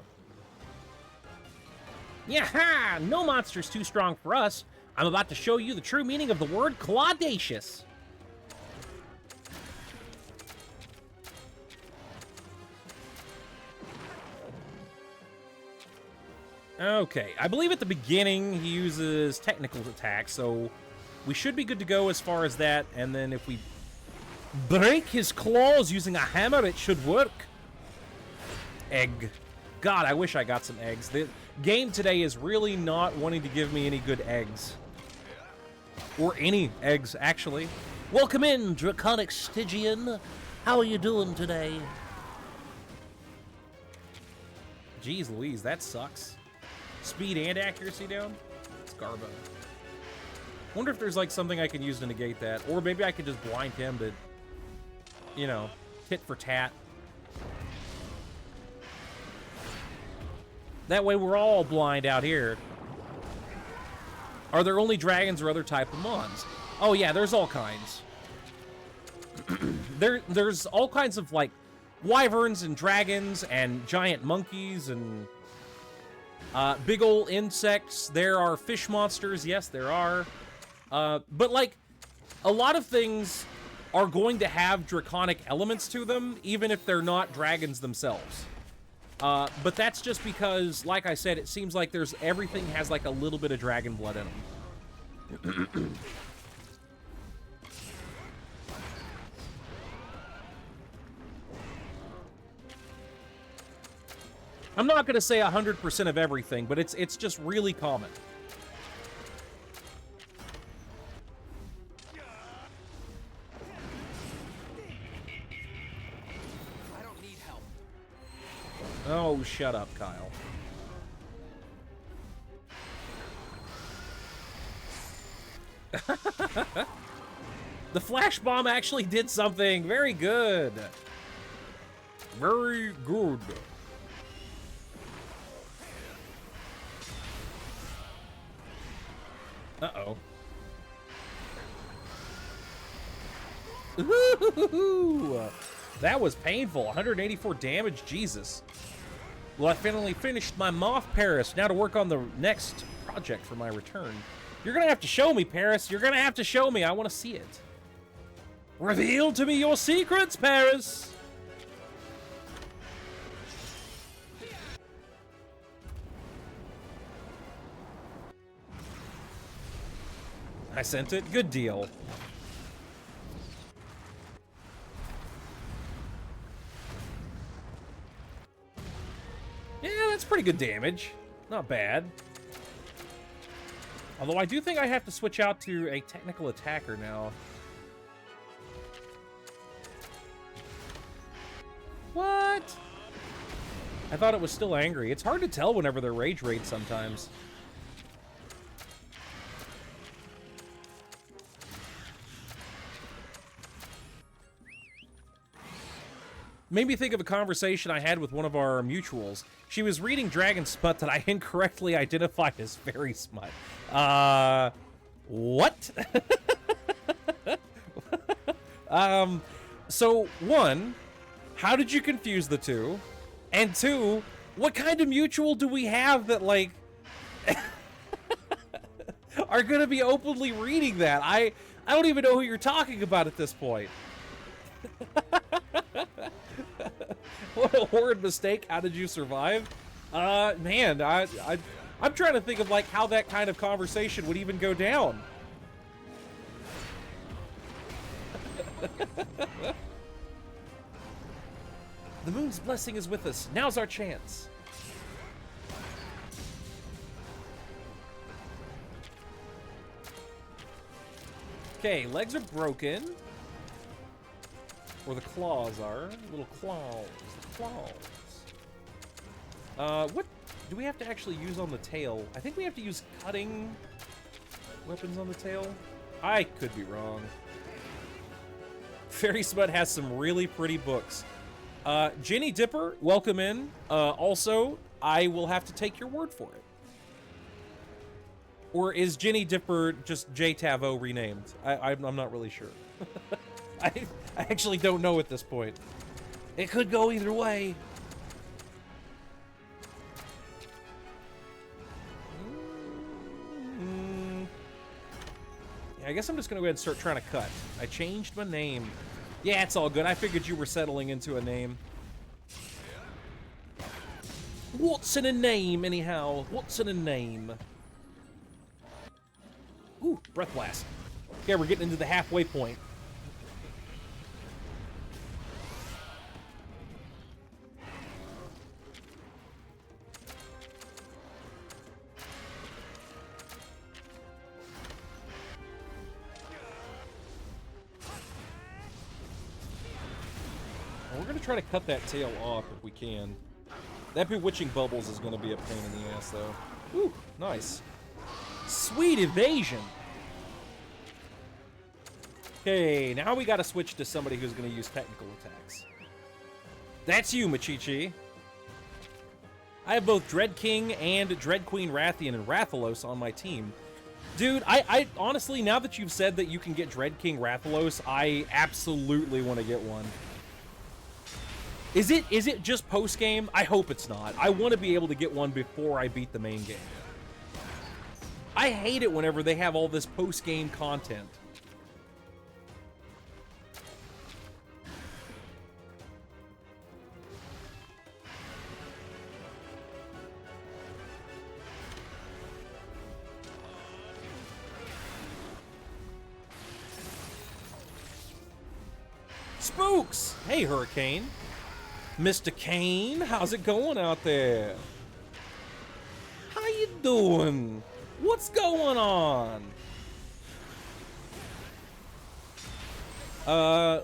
[SPEAKER 1] Yeah-ha! No monster's too strong for us. I'm about to show you the true meaning of the word claudacious. Okay, I believe at the beginning he uses technical attack, so we should be good to go as far as that, and then if we break his claws using a hammer, it should work. Egg. God, I wish I got some eggs. The game today is really not wanting to give me any good eggs. Or any eggs, actually.
[SPEAKER 11] Welcome in, Draconic Stygian. How are you doing today?
[SPEAKER 1] Jeez Louise, that sucks. Speed and accuracy down? It's garbo. Wonder if there's like something I can use to negate that. Or maybe I could just blind him to, you know, tit for tat. That way we're all blind out here. Are there only dragons or other type of mons? Oh yeah, there's all kinds. There's all kinds of like wyverns and dragons and giant monkeys and big ol' insects. There are fish monsters, yes there are. But like a lot of things are going to have draconic elements to them, even if they're not dragons themselves. But that's just because, like I said, it seems like everything has like a little bit of dragon blood in them. I'm not gonna say 100% of everything, but it's just really common. Oh, shut up, Kyle. The flash bomb actually did something. Very good. Very good. Uh-oh. Ooh, that was painful. 184 damage, Jesus. Well, I finally finished my Moth, Paris. Now to work on the next project for my return. You're gonna have to show me, Paris. You're gonna have to show me. I want to see it. Reveal to me your secrets, Paris. I sent it. Good deal. Yeah, that's pretty good damage. Not bad. Although I do think I have to switch out to a technical attacker now. What? I thought it was still angry. It's hard to tell whenever they're rage raid sometimes. Made me think of a conversation I had with one of our mutuals. She was reading Dragon Smut that I incorrectly identified as Fairy Smut. What? So, one, how did you confuse the two? And two, what kind of mutual do we have that, like, are gonna be openly reading that? I don't even know who you're talking about at this point. What a horrid mistake. How did you survive? Man, I'm trying to think of, like, how that kind of conversation would even go down. The moon's blessing is with us. Now's our chance. Okay, legs are broken. Or the claws are. Little claws. What do we have to actually use on the tail? I think we have to use cutting weapons on the tail. I could be wrong. Fairy Smut has some really pretty books. Jenny Dipper, welcome in. Also, I will have to take your word for it. Or is Jenny Dipper just J Tavo renamed? I'm not really sure. I actually don't know at this point. It could go either way. Yeah, I guess I'm just gonna go ahead and start trying to cut. I changed my name. Yeah, it's all good. I figured you were settling into a name. What's in a name, anyhow? What's in a name? Ooh, breath blast. Okay, we're getting into the halfway point. We're gonna try to cut that tail off if we can. That bewitching bubbles is gonna be a pain in the ass, though. Ooh, nice. Sweet evasion. Okay, now we gotta switch to somebody who's gonna use technical attacks. That's you, Machichi. I have both Dread King and Dread Queen Rathian and Rathalos on my team. Dude, I honestly, now that you've said that you can get Dread King Rathalos, I absolutely want to get one. Is it just post-game? I hope it's not. I want to be able to get one before I beat the main game. I hate it whenever they have all this post-game content. Spooks! Hey, Hurricane. Mr. Kane, how's it going out there? How you doing? What's going on?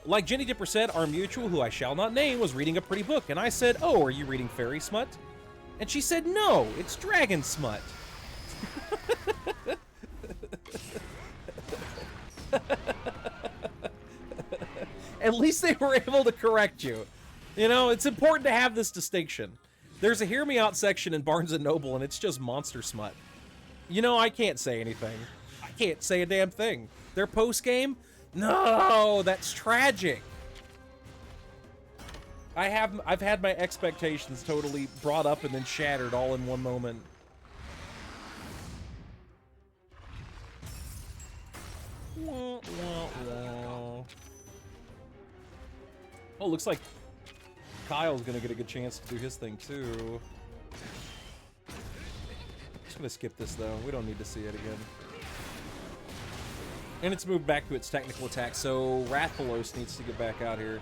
[SPEAKER 1] Like Jenny Dipper said, our mutual, who I shall not name, was reading a pretty book, and I said, oh, are you reading fairy smut? And she said, no, it's dragon smut. At least they were able to correct you. You know, it's important to have this distinction. There's a Hear Me Out section in Barnes & Noble, and it's just monster smut. You know, I can't say anything. I can't say a damn thing. Their post-game? No, that's tragic. I've had my expectations totally brought up and then shattered all in one moment. Wah, wah, wah. Oh, looks like Kyle's gonna get a good chance to do his thing too. Just gonna skip this though. We don't need to see it again. And it's moved back to its technical attack, so Rathalos needs to get back out here.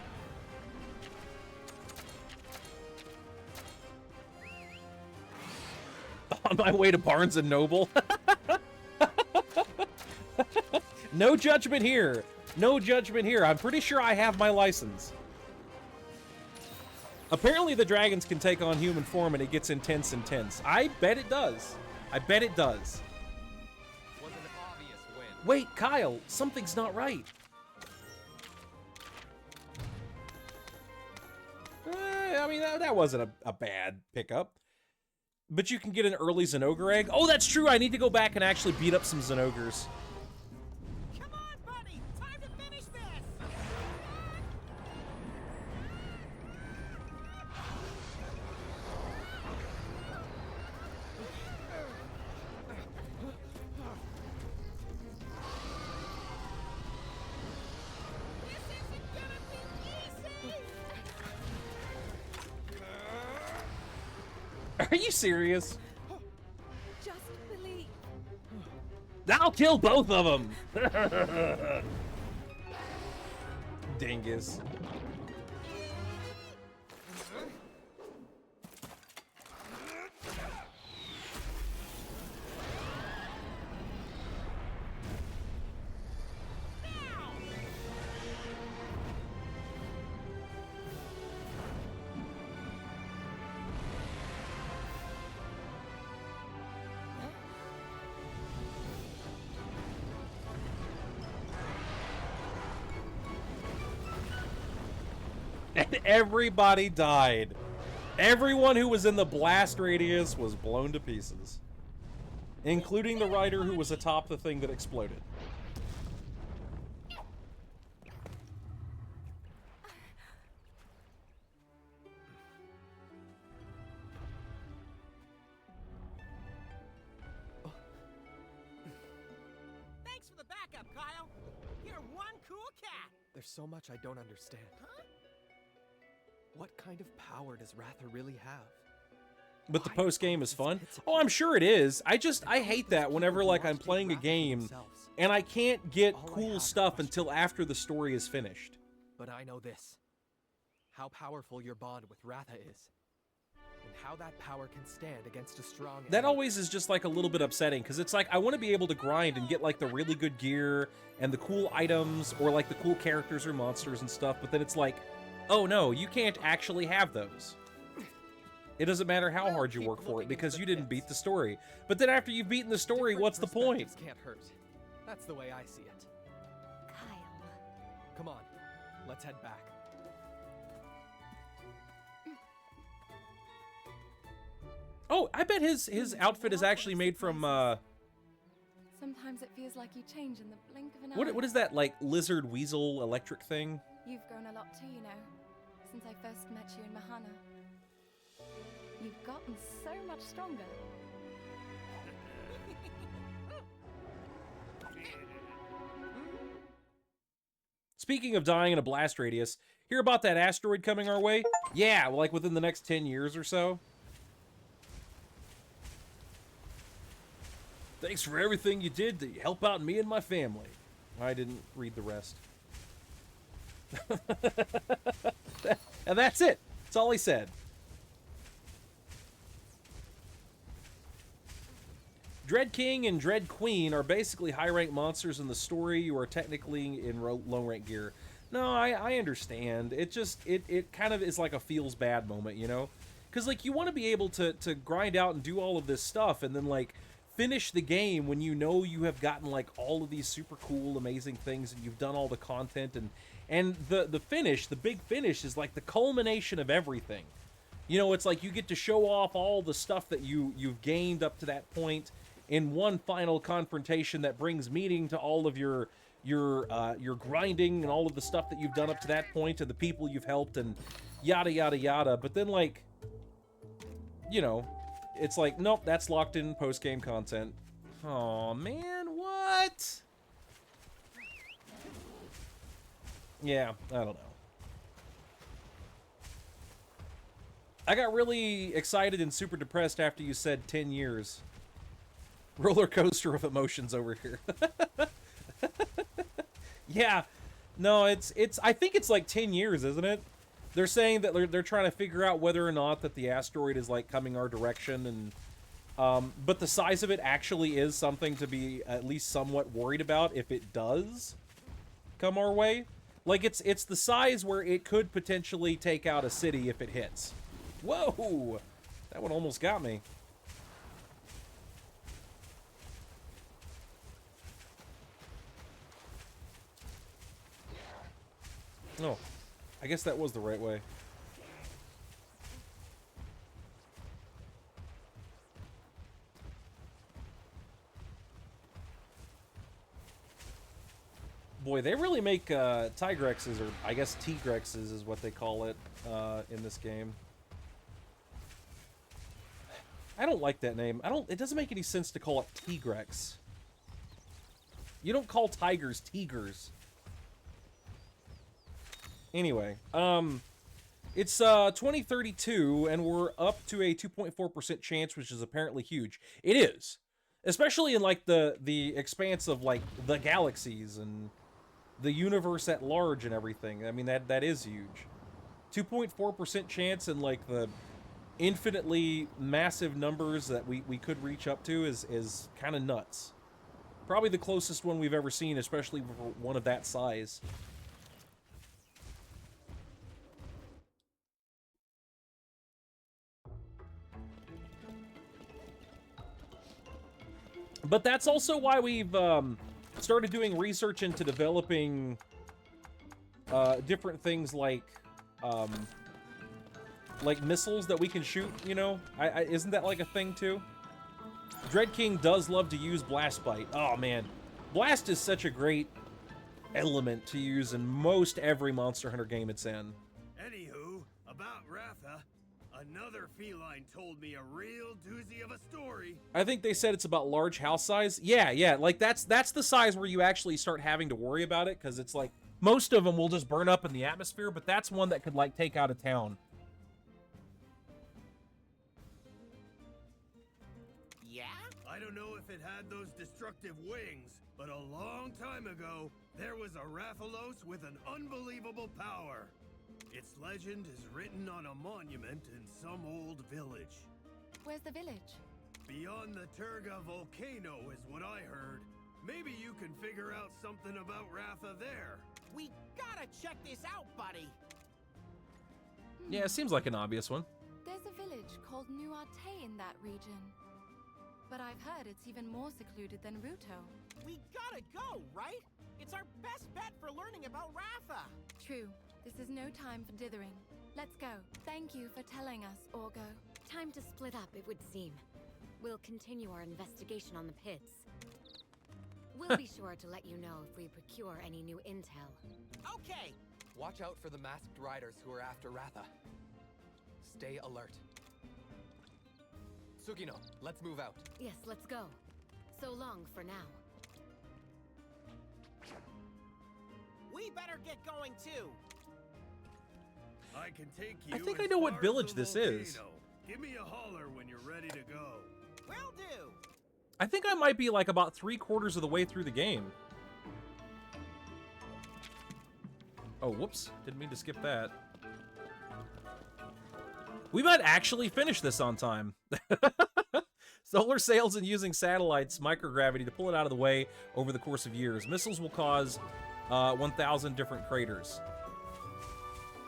[SPEAKER 1] On my way to Barnes & Noble. No judgment here. No judgment here. I'm pretty sure I have my license. Apparently the dragons can take on human form and it gets intense. I bet it does. I bet it does.
[SPEAKER 10] Was an obvious win.
[SPEAKER 1] Wait, Kyle, something's not right. I mean, that wasn't a bad pickup. But you can get an early Zenogre egg. Oh, that's true. I need to go back and actually beat up some Zenogres.
[SPEAKER 6] Come on, buddy! Time to finish this!
[SPEAKER 1] Are you serious?
[SPEAKER 2] Just believe.
[SPEAKER 1] I'll kill both of them. Dingus. And everybody died. Everyone who was in the blast radius was blown to pieces. Including the rider who was atop the thing that exploded.
[SPEAKER 10] There's so much I don't understand. What kind of power does Ratha really have?
[SPEAKER 1] But the post game is fun. Oh, I'm sure it is. I hate that whenever like I'm playing a game and I can't get cool stuff until after the story is finished.
[SPEAKER 10] But I know this. How powerful your bond with Ratha is. And how that power can stand against a strong
[SPEAKER 1] That
[SPEAKER 10] enemy.
[SPEAKER 1] always is just like a little bit upsetting because it's like I want to be able to grind and get like the really good gear and the cool items or like the cool characters or monsters and stuff, but then it's like, oh no, you can't actually have those. It doesn't matter how hard you work for it because you didn't beat the story. But then after you've beaten the story, what's the point?
[SPEAKER 10] Can't hurt. That's the way I see it.
[SPEAKER 9] Kyle.
[SPEAKER 10] Come on, let's head back.
[SPEAKER 1] Oh, I bet his outfit is actually made from
[SPEAKER 2] Sometimes it feels like you change in the blink of an eye.
[SPEAKER 1] what is that, like lizard weasel electric thing?
[SPEAKER 2] You've grown a lot too, you know, since I first met you in Mahana. You've gotten so much stronger.
[SPEAKER 1] Speaking of dying in a blast radius, hear about that asteroid coming our way? Yeah, like within the next 10 years or so. Thanks for everything you did to help out me and my family. I didn't read the rest. And that's it. That's all he said. Dread King and Dread Queen are basically high-rank monsters in the story. You are technically in low-rank gear. No, I understand. It just, it kind of is like a feels-bad moment, you know? Because, like, you want to be able to grind out and do all of this stuff and then, like, finish the game when you know you have gotten, like, all of these super cool, amazing things and you've done all the content. And the finish, the big finish, is, like, the culmination of everything. You know, it's like you get to show off all the stuff that you've gained up to that point in one final confrontation that brings meaning to all of your grinding and all of the stuff that you've done up to that point and the people you've helped and yada yada yada. But then, like, you know, it's like, nope, that's locked in post-game content. Oh man, what? Yeah, I don't know. I got really excited and super depressed after you said 10 years. Roller coaster of emotions over here. Yeah, no, it's I think it's like 10 years, isn't it? They're saying that they're trying to figure out whether or not that the asteroid is like coming our direction, and but the size of it actually is something to be at least somewhat worried about if it does come our way. Like it's the size where it could potentially take out a city if it hits. Whoa, that one almost got me. Oh, I guess that was the right way. Boy, they really make Tigrexes, or I guess Tigrexes is what they call it in this game. I don't like that name. It doesn't make any sense to call it Tigrex. You don't call tigers tigers. Anyway, it's 2032, and we're up to a 2.4% chance, which is apparently huge. It is, especially in like the expanse of like the galaxies and the universe at large and everything. I mean, that is huge. 2.4% chance in like the infinitely massive numbers that we could reach up to is kind of nuts. Probably the closest one we've ever seen, especially for one of that size. But that's also why we've started doing research into developing different things like missiles that we can shoot, you know? Isn't that like a thing too? Dread King does love to use Blast Bite. Oh man, Blast is such a great element to use in most every Monster Hunter game it's in.
[SPEAKER 7] Anywho, about Ratha, another feline told me a real doozy of a story.
[SPEAKER 1] I think they said it's about large house size. Yeah, like that's the size where you actually start having to worry about it, because it's like Most of them will just burn up in the atmosphere, but that's one that could, like, take out a town.
[SPEAKER 6] Yeah?
[SPEAKER 7] I don't know if it had those destructive wings, but a long time ago, there was a Rathalos with an unbelievable power. Its legend is written on a monument in some old village.
[SPEAKER 2] Where's the village?
[SPEAKER 7] Beyond the Turga volcano is what I heard. Maybe you can figure out something about Ratha there.
[SPEAKER 6] We gotta check this out, buddy.
[SPEAKER 1] Yeah, it seems like an obvious one.
[SPEAKER 2] There's a village called New Arte in that region. But I've heard it's even more secluded than Ruto.
[SPEAKER 6] We gotta go, right? It's our best bet for learning about Ratha.
[SPEAKER 2] True. This is no time for dithering. Let's go. Thank you for telling us, Orgo.
[SPEAKER 9] Time to split up, it would seem. We'll continue our investigation on the pits. We'll be sure to let you know if we procure any new intel.
[SPEAKER 6] Okay.
[SPEAKER 10] Watch out for the masked riders who are after Ratha. Stay alert. Sugino, let's move out.
[SPEAKER 9] Yes, let's go. So long for now.
[SPEAKER 6] We better get going too.
[SPEAKER 7] I can take you.
[SPEAKER 1] I think
[SPEAKER 7] as
[SPEAKER 1] I know what
[SPEAKER 7] far as
[SPEAKER 1] village
[SPEAKER 7] the
[SPEAKER 1] this is.
[SPEAKER 7] volcano. Give me a holler when you're ready to go.
[SPEAKER 6] Will do.
[SPEAKER 1] I think I might be like about 3/4 of the way through the game. Oh, whoops. Didn't mean to skip that. We might actually finish this on time. Solar sails and using satellites, microgravity to pull it out of the way over the course of years. Missiles will cause 1,000 different craters.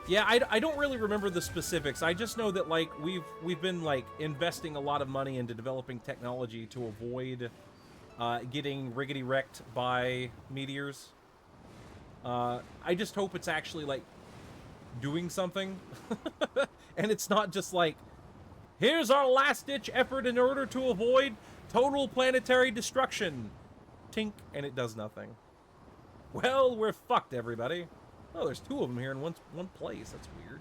[SPEAKER 1] Yeah, I don't really remember the specifics. I just know that, like, we've been, like, investing a lot of money into developing technology to avoid getting riggedy-wrecked by meteors. I just hope it's actually, like, doing something. And it's not just like, here's our last-ditch effort in order to avoid total planetary destruction. Tink, and it does nothing. Well, we're fucked, everybody. Oh, there's 2 of them here in one place. That's weird.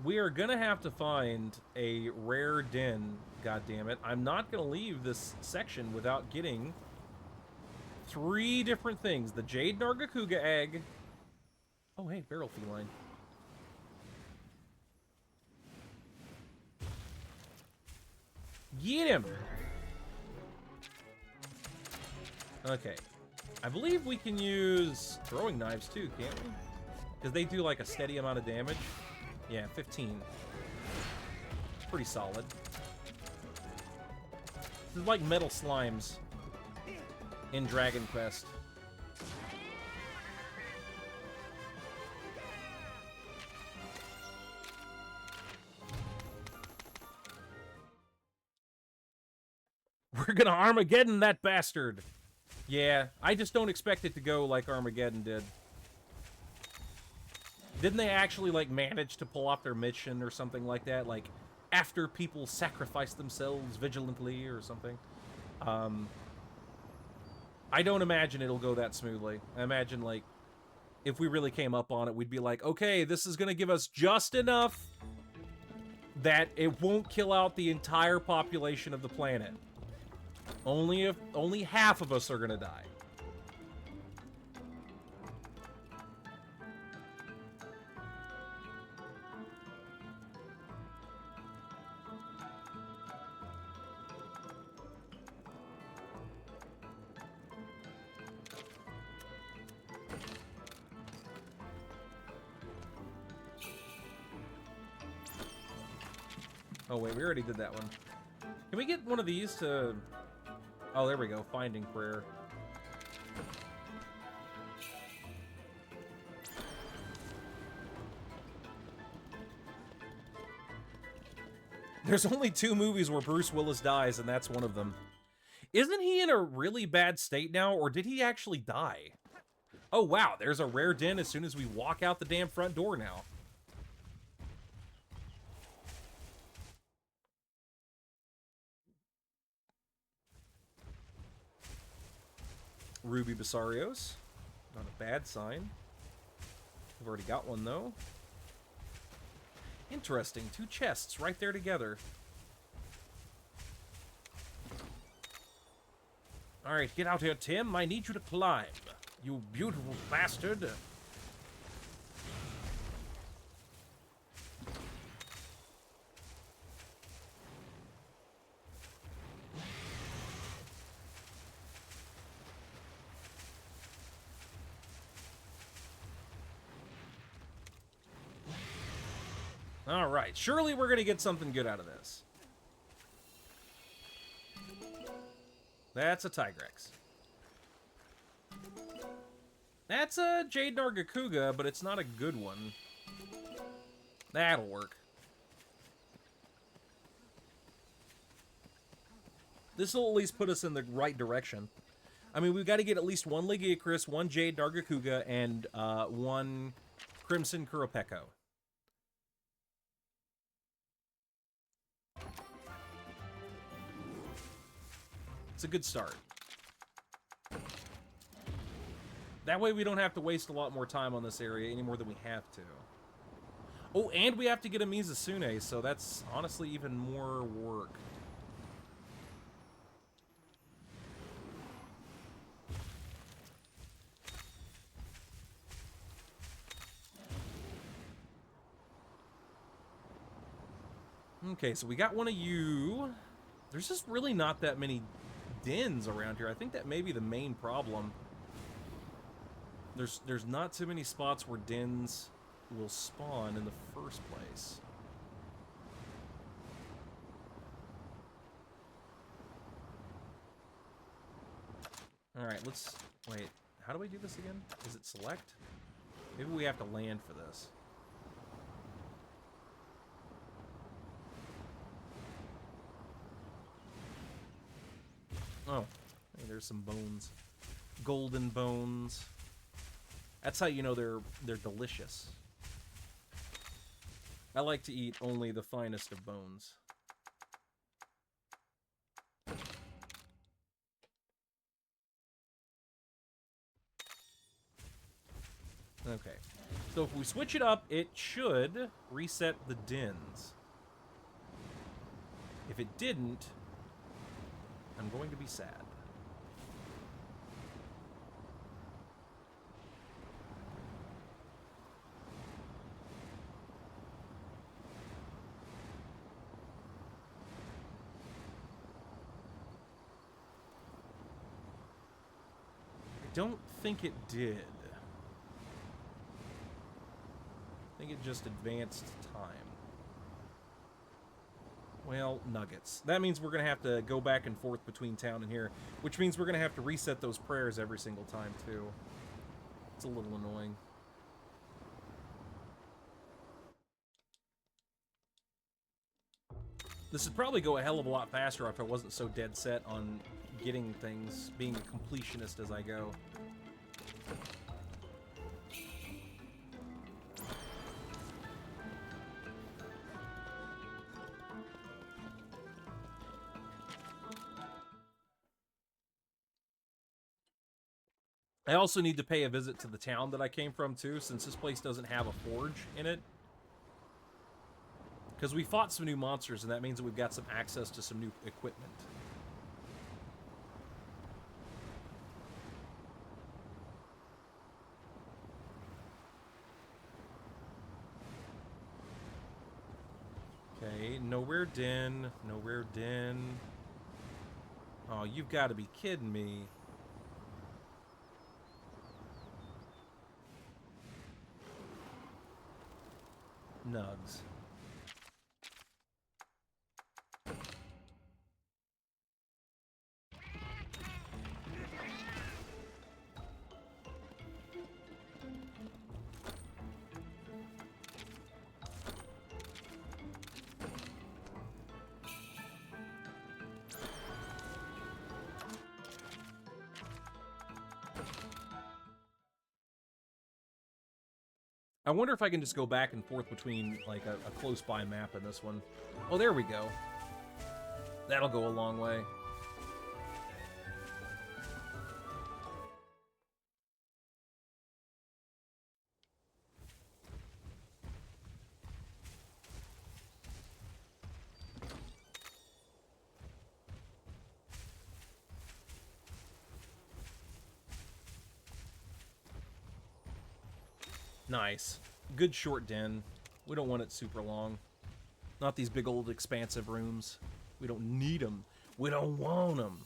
[SPEAKER 1] We are gonna have to find a rare den, goddammit. I'm not gonna leave this section without getting 3 different things. The Jade Nargacuga egg. Oh, hey, barrel feline. Get him! Okay. I believe we can use throwing knives too, can't we? Because they do like a steady amount of damage. Yeah, 15. It's pretty solid. This is like metal slimes in Dragon Quest. We're gonna Armageddon that bastard. Yeah, I just don't expect it to go like Armageddon did. Didn't they actually, like, manage to pull off their mission or something like that? Like, after people sacrifice themselves vigilantly or something? I don't imagine it'll go that smoothly. I imagine, like, if we really came up on it, we'd be like, okay, this is gonna give us just enough that it won't kill out the entire population of the planet. Only half of us are gonna die. Oh wait, we already did that one. Can we get one of these to... Oh, there we go. Finding prayer. There's only 2 movies where Bruce Willis dies, and that's one of them. Isn't he in a really bad state now, or did he actually die? Oh, wow. There's a rare den as soon as we walk out the damn front door now. Ruby Basarios. Not a bad sign. I've already got one, though. Interesting. 2 chests right there together. Alright, get out here, Tim. I need you to climb. You beautiful bastard. Alright, surely we're gonna get something good out of this. That's a Tigrex. That's a Jade Nargacuga, but it's not a good one. That'll work. This will at least put us in the right direction. I mean, we've got to get at least one Legiacris, one Jade Nargacuga, and one Crimson Kuropeko. It's a good start. That way we don't have to waste a lot more time on this area any more than we have to. Oh, and we have to get a Mizusune, so that's honestly even more work. Okay, so we got one of you. There's just really not that many dens around here. I think that may be the main problem. There's not too many spots where dens will spawn in the first place. Alright, let's... Wait, how do we do this again? Is it select? Maybe we have to land for this. Oh, hey, there's some bones. Golden bones. That's how you know they're delicious. I like to eat only the finest of bones. Okay. So if we switch it up, it should reset the dens. If it didn't, I'm going to be sad. I don't think it did. I think it just advanced time. Well, nuggets. That means we're going to have to go back and forth between town and here, which means we're going to have to reset those prayers every single time, too. It's a little annoying. This would probably go a hell of a lot faster if I wasn't so dead set on getting things, being a completionist as I go. I also need to pay a visit to the town that I came from, too, since this place doesn't have a forge in it. Because we fought some new monsters, and that means that we've got some access to some new equipment. Okay, nowhere den, nowhere den. Oh, you've got to be kidding me. Nugs. I wonder if I can just go back and forth between, like, a close-by map in this one. Oh, there we go. That'll go a long way. Nice. Good short den. We don't want it super long. Not these big old expansive rooms. We don't need them. We don't want them.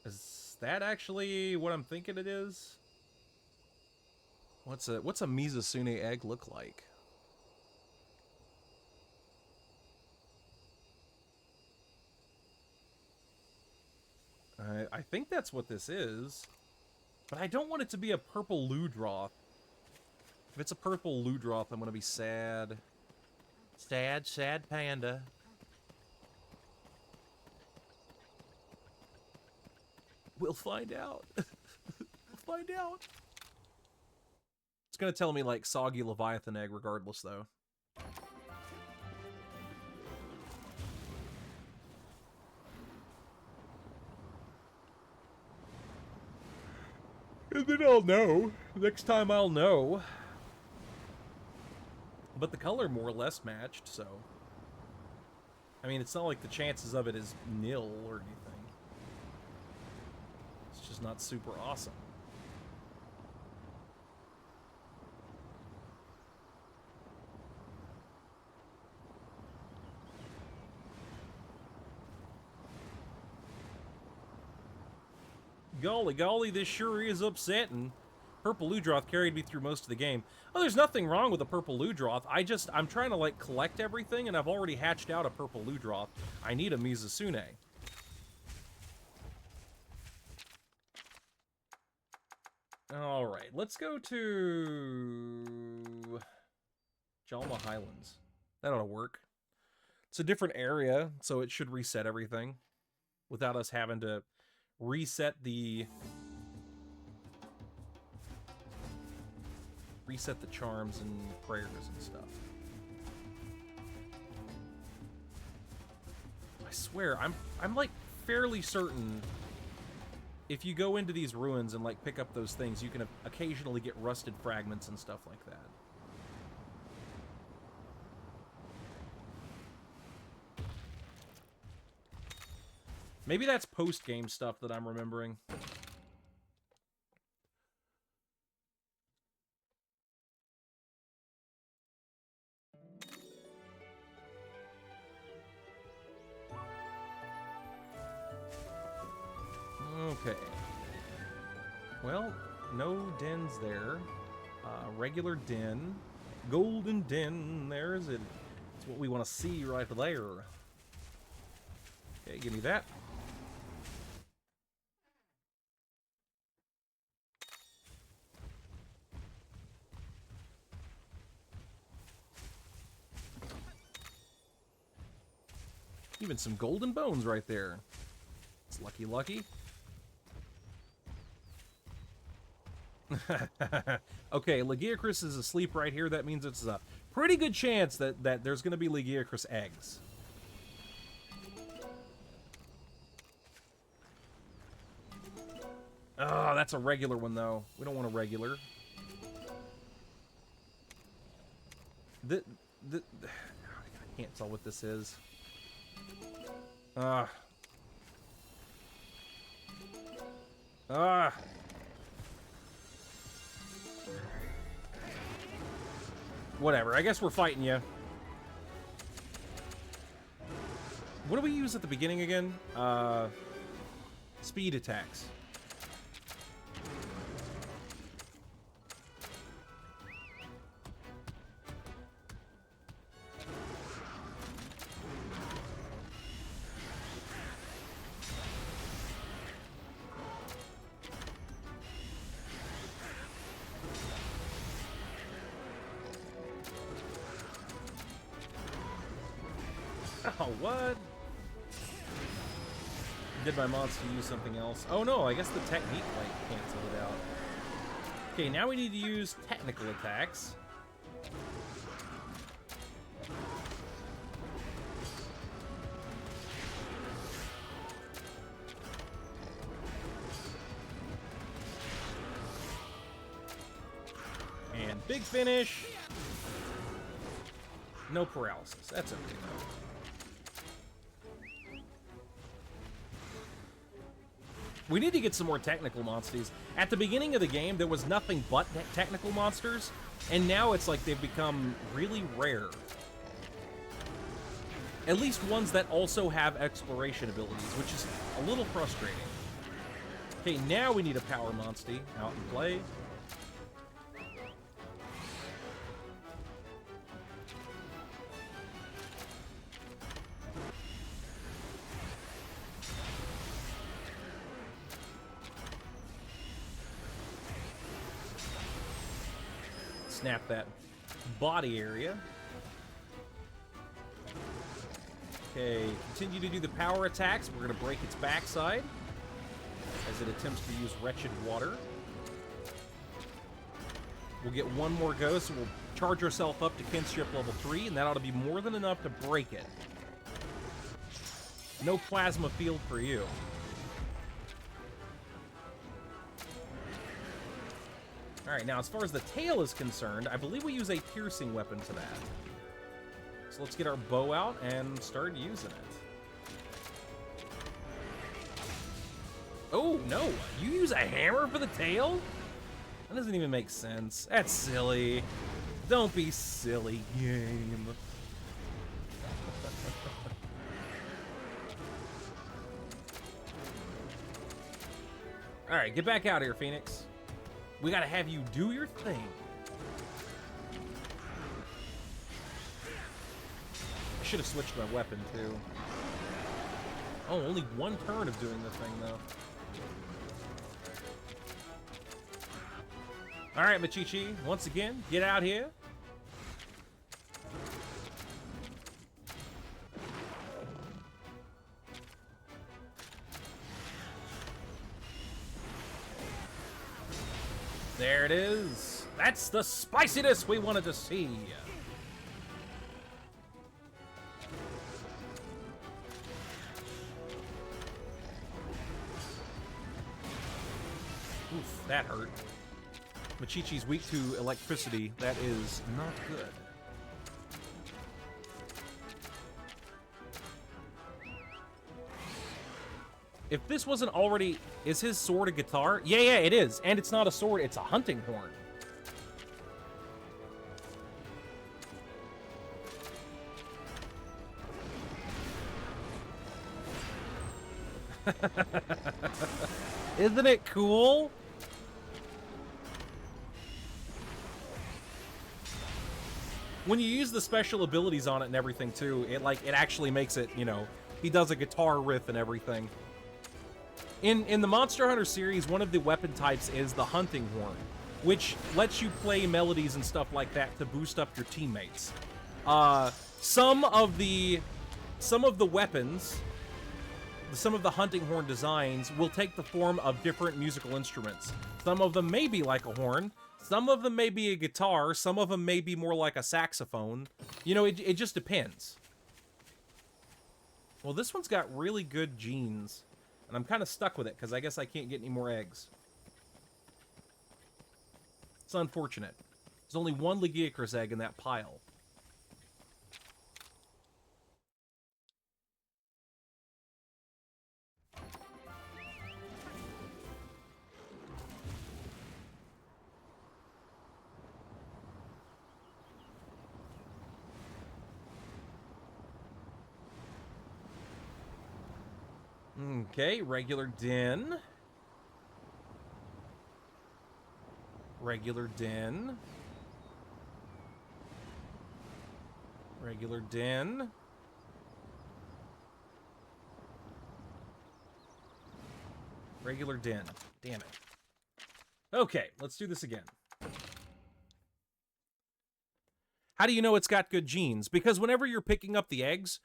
[SPEAKER 1] Is that actually what I'm thinking it is? What's a Mizusune egg look like? I think that's what this is. But I don't want it to be a purple Ludroth. If it's a purple Ludroth, I'm gonna be sad. Sad, sad panda. We'll find out. We'll find out. It's gonna tell me, like, soggy Leviathan egg regardless, though. And then I'll know. Next time I'll know. But the color more or less matched, so... I mean, it's not like the chances of it is nil or anything. It's just not super awesome. Golly, golly, this sure is upsetting. Purple Ludroth carried me through most of the game. Oh, there's nothing wrong with a purple Ludroth. I'm trying to, like, collect everything, and I've already hatched out a purple Ludroth. I need a Mizusune. Alright, let's go to... Jalma Highlands. That ought to work. It's a different area, so it should reset everything. Without us having to reset the charms and prayers and stuff. I swear, I'm like fairly certain if you go into these ruins and like pick up those things, you can occasionally get rusted fragments and stuff like that. Maybe that's post-game stuff that I'm remembering. Okay. Well, no dens there. Regular den. Golden den. There's it. It's what we want to see right there. Okay, give me that. Even some golden bones right there. It's lucky, lucky. Okay, Lagiacrus is asleep right here. That means it's a pretty good chance that there's going to be Lagiacrus eggs. Oh, that's a regular one, though. We don't want a regular. I can't tell what this is. Whatever, I guess we're fighting you. What do we use at the beginning again? Speed attacks. Oh, what? Did my monster use something else? Oh no, I guess the technique might cancel it out. Okay, now we need to use technical attacks. And big finish. No paralysis. That's okay though. We need to get some more technical monsters. At the beginning of the game, there was nothing but technical monsters, and now it's like they've become really rare. At least ones that also have exploration abilities, which is a little frustrating. Okay, now we need a power monstie out in play. Snap that body area. Okay, continue to do the power attacks. We're going to break its backside as it attempts to use Wretched Water. We'll get one more go, so we'll charge ourselves up to Kinship level 3, and that ought to be more than enough to break it. No Plasma Field for you. Alright, now as far as the tail is concerned, I believe we use a piercing weapon to that. So let's get our bow out and start using it. Oh, no! You use a hammer for the tail? That doesn't even make sense. That's silly. Don't be silly, game. Alright, get back out here, Phoenix. We gotta have you do your thing. I should have switched my weapon, too. Oh, only one turn of doing the thing, though. Alright, Machichi, once again, get out here. There it is. That's the spiciness we wanted to see. Oof, that hurt. Machichi's weak to electricity. That is not good. If this wasn't already... Is his sword a guitar? Yeah, it is. And it's not a sword, it's a hunting horn. Isn't it cool? When you use the special abilities on it and everything too, it actually makes it, you know, he does a guitar riff and everything. In the Monster Hunter series, one of the weapon types is the hunting horn, which lets you play melodies and stuff like that to boost up your teammates. Some of the weapons, some of the hunting horn designs will take the form of different musical instruments. Some of them may be like a horn, some of them may be a guitar, some of them may be more like a saxophone. You know, it just depends. Well, this one's got really good genes. And I'm kind of stuck with it, because I guess I can't get any more eggs. It's unfortunate. There's only one Lagiacrus egg in that pile. Okay, regular den. Regular den. Regular den. Regular den. Damn it. Okay, let's do this again. How do you know it's got good genes? Because whenever you're picking up the eggs,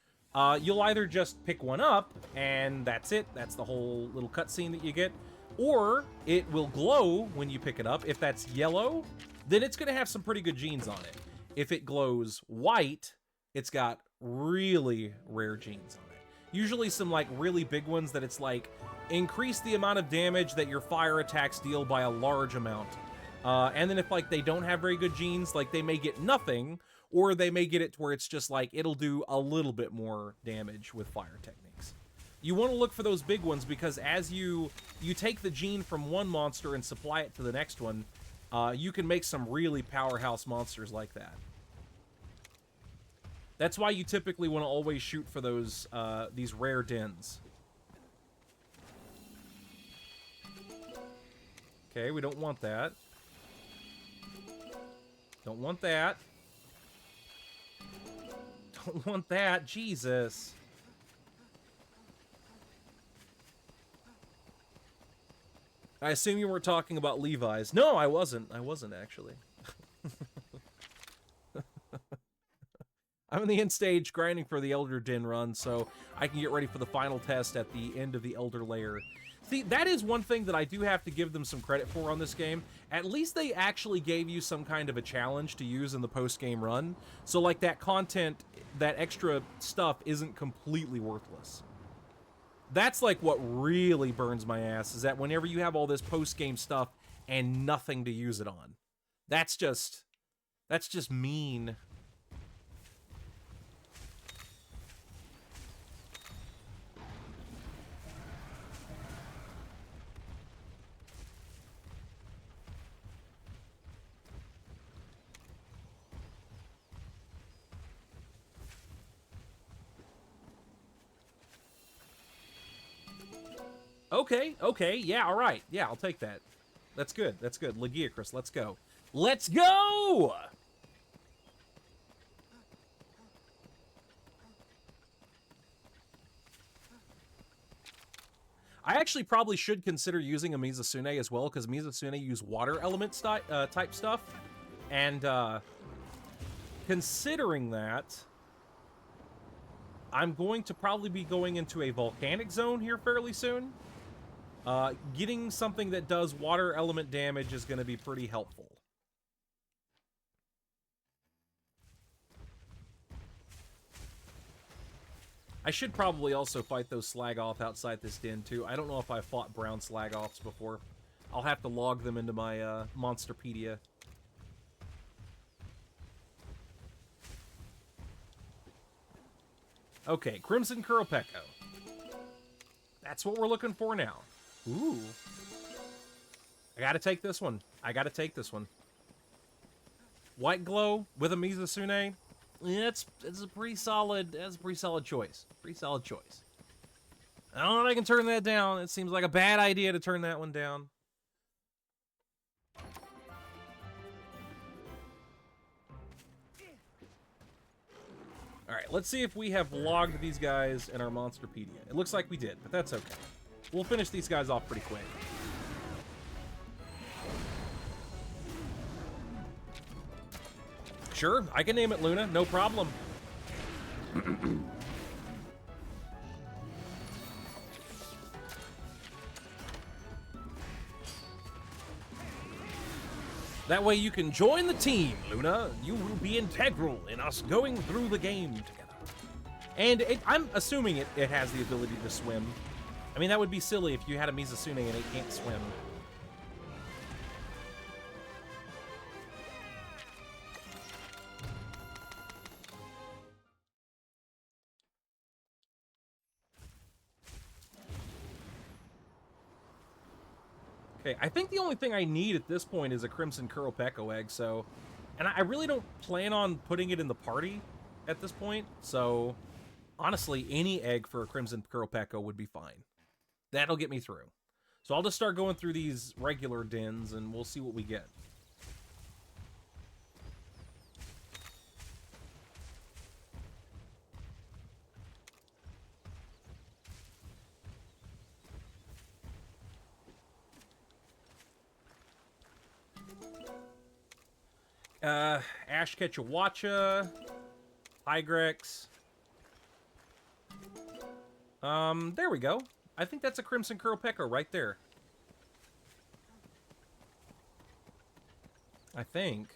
[SPEAKER 1] you'll either just pick one up, and that's it. That's the whole little cutscene that you get. Or it will glow when you pick it up. If that's yellow, then it's going to have some pretty good genes on it. If it glows white, it's got really rare genes on it. Usually some, like, really big ones that it's like, increase the amount of damage that your fire attacks deal by a large amount. And then if, like, they don't have very good genes, like, they may get nothing, or they may get it to where it's just like, it'll do a little bit more damage with fire techniques. You want to look for those big ones because as you take the gene from one monster and supply it to the next one, you can make some really powerhouse monsters like that. That's why you typically want to always shoot for those these rare dens. Okay, we don't want that. Don't want that. Don't want that. Jesus. I assume you were talking about Levi's. No, I wasn't. I wasn't, actually. I'm in the end stage grinding for the Elder Den run, so I can get ready for the final test at the end of the Elder Layer. See, that is one thing that I do have to give them some credit for on this game. At least they actually gave you some kind of a challenge to use in the post-game run. So, like, that content, that extra stuff isn't completely worthless. That's, like, what really burns my ass, is that whenever you have all this post-game stuff and nothing to use it on. That's just mean. Okay, yeah, all right. Yeah, I'll take that. That's good, that's good. Legiacris, let's go. Let's go! I actually probably should consider using a Mizusune as well, because Mizusune use water element type stuff. And, considering that, I'm going to probably be going into a volcanic zone here fairly soon. Getting something that does water element damage is going to be pretty helpful. I should probably also fight those Slagoth outside this den, too. I don't know if I've fought brown Slagoths before. I'll have to log them into my Monsterpedia. Okay, Crimson Qurupeco. That's what we're looking for now. Ooh. I gotta take this one. I gotta take this one. White Glow with a Mizusune. Yeah, it's a pretty solid. That's a pretty solid choice. Pretty solid choice. I don't know if I can turn that down. It seems like a bad idea to turn that one down. Alright, let's see if we have logged these guys in our Monsterpedia. It looks like we did, but that's okay. We'll finish these guys off pretty quick. Sure, I can name it Luna, no problem. That way you can join the team, Luna. You will be integral in us going through the game together. And I'm assuming it has the ability to swim. I mean, that would be silly if you had a Mizusune and it can't swim. Okay, I think the only thing I need at this point is a Crimson Qurupeco egg, so... And I really don't plan on putting it in the party at this point, so... Honestly, any egg for a Crimson Qurupeco would be fine. That'll get me through. So I'll just start going through these regular dens, and we'll see what we get. Ash Ketchawacha, Tigrex. There we go. I think that's a Crimson Qurupeco right there. I think.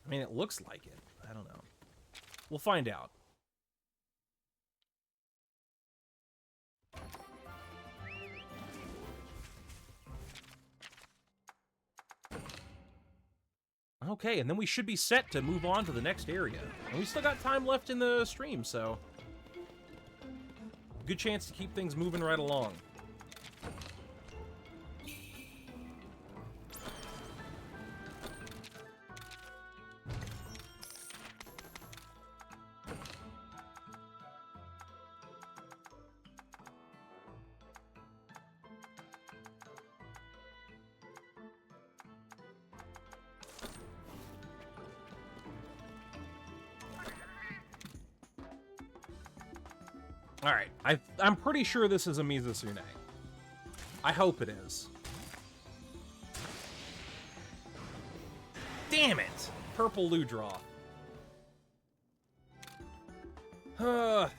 [SPEAKER 1] I mean, it looks like it. I don't know. We'll find out. Okay, and then we should be set to move on to the next area. And we still got time left in the stream, so... Good chance to keep things moving right along. Alright, I'm pretty sure this is a Mizusune. I hope it is. Damn it! Purple Ludroth.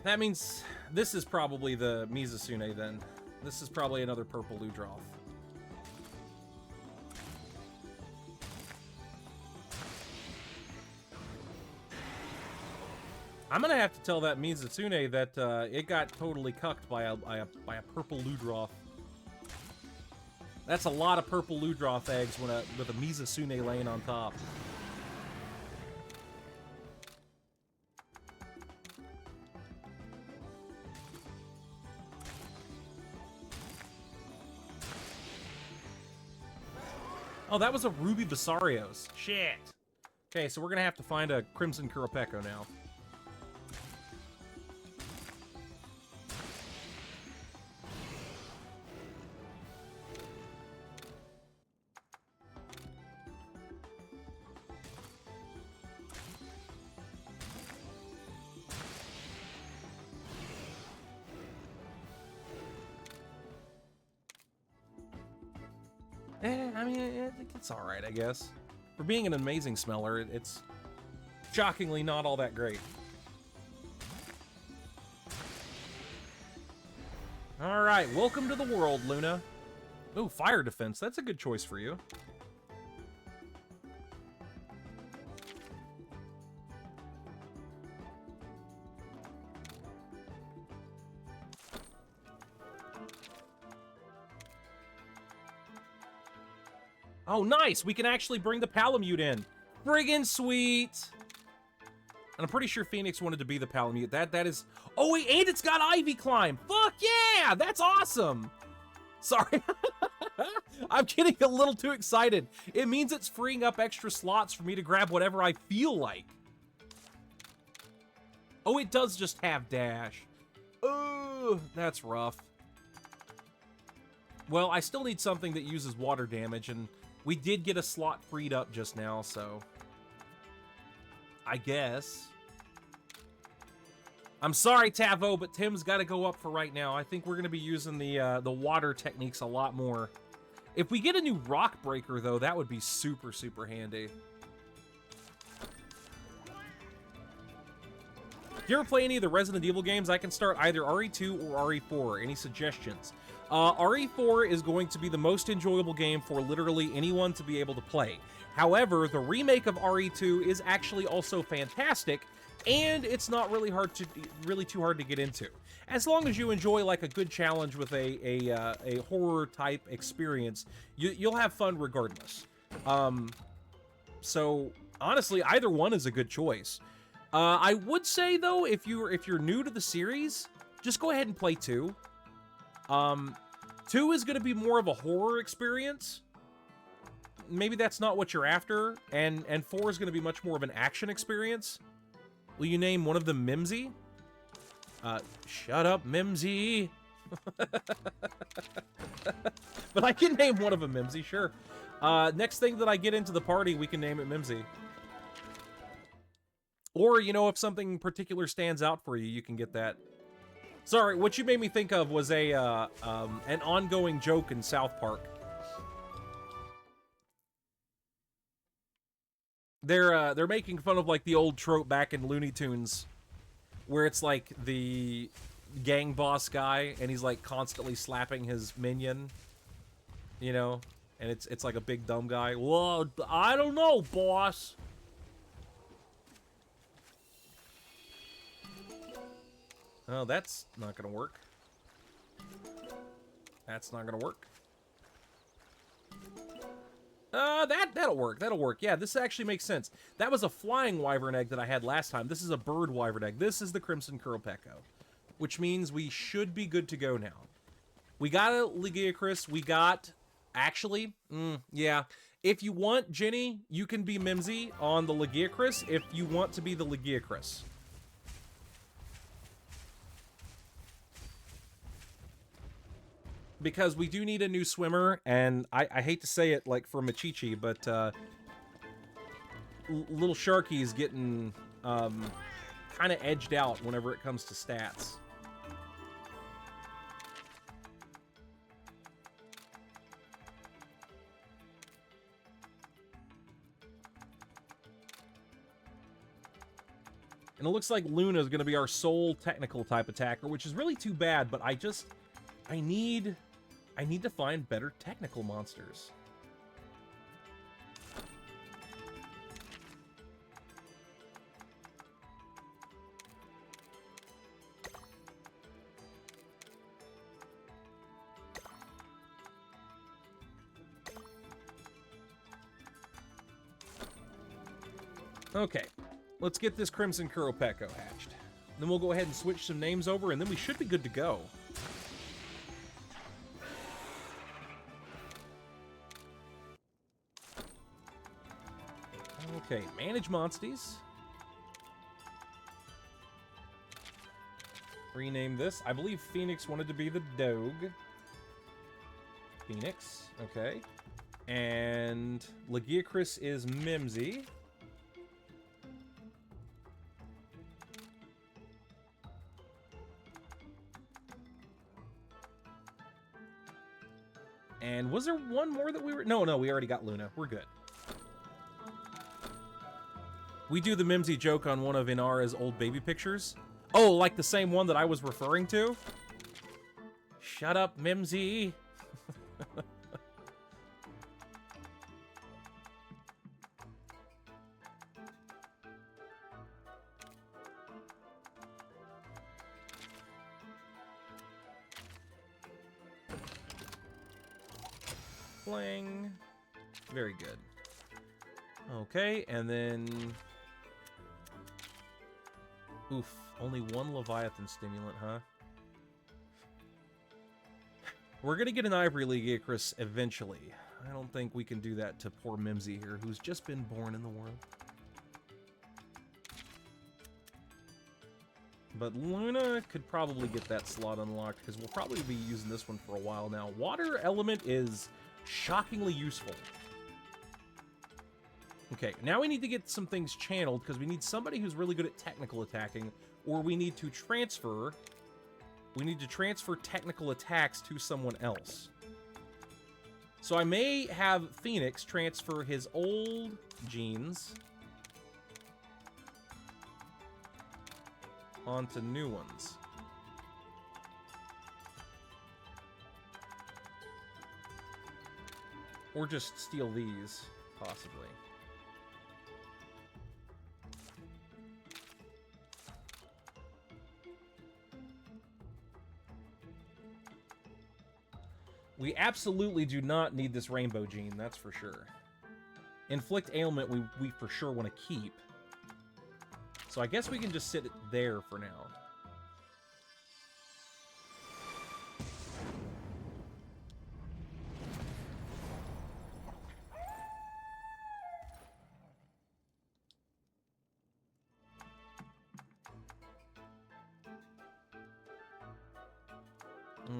[SPEAKER 1] That means this is probably the Mizusune then. This is probably another purple Ludroth. I'm gonna have to tell that Mizusune that it got totally cucked by a purple Ludroth. That's a lot of purple Ludroth eggs with a Mizusune laying on top. Oh, that was a Ruby Visarios. Shit. Okay, so we're gonna have to find a Crimson Kurapeko now. I mean, it's alright, I guess. For being an amazing smeller, it's shockingly not all that great. Alright, welcome to the world, Luna. Ooh, fire defense. That's a good choice for you. Oh, nice! We can actually bring the Palamute in. Friggin' sweet! And I'm pretty sure Phoenix wanted to be the Palamute. That is... Oh, wait, and it's got Ivy Climb! Fuck yeah! That's awesome! Sorry. I'm getting a little too excited. It means it's freeing up extra slots for me to grab whatever I feel like. Oh, it does just have dash. Oh, that's rough. Well, I still need something that uses water damage, and we did get a slot freed up just now, so... I guess. I'm sorry, Tavo, but Tim's got to go up for right now. I think we're going to be using the water techniques a lot more. If we get a new rock breaker, though, that would be super, super handy. If you ever play any of the Resident Evil games, I can start either RE2 or RE4. Any suggestions? RE4 is going to be the most enjoyable game for literally anyone to be able to play. However, the remake of RE2 is actually also fantastic, and it's not really too hard to get into. As long as you enjoy like a good challenge with a horror type experience, you'll have fun regardless. So honestly, either one is a good choice. I would say though, if you're new to the series, just go ahead and play 2. 2 is going to be more of a horror experience. Maybe that's not what you're after, and 4 is going to be much more of an action experience. Will you name one of them Mimsy? Shut up, Mimsy. But I can name one of them Mimsy, sure. Next thing that I get into the party, we can name it Mimsy. Or, you know, if something particular stands out for you, you can get that. Sorry, what you made me think of was an ongoing joke in South Park. They're making fun of like the old trope back in Looney Tunes, where it's like the gang boss guy and he's like constantly slapping his minion, you know, and it's like a big dumb guy. Well, I don't know, boss. Oh, that's not gonna work. That's not gonna work. That'll work. That'll work. Yeah, this actually makes sense. That was a flying wyvern egg that I had last time. This is a bird wyvern egg. This is the Crimson Kurapeko. which means we should be good to go now. We got a Legiacris. We got... Actually, yeah. If you want Jenny, you can be Mimsy on the Legiacris if you want to be the Legiacris. Because we do need a new swimmer, and I hate to say it like for Machichi, but little Sharky's getting kind of edged out whenever it comes to stats. And it looks like Luna is going to be our sole technical type attacker, which is really too bad, but I need to find better technical monsters. Okay, let's get this Crimson Kuropeko hatched. Then we'll go ahead and switch some names over, and then we should be good to go. Okay, manage Monsties. Rename this. I believe Phoenix wanted to be the Doge. Phoenix, okay. And Legiacris is Mimsy. And was there one more that we were... No, we already got Luna. We're good. We do the Mimsy joke on one of Inara's old baby pictures. Oh, like the same one that I was referring to? Shut up, Mimsy. Fling. Very good. Okay, and then... Oof, only one Leviathan stimulant, huh? We're gonna get an Ivory Legiacris eventually. I don't think we can do that to poor Mimsy here, who's just been born in the world. But Luna could probably get that slot unlocked, because we'll probably be using this one for a while now. Water Element is shockingly useful. Okay, now we need to get some things channeled, because we need somebody who's really good at technical attacking, or we need to transfer... We need to transfer technical attacks to someone else. So I may have Phoenix transfer his old genes onto new ones. Or just steal these, possibly. We absolutely do not need this rainbow gene, that's for sure. Inflict ailment we for sure want to keep. So I guess we can just sit it there for now.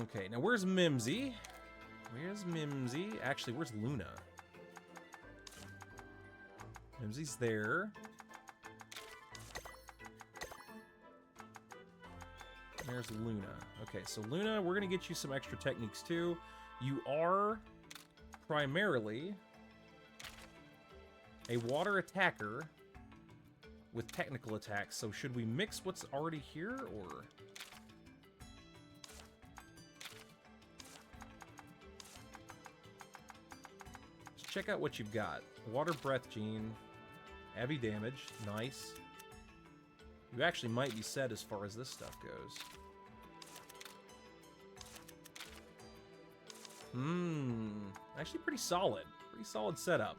[SPEAKER 1] Okay, now where's Mimsy? Where's Mimsy? Actually, where's Luna? Mimsy's there. There's Luna. Okay, so Luna, we're going to get you some extra techniques too. You are primarily a water attacker with technical attacks, so should we mix what's already here, or... Check out what you've got. Water Breath Gene. Heavy damage. Nice. You actually might be set as far as this stuff goes. Actually pretty solid. Pretty solid setup.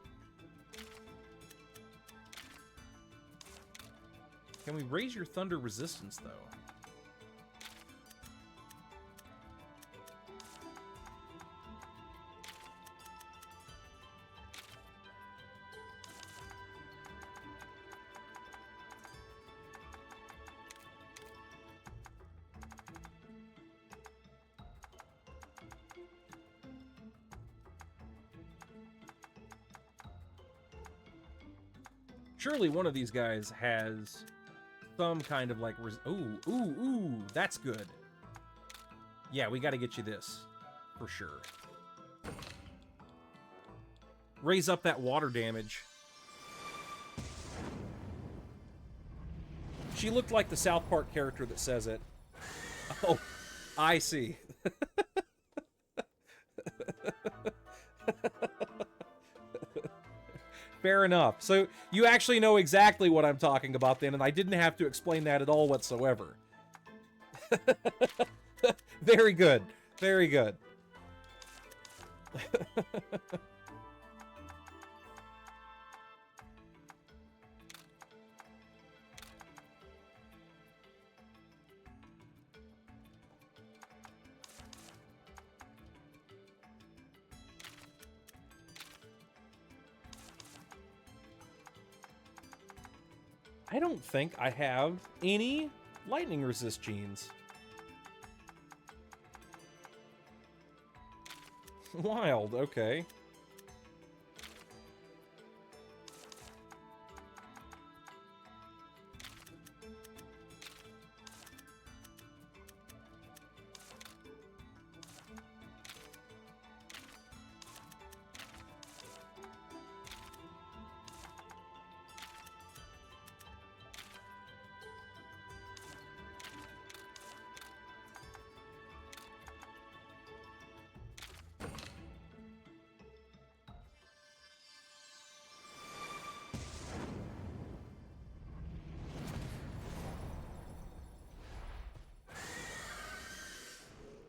[SPEAKER 1] Can we raise your thunder resistance, though? Surely one of these guys has some kind of like... ooh, that's good. Yeah, we got to get you this. For sure. Raise up that water damage. She looked like the South Park character that says it. Oh, I see. Fair enough. So you actually know exactly what I'm talking about then, and I didn't have to explain that at all whatsoever. Very good. Very good. I don't think I have any lightning resist genes. Wild, okay.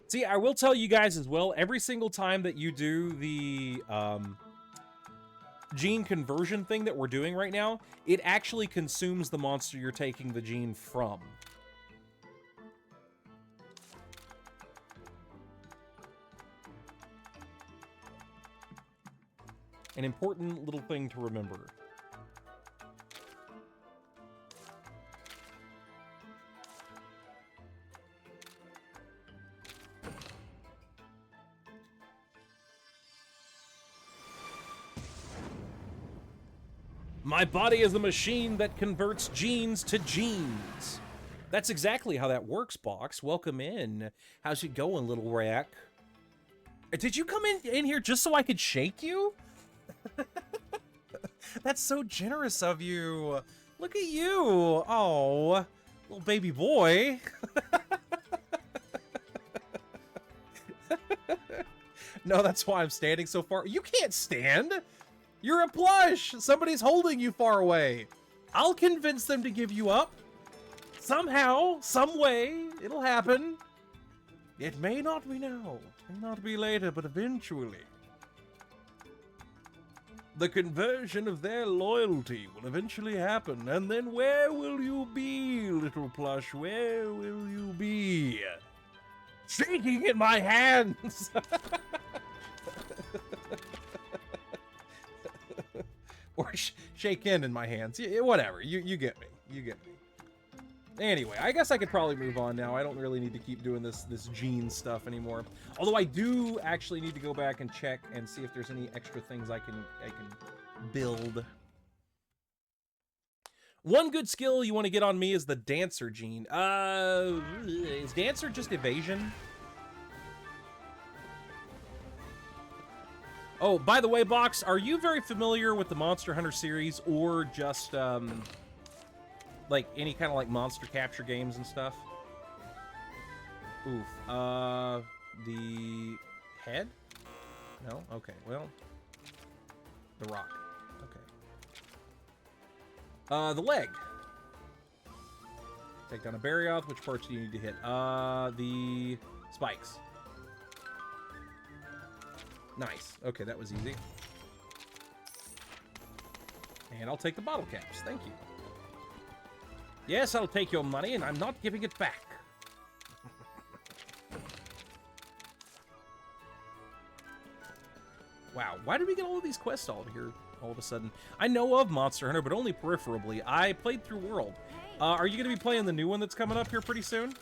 [SPEAKER 1] See, I will tell you guys as well, every single time that you do the gene conversion thing that we're doing right now, it actually consumes the monster you're taking the gene from. An important little thing to remember. My body is a machine that converts genes to genes. That's exactly how that works, Box. Welcome in. How's it going, little rack? Did you come in here just so I could shake you? That's so generous of you. Look at you. Oh, little baby boy. No, that's why I'm standing so far. You can't stand. You're a plush! Somebody's holding you far away. I'll convince them to give you up. Somehow, some way, it'll happen. It may not be now, it may not be later, but eventually. The conversion of their loyalty will eventually happen, and then where will you be, little plush? Where will you be? Shaking in my hands! Or shake in my hands. Whatever. You get me. You get me. Anyway, I guess I could probably move on now. I don't really need to keep doing this gene stuff anymore. Although I do actually need to go back and check and see if there's any extra things I can build. One good skill you want to get on me is the Dancer gene. Is Dancer just evasion? Oh, by the way, Box, are you very familiar with the Monster Hunter series or just, like, any kind of, like, monster capture games and stuff? Oof. The head? No? Okay, well, the rock. Okay. The leg. Take down a Barioth. Which parts do you need to hit? The spikes. Nice. Okay, that was easy. And I'll take the bottle caps. Thank you. Yes, I'll take your money, and I'm not giving it back. Wow, why did we get all of these quests all here all of a sudden? I know of Monster Hunter, but only peripherally. I played through World. Are you going to be playing the new one that's coming up here pretty soon?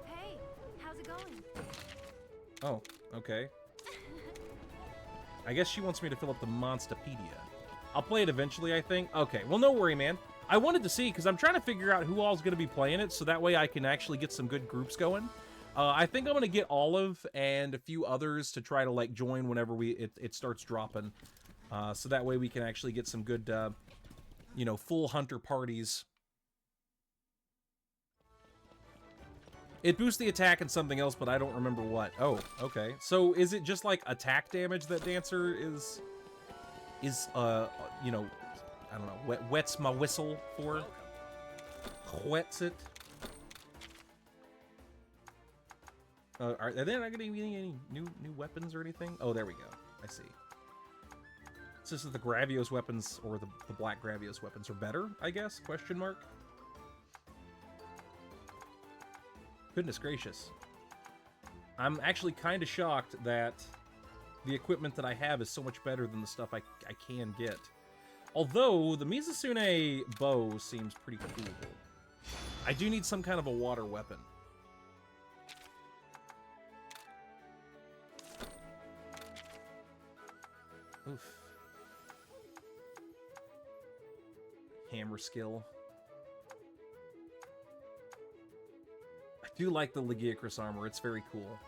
[SPEAKER 2] Hey, how's it going?
[SPEAKER 1] Oh, okay. I guess she wants me to fill up the Monsterpedia. I'll play it eventually, I think. Okay, well, no worry, man. I wanted to see, because I'm trying to figure out who all's going to be playing it, so that way I can actually get some good groups going. I think I'm going to get Olive and a few others to try to, like, join whenever it starts dropping. So that way we can actually get some good, you know, full hunter parties. It boosts the attack and something else, but I don't remember what. Oh, okay. So is it just, like, attack damage that Dancer is you know, I don't know, wets my whistle for? Wets it? Are they not getting any new weapons or anything? Oh, there we go. I see. So this is the Gravios weapons, or the Black Gravios weapons are better, I guess? Question mark? Goodness gracious. I'm actually kind of shocked that the equipment that I have is so much better than the stuff I can get. Although, the Mizusune bow seems pretty cool. I do need some kind of a water weapon. Oof. Hammer skill. I do like the Legiacris armor, it's very cool.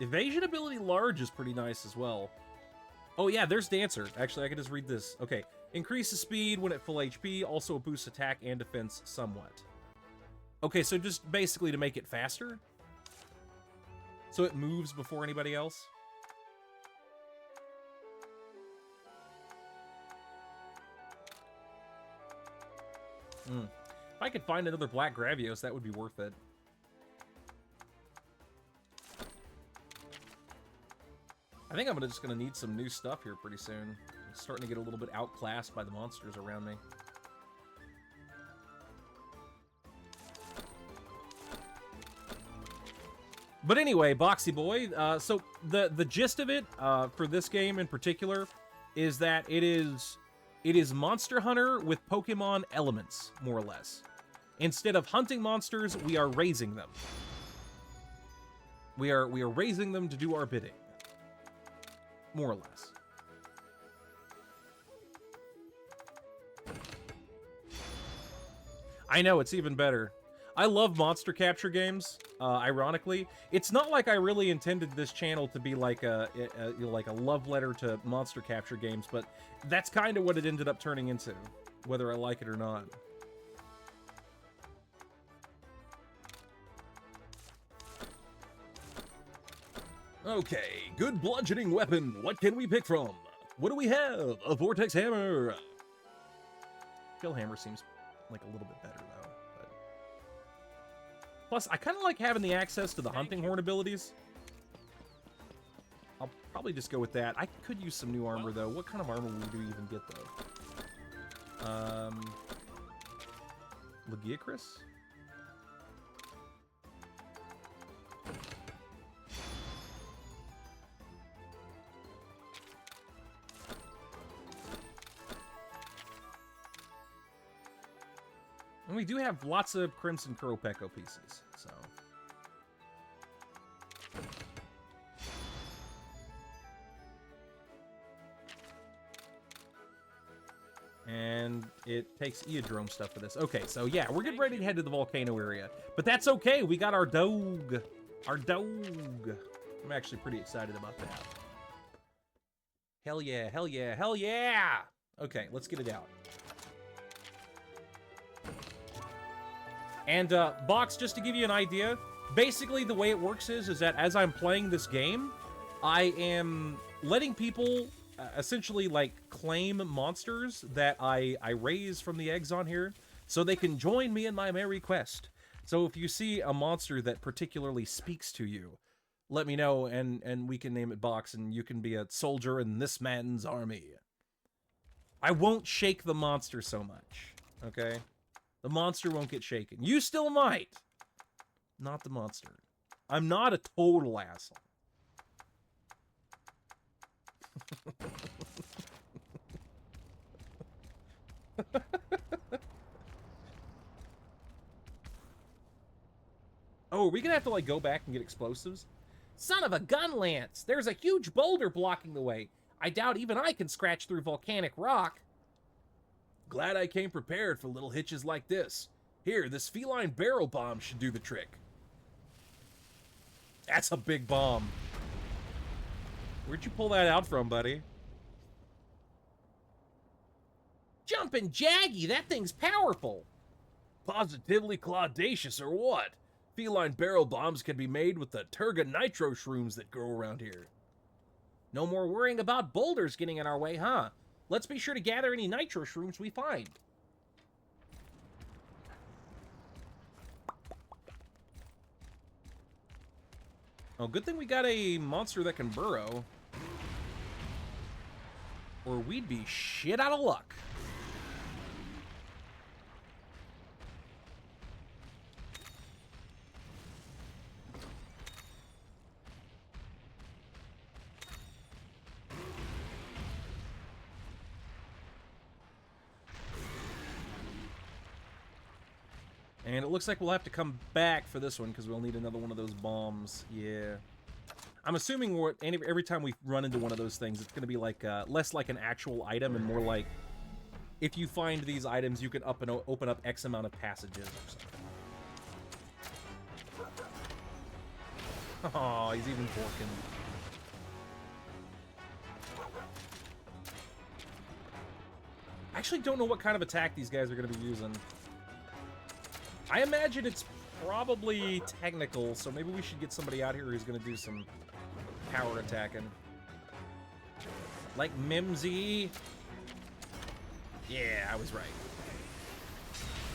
[SPEAKER 1] Evasion ability large is pretty nice as well. Oh yeah, there's Dancer. Actually, I can just read this. Okay. Increases speed when at full HP, also boosts attack and defense somewhat. Okay, so just basically to make it faster? So it moves before anybody else? If I could find another Black Gravios, that would be worth it. I think I'm just going to need some new stuff here pretty soon. I'm starting to get a little bit outclassed by the monsters around me. But anyway, Boxy Boy, so the gist of it for this game in particular is that it is Monster Hunter with Pokemon elements, more or less. Instead of hunting monsters, we are raising them. We are raising them to do our bidding. More or less. I know, it's even better. I love monster capture games, ironically. It's not like I really intended this channel to be like a love letter to monster capture games, but that's kind of what it ended up turning into, whether I like it or not. Okay, good bludgeoning weapon. What can we pick from? What do we have? A Vortex Hammer. Kill Hammer seems like a little bit better, though. But... Plus, I kind of like having the access to the Hunting Horn abilities. I'll probably just go with that. I could use some new armor, though. What kind of armor would we even get, though? Legiacris? And we do have lots of Crimson Qurupeco pieces, so... And it takes Eodrome stuff for this. Okay, so yeah, we're getting ready to head to the volcano area. But that's okay, we got our Doug. Our Doug. I'm actually pretty excited about that. Hell yeah, hell yeah, hell yeah! Okay, let's get it out. And, Box, just to give you an idea, basically the way it works is that as I'm playing this game, I am letting people essentially, like, claim monsters that I raise from the eggs on here, so they can join me in my merry quest. So if you see a monster that particularly speaks to you, let me know, and we can name it Box, and you can be a soldier in this man's army. I won't shake the monster so much, okay? The monster won't get shaken. You still might. Not the monster. I'm not a total asshole. Oh, are we gonna have to, like, go back and get explosives? Son of a gun, Lance! There's a huge boulder blocking the way. I doubt even I can scratch through volcanic rock. Glad I came prepared for little hitches like this. Here, this feline barrel bomb should do the trick. That's a big bomb. Where'd you pull that out from, buddy? Jumpin' Jaggy, that thing's powerful. Positively claudacious or what? Feline barrel bombs can be made with the Turga Nitro shrooms that grow around here. No more worrying about boulders getting in our way, huh? Let's be sure to gather any nitro shrooms we find. Oh, good thing we got a monster that can burrow. Or we'd be shit out of luck. And it looks like we'll have to come back for this one because we'll need another one of those bombs. Yeah. I'm assuming every time we run into one of those things, it's going to be like less like an actual item and more like if you find these items, you can open up X amount of passages or something. Oh, he's even forking. I actually don't know what kind of attack these guys are going to be using. I imagine it's probably technical, so maybe we should get somebody out here who's going to do some power attacking. Like Mimsy. Yeah, I was right.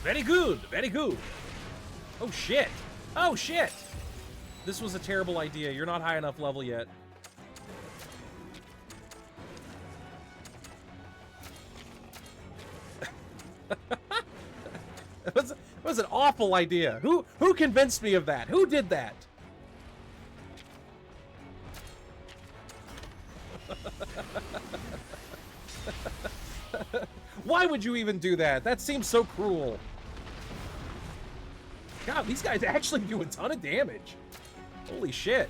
[SPEAKER 1] Very good, very good. Oh, shit. Oh, shit. This was a terrible idea. You're not high enough level yet. It was an awful idea. Who convinced me of that? Who did that? Why would you even do that? That seems so cruel. God, these guys actually do a ton of damage. Holy shit.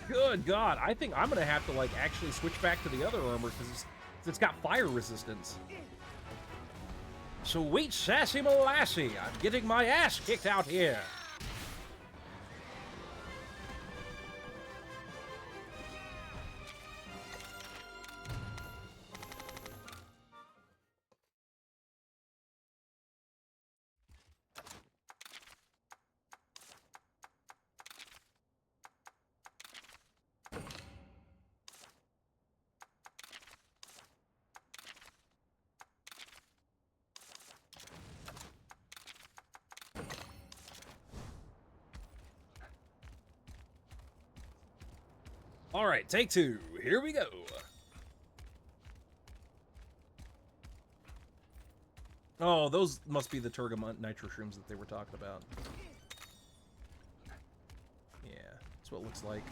[SPEAKER 1] Good God, I think I'm gonna have to like actually switch back to the other armor because it's got fire resistance. Sweet sassy molassie, I'm getting my ass kicked out here. All right, take two. Here we go. Oh, those must be the Turga Nitro shrooms that they were talking about. Yeah, that's what it looks like.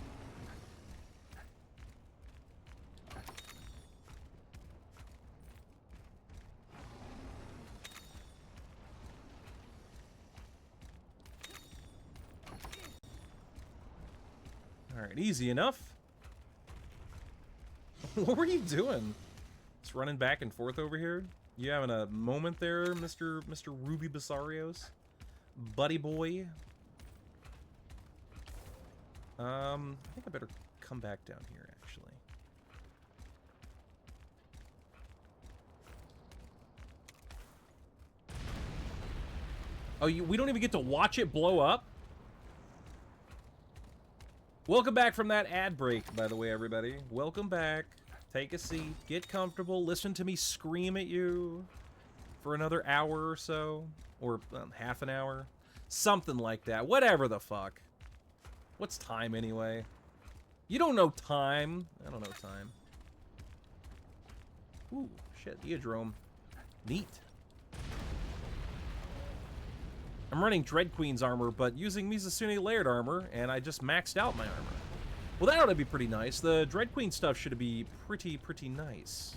[SPEAKER 1] All right, easy enough. What were you doing? Just running back and forth over here? You having a moment there, Mr. Ruby Basarios? Buddy boy? I think I better come back down here, actually. Oh, we don't even get to watch it blow up? Welcome back from that ad break, by the way, everybody. Welcome back. Take a seat, get comfortable, listen to me scream at you for another hour or so, or half an hour. Something like that. Whatever the fuck. What's time, anyway? You don't know time. I don't know time. Ooh, shit, Eodrome. Neat. I'm running Dread Queen's armor, but using Mizusune Laird armor, and I just maxed out my armor. Well, that ought to be pretty nice. The Dread Queen stuff should be pretty nice.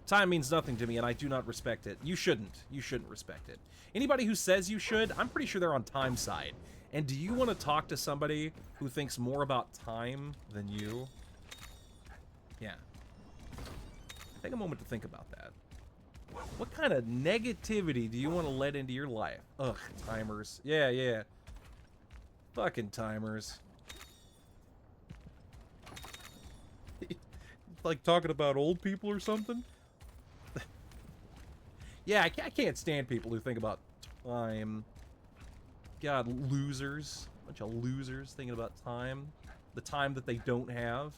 [SPEAKER 1] Time means nothing to me, and I do not respect it. You shouldn't. You shouldn't respect it. Anybody who says you should, I'm pretty sure they're on time side. And do you want to talk to somebody who thinks more about time than you? Yeah. Take a moment to think about that. What kind of negativity do you want to let into your life? Ugh, timers. Yeah. Fucking timers. Like talking about old people or something? Yeah, I can't stand people who think about time. God, losers. Bunch of losers thinking about time. The time that they don't have.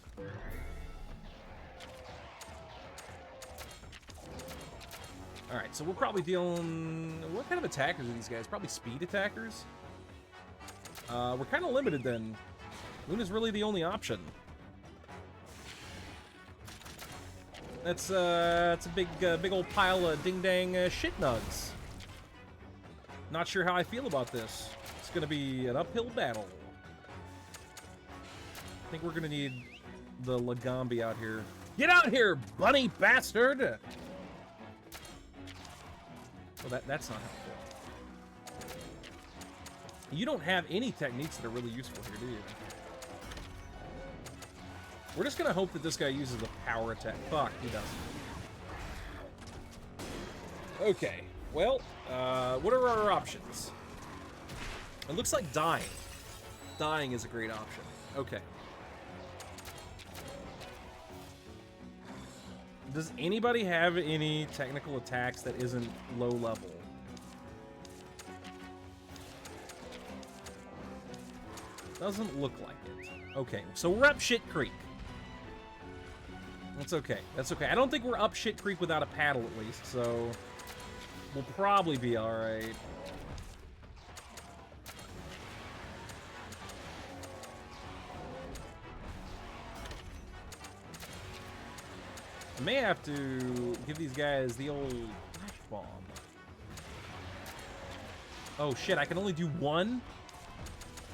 [SPEAKER 1] Alright, so we're probably dealing... What kind of attackers are these guys? Probably speed attackers? We're kind of limited then. Luna's really the only option. That's a big old pile of ding-dang shit nugs. Not sure how I feel about this. It's gonna be an uphill battle. I think we're gonna need the Lagambi out here. Get out here, bunny bastard! Well, that's not helpful. You don't have any techniques that are really useful here, do you? We're just gonna hope that this guy uses a power attack. Fuck, he doesn't. Okay, well, what are our options? It looks like dying. Dying is a great option. Okay. Does anybody have any technical attacks that isn't low level? Doesn't look like it. Okay, so we're up Shit Creek. That's okay. That's okay. I don't think we're up Shit Creek without a paddle, at least, so we'll probably be alright. I may have to give these guys the old flash bomb. Oh shit, I can only do one?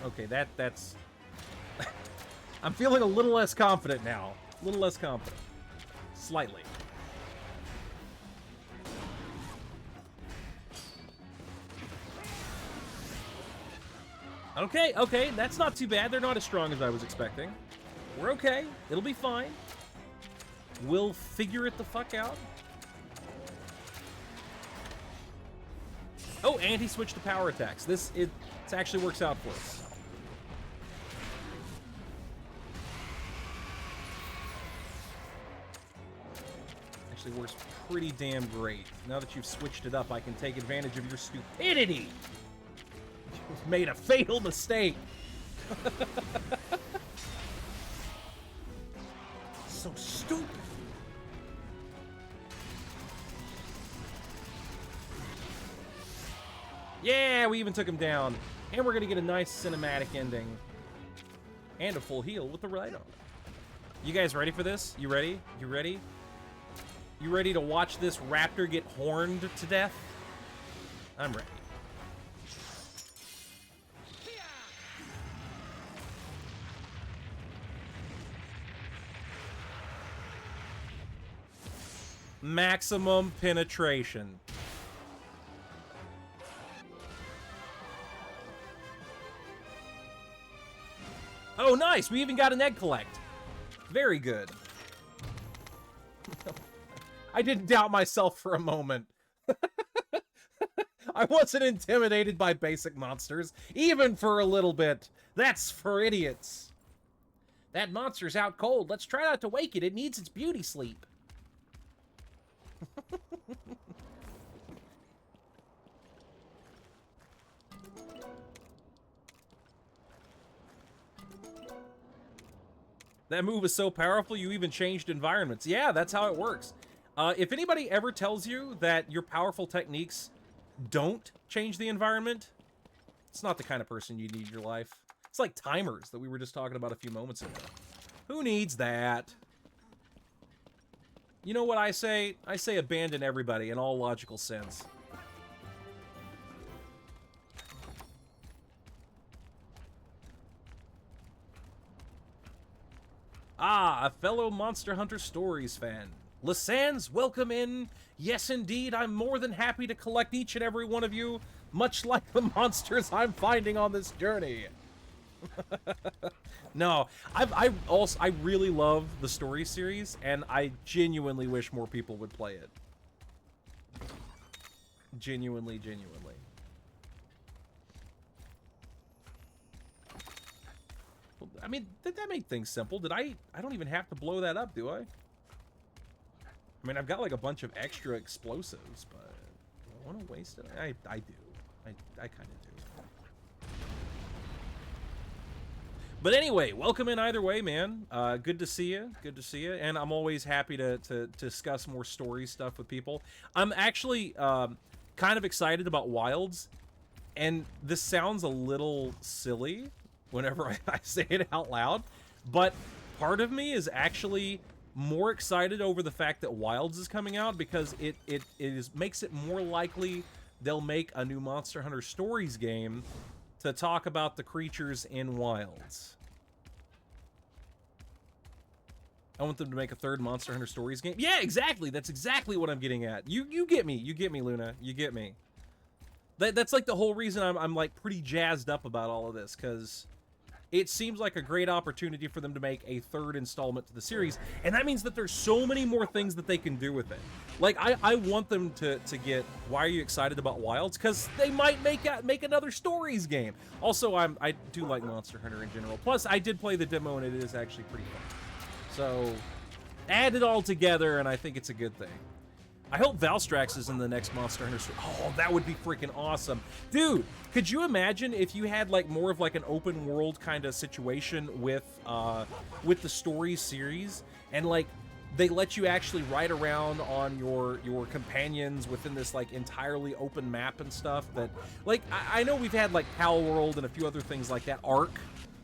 [SPEAKER 1] Okay, that's... I'm feeling a little less confident now. A little less confident. Slightly. Okay, that's not too bad. They're not as strong as I was expecting. We're okay. It'll be fine. We'll figure it the fuck out. Oh, and he switched to power attacks. It actually works out for us. Actually works pretty damn great. Now that you've switched it up, I can take advantage of your stupidity. You've made a fatal mistake. So stupid. Yeah, we even took him down. And we're going to get a nice cinematic ending. And a full heal with the right on. You guys ready for this? You ready? You ready? You ready to watch this raptor get horned to death? I'm ready. Maximum penetration. Oh, nice! We even got an egg collect. Very good. I didn't doubt myself for a moment. I wasn't intimidated by basic monsters, even for a little bit. That's for idiots. That monster's out cold. Let's try not to wake it. It needs its beauty sleep. That move is so powerful, you even changed environments. Yeah, that's how it works. If anybody ever tells you that your powerful techniques don't change the environment, it's not the kind of person you need in your life. It's like timers that we were just talking about a few moments ago. Who needs that? You know what I say? I say abandon everybody in all logical sense. Ah, a fellow Monster Hunter Stories fan. Lysans, welcome in. Yes, indeed, I'm more than happy to collect each and every one of you, much like the monsters I'm finding on this journey. No, I really love the story series, and I genuinely wish more people would play it. Genuinely. I mean, did that make things simple? I don't even have to blow that up, do I? I mean, I've got like a bunch of extra explosives, but do I want to waste it? I do. I kind of do. But anyway, welcome in either way, man. Good to see you. Good to see you. And I'm always happy to discuss more story stuff with people. I'm actually kind of excited about Wilds. And this sounds a little silly whenever I say it out loud. But part of me is actually more excited over the fact that Wilds is coming out because it makes it more likely they'll make a new Monster Hunter Stories game to talk about the creatures in Wilds. I want them to make a third Monster Hunter Stories game. Yeah, exactly. That's exactly what I'm getting at. You get me. You get me, Luna. You get me. That's like the whole reason I'm like pretty jazzed up about all of this, because it seems like a great opportunity for them to make a third installment to the series, and that means that there's so many more things that they can do with it. Like, I want them to get, why are you excited about Wilds? Because they might make another Stories game. Also, I do like Monster Hunter in general. Plus, I did play the demo, and it is actually pretty fun. So, add it all together, and I think it's a good thing. I hope Valstrax is in the next Monster Hunter story. Oh, that would be freaking awesome. Dude, could you imagine if you had like more of like an open world kind of situation with the Stories series, and like they let you actually ride around on your companions within this like entirely open map and stuff that, like, I know we've had like Pal World and a few other things like that, Ark,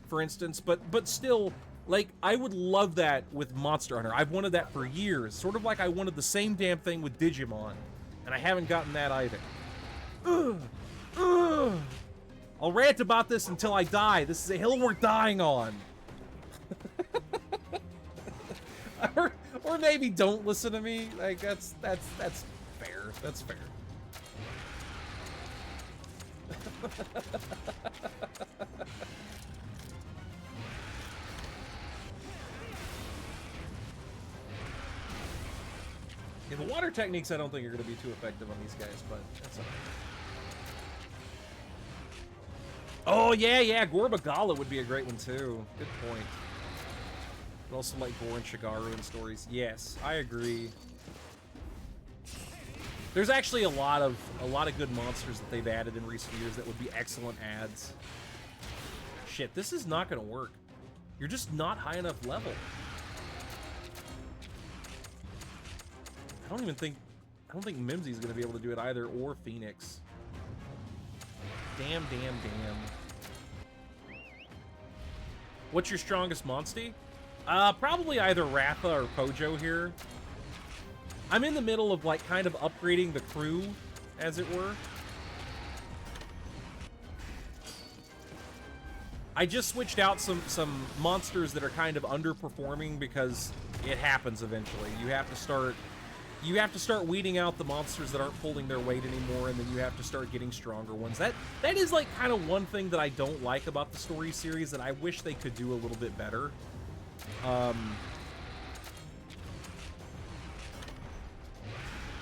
[SPEAKER 1] for instance, but still, like, I would love that with Monster Hunter. I've wanted that for years. Sort of like I wanted the same damn thing with Digimon. And I haven't gotten that either. I'll rant about this until I die. This is a hill we're dying on. or maybe don't listen to me. Like, that's fair. That's fair. Yeah, the water techniques I don't think are going to be too effective on these guys, but that's alright. Oh, yeah, Gorbagala would be a great one, too. Good point. But also like Gore and Shigaru in Stories. Yes, I agree. There's actually a lot of good monsters that they've added in recent years that would be excellent adds. Shit, this is not going to work. You're just not high enough level. I don't think Mimsy's gonna be able to do it either, or Phoenix. Damn. What's your strongest Monstie? Probably either Ratha or Pojo here. I'm in the middle of like kind of upgrading the crew, as it were. I just switched out some monsters that are kind of underperforming because it happens eventually. You have to start weeding out the monsters that aren't pulling their weight anymore, and then you have to start getting stronger ones. That is like kind of one thing that I don't like about the story series that I wish they could do a little bit better.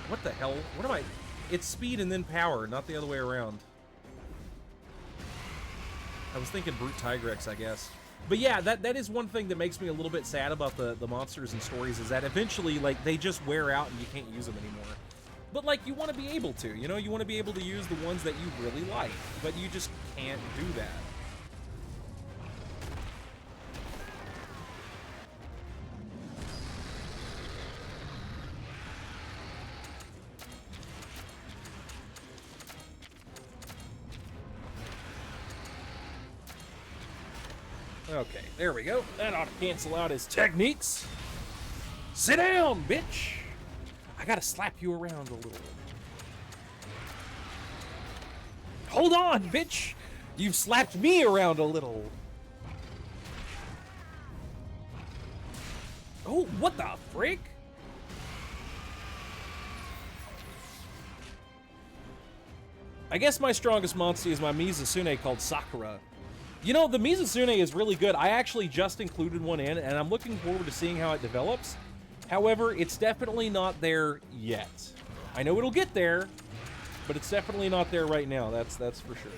[SPEAKER 1] What the hell? What am I? It's speed and then power, not the other way around. I was thinking Brute Tigrex, I guess. But yeah, that is one thing that makes me a little bit sad about the monsters and stories, is that eventually, like, they just wear out and you can't use them anymore. But, like, you want to be able to, you know? You want to be able to use the ones that you really like, but you just can't do that. Okay, there we go. That ought to cancel out his techniques. Sit down, bitch! I gotta slap you around a little. Hold on, bitch! You've slapped me around a little. Oh, what the frick? I guess my strongest monster is my Mizusune called Sakura. You know, the Mizusune is really good. I actually just included one in, and I'm looking forward to seeing how it develops. However, it's definitely not there yet. I know it'll get there, but it's definitely not there right now. That's for sure.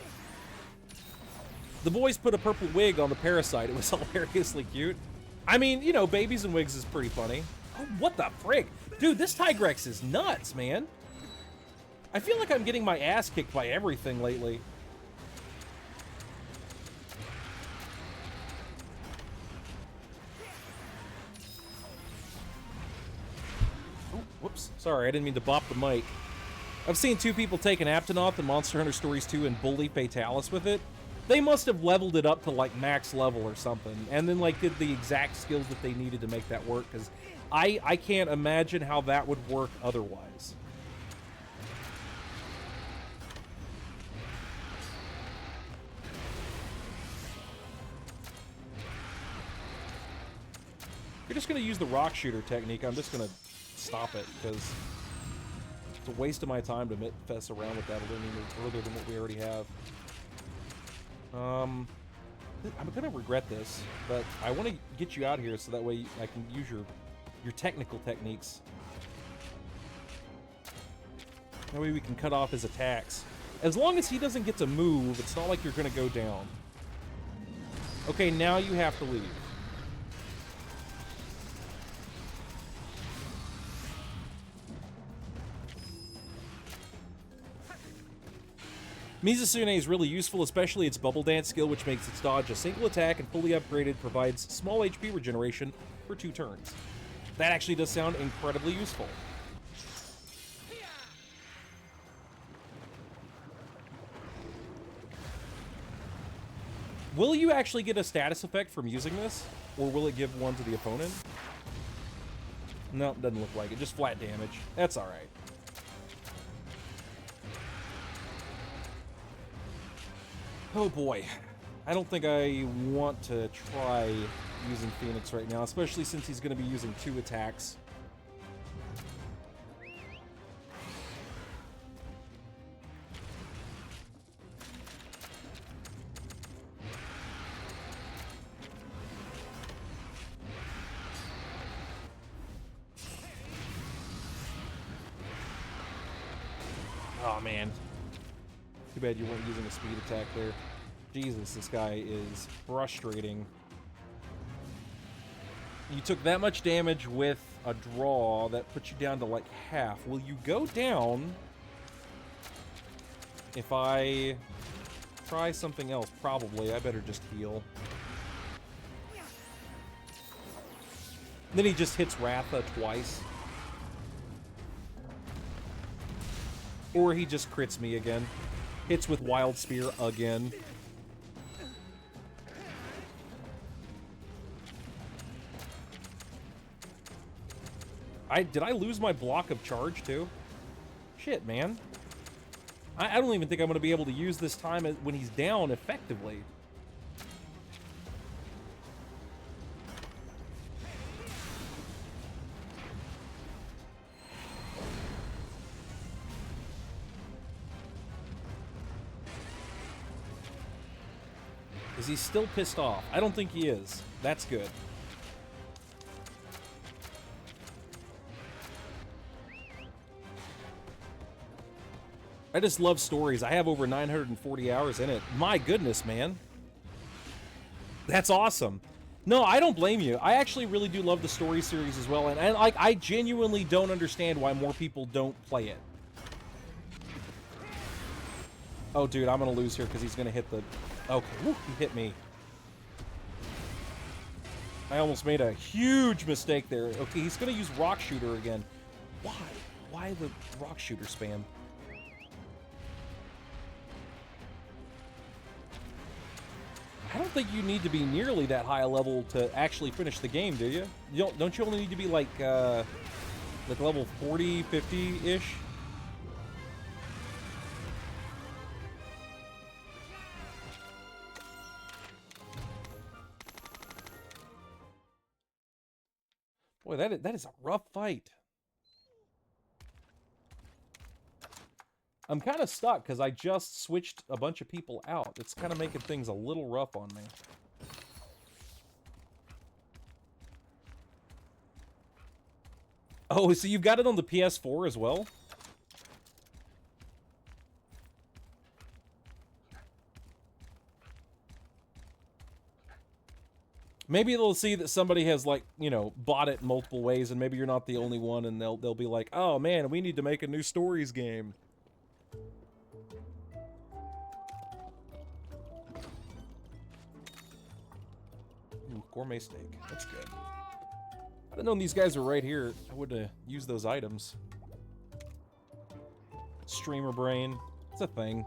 [SPEAKER 1] The boys put a purple wig on the parasite. It was hilariously cute. I mean, you know, babies and wigs is pretty funny. Oh, what the frig? Dude, this Tigrex is nuts, man. I feel like I'm getting my ass kicked by everything lately. Oh, whoops. Sorry, I didn't mean to bop the mic. I've seen 2 people take an Aptonoth in Monster Hunter Stories 2 and bully Fatalis with it. They must have leveled it up to, like, max level or something, and then, like, did the exact skills that they needed to make that work, because I can't imagine how that would work otherwise. You're just going to use the rock shooter technique. I'm just going to stop it, because it's a waste of my time to fess around with that a little further than what we already have. I'm gonna regret this, but I want to get you out here so that way I can use your technical techniques. That way we can cut off his attacks. As long as he doesn't get to move, it's not like you're gonna go down. Okay, now you have to leave. Mizusune is really useful, especially its Bubble Dance skill, which makes its dodge a single attack and fully upgraded provides small HP regeneration for 2 turns. That actually does sound incredibly useful. Will you actually get a status effect from using this? Or will it give one to the opponent? No, it doesn't look like it. Just flat damage. That's alright. Oh boy, I don't think I want to try using Phoenix right now, especially since he's going to be using 2 attacks. Oh man. Too bad you weren't using a speed attack there. Jesus, this guy is frustrating. You took that much damage with a draw that puts you down to like half. Will you go down if I try something else? Probably. I better just heal. Then he just hits Ratha twice. Or he just crits me again. Hits with Wild Spear again. Did I lose my block of charge too? Shit, man. I don't even think I'm going to be able to use this time when he's down effectively. Is he still pissed off? I don't think he is. That's good. I just love stories. I have over 940 hours in it. My goodness, man. That's awesome. No, I don't blame you. I actually really do love the story series as well, and I genuinely don't understand why more people don't play it. Oh, dude, I'm gonna lose here because he's gonna hit the... Okay, woo, he hit me. I almost made a huge mistake there. Okay, he's gonna use Rock Shooter again. Why? Why the Rock Shooter spam? I don't think you need to be nearly that high a level to actually finish the game, do you? Don't you only need to be like level 40, 50-ish? Boy, that is a rough fight. I'm kind of stuck because I just switched a bunch of people out. It's kind of making things a little rough on me. Oh, so you've got it on the PS4 as well? Maybe they'll see that somebody has, like, you know, bought it multiple ways, and maybe you're not the only one, and they'll be like, oh man, we need to make a new Stories game. Ooh, gourmet steak. That's good. I'd have known these guys were right here. I would have used those items. Streamer brain. It's a thing.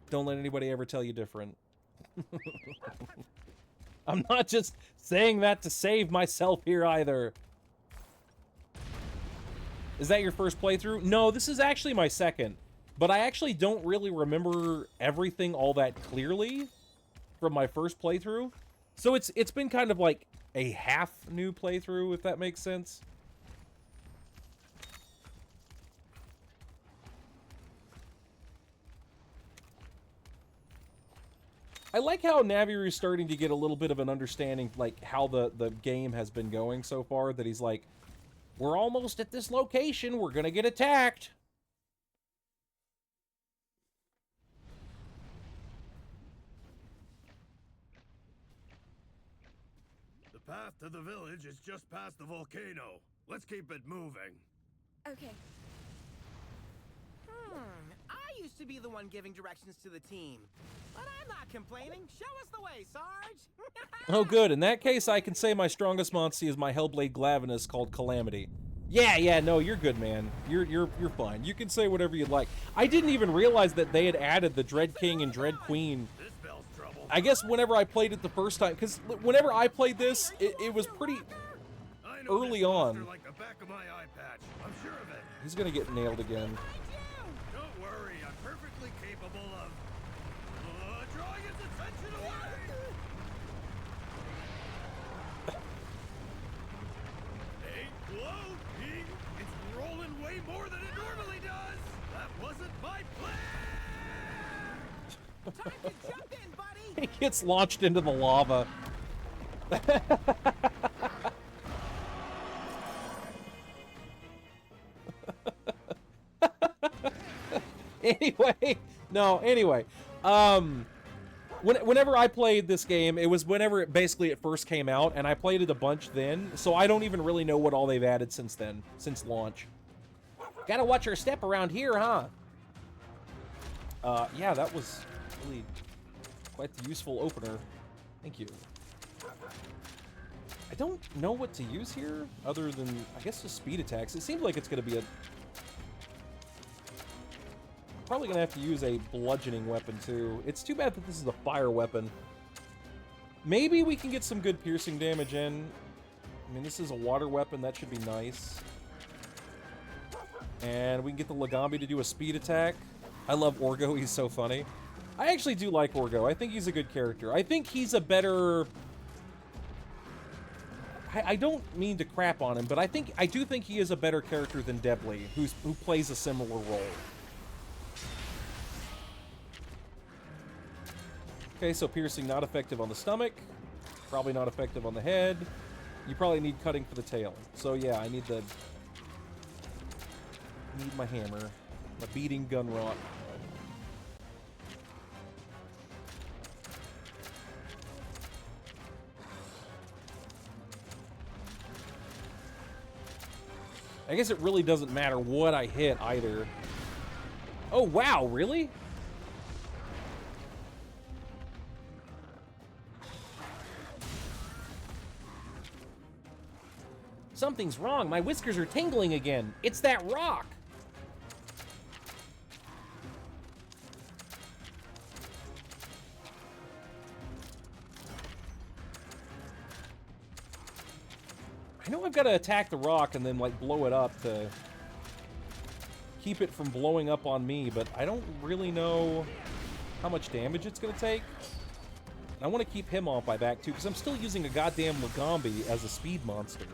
[SPEAKER 1] Don't let anybody ever tell you different. I'm not just saying that to save myself here either. Is that your first playthrough? No, this is actually my second. But I actually don't really remember everything all that clearly from my first playthrough. So it's been kind of like a half new playthrough, if that makes sense. I like how Naviru's starting to get a little bit of an understanding, like, how the game has been going so far, that he's like, we're almost at this location, we're gonna get attacked.
[SPEAKER 7] The path to the village is just past the volcano. Let's keep it moving.
[SPEAKER 2] Okay.
[SPEAKER 6] I used to be the one giving directions to the team. But I'm not complaining. Show us the way, Sarge.
[SPEAKER 1] Oh, good. In that case, I can say my strongest Monty is my Hellblade Glavenus called Calamity. Yeah, no, you're good, man. You're fine. You can say whatever you'd like. I didn't even realize that they had added the Dread King and Dread Queen. I guess whenever I played it the first time, because whenever I played this, it was pretty early on.
[SPEAKER 7] Like the back of my eye patch. I'm sure of it.
[SPEAKER 1] He's gonna get nailed again.
[SPEAKER 7] Don't worry, I'm perfectly capable of drawing his attention away. Hey, whoa, Ping! It's rolling way more than it normally does. That wasn't my plan.
[SPEAKER 6] Time to jump in, buddy.
[SPEAKER 1] He gets launched into the lava. Anyway, whenever I played this game, it was whenever it first came out, and I played it a bunch then, so I don't even really know what all they've added since then, since launch. Gotta watch your step around here, huh? Yeah, that was really quite the useful opener. Thank you. I don't know what to use here, other than, I guess, just speed attacks. It seems like it's gonna be a... Probably gonna have to use a bludgeoning weapon too. It's too bad that this is a fire weapon. Maybe we can get some good piercing damage in. I mean, this is a water weapon. That should be nice. And we can get the Lagambi to do a speed attack. I love Orgo. He's so funny. I actually do like Orgo. I think he's a good character. I think he's a better... I don't mean to crap on him, but I do think he is a better character than Debley, who plays a similar role. Okay, so piercing not effective on the stomach, probably not effective on the head. You probably need cutting for the tail. So yeah, I need my hammer, my beating gun rock. I guess it really doesn't matter what I hit either. Oh wow, really? Something's wrong. My whiskers are tingling again. It's that rock. I know I've got to attack the rock and then, like, blow it up to keep it from blowing up on me, but I don't really know how much damage it's going to take. I want to keep him off my back, too, because I'm still using a goddamn Lagambi as a speed monster.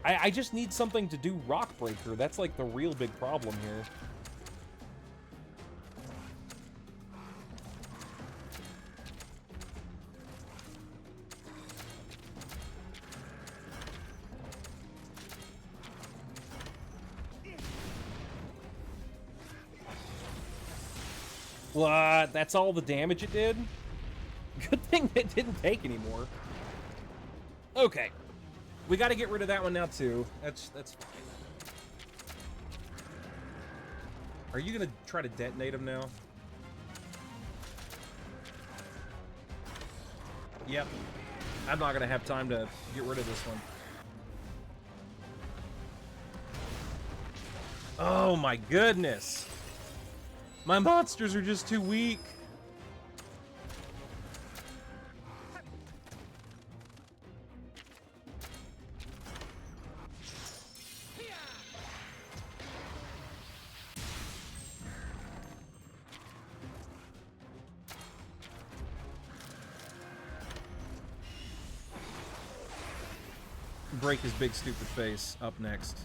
[SPEAKER 1] I just need something to do Rock Breaker. That's, like, the real big problem here. What? That's all the damage it did? Good thing it didn't take anymore. Okay. We got to get rid of that one now, too. That's fine. Are you going to try to detonate him now? Yep. I'm not going to have time to get rid of this one. Oh, my goodness. My monsters are just too weak. Break his big stupid face up next.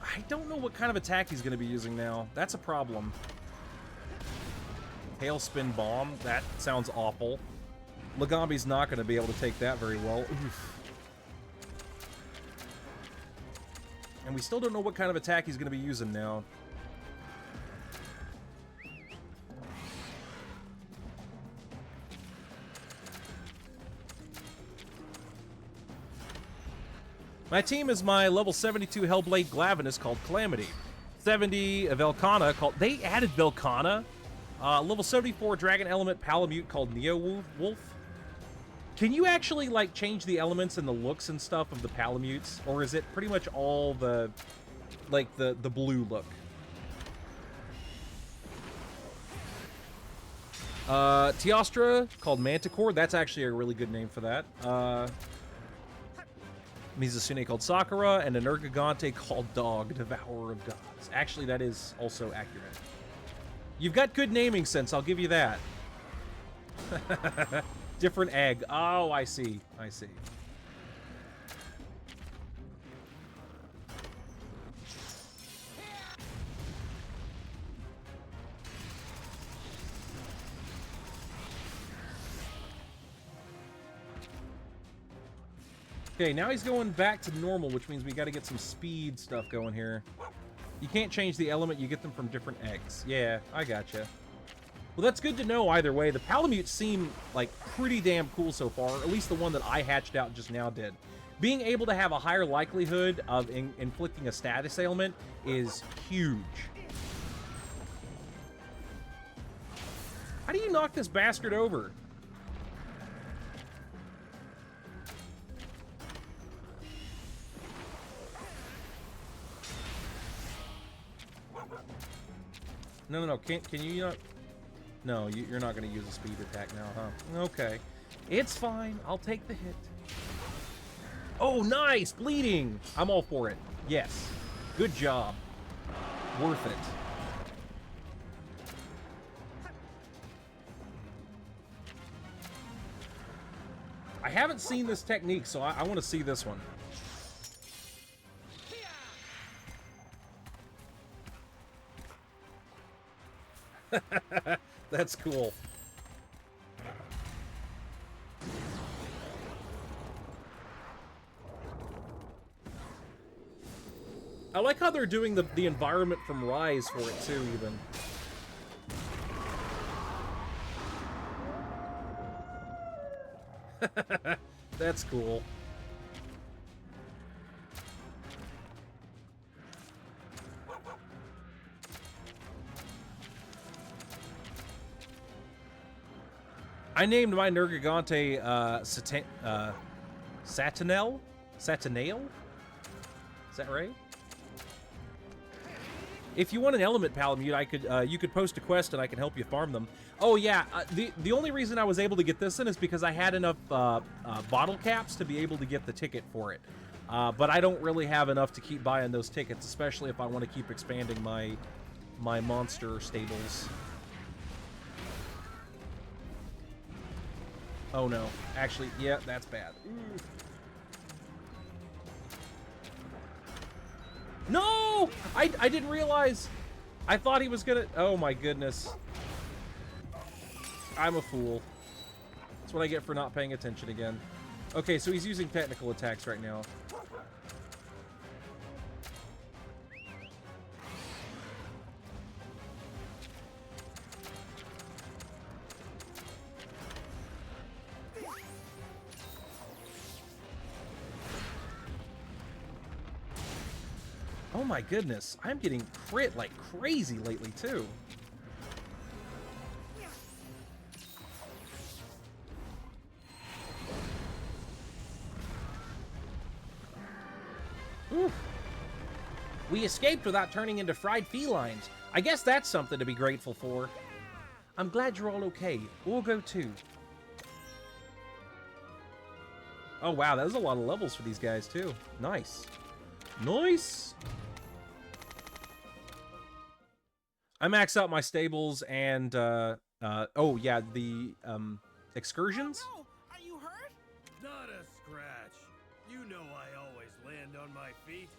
[SPEAKER 1] I don't know what kind of attack he's going to be using now. That's a problem. Hailspin Bomb. That sounds awful. Lagambi's not going to be able to take that very well. Oof. And we still don't know what kind of attack he's going to be using now. My team is my level 72 Hellblade Glavenus called Calamity. 70 Velkhana called... They added Velkhana. Level 74 Dragon Element Palamute called Neo Wolf. Can you actually, like, change the elements and the looks and stuff of the Palamutes? Or is it pretty much all the... like, the blue look? Teostra called Manticore. That's actually a really good name for that. Mizusune called Sakura, and a Nergigante called Dog, Devourer of Gods. Actually, that is also accurate. You've got good naming sense, I'll give you that. Different egg. Oh, I see. I see. Okay, now he's going back to normal, which means we got to get some speed stuff going here. You can't change the element, you get them from different eggs. Yeah, I gotcha. Well, that's good to know either way. The Palamutes seem, like, pretty damn cool so far. At least the one that I hatched out just now did. Being able to have a higher likelihood of inflicting a status ailment is huge. How do you knock this bastard over? No, can you not... No, you're not going to use a speed attack now, huh? Okay. It's fine. I'll take the hit. Oh, nice! Bleeding! I'm all for it. Yes. Good job. Worth it. I haven't seen this technique, so I want to see this one. That's cool. I like how they're doing the environment from Rise for it too, even. That's cool. I named my Nergigante Satanel? Satanael? Is that right? If you want an element Palamute, I could you could post a quest and I can help you farm them. Oh yeah, the only reason I was able to get this in is because I had enough bottle caps to be able to get the ticket for it. But I don't really have enough to keep buying those tickets, especially if I want to keep expanding my monster stables. Oh no. Actually, yeah, that's bad. No! I didn't realize. I thought he was gonna... Oh my goodness. I'm a fool. That's what I get for not paying attention again. Okay, so he's using technical attacks right now. Oh my goodness, I'm getting crit like crazy lately too. Oof. We escaped without turning into fried felines. I guess that's something to be grateful for. I'm glad you're all okay. Orgo too. Oh wow, that was a lot of levels for these guys too. Nice. Nice! I max out my stables and, oh yeah, the, excursions?
[SPEAKER 6] Oh, no! Are you hurt?
[SPEAKER 7] Not a scratch. You know I always land on my feet.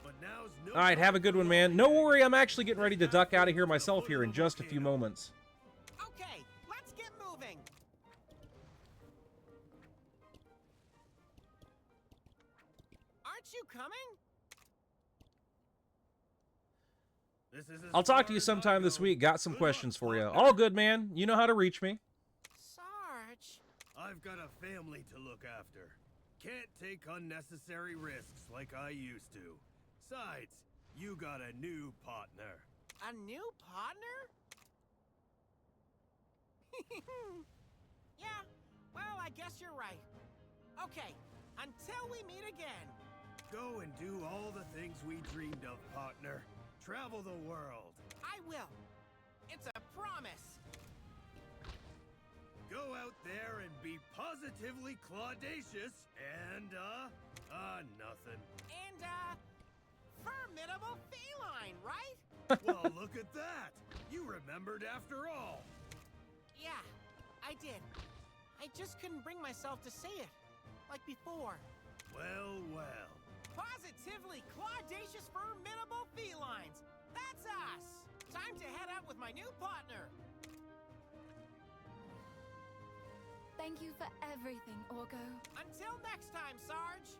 [SPEAKER 7] But now's no
[SPEAKER 1] Alright, have a good one, man. No worry, I'm actually getting ready to duck out of here myself here in just a few moments.
[SPEAKER 6] Okay, let's get moving. Aren't you coming?
[SPEAKER 1] I'll talk to you sometime this week. Got some questions for you. All good, man. You know how to reach me.
[SPEAKER 6] Sarge.
[SPEAKER 7] I've got a family to look after. Can't take unnecessary risks like I used to. Besides, you got a new partner.
[SPEAKER 6] A new partner? Yeah, well, I guess you're right. Okay, until we meet again.
[SPEAKER 7] Go and do all the things we dreamed of, partner. Travel the world.
[SPEAKER 6] I will. It's a promise.
[SPEAKER 7] Go out there and be positively claudacious and, nothing.
[SPEAKER 6] And, formidable feline, right?
[SPEAKER 7] Well, look at that. You remembered after all.
[SPEAKER 6] Yeah, I did. I just couldn't bring myself to say it, like before.
[SPEAKER 7] Well, well.
[SPEAKER 6] Positively claudacious formidable felines. That's us. Time to head out with my new partner.
[SPEAKER 2] Thank you for everything, Orgo.
[SPEAKER 6] Until next time, Sarge.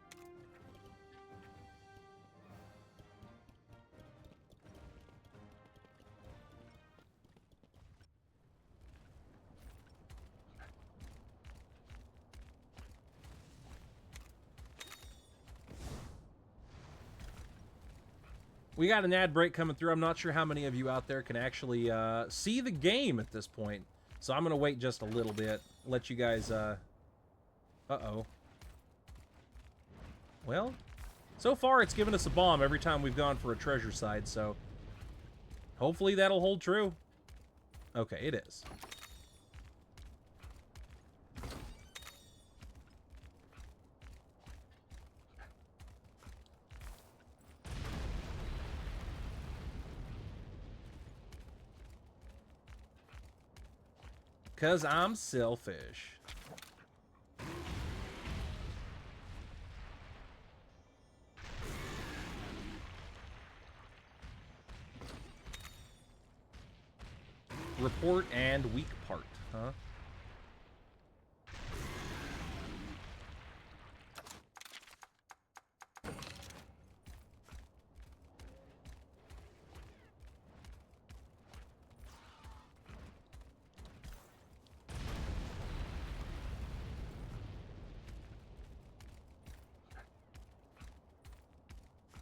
[SPEAKER 1] We got an ad break coming through. I'm not sure how many of you out there can actually see the game at this point. So I'm going to wait just a little bit. Let you guys... Uh-oh. Well, so far it's given us a bomb every time we've gone for a treasure side, so... hopefully that'll hold true. Okay, it is. Because I'm selfish. Report and weak part, huh?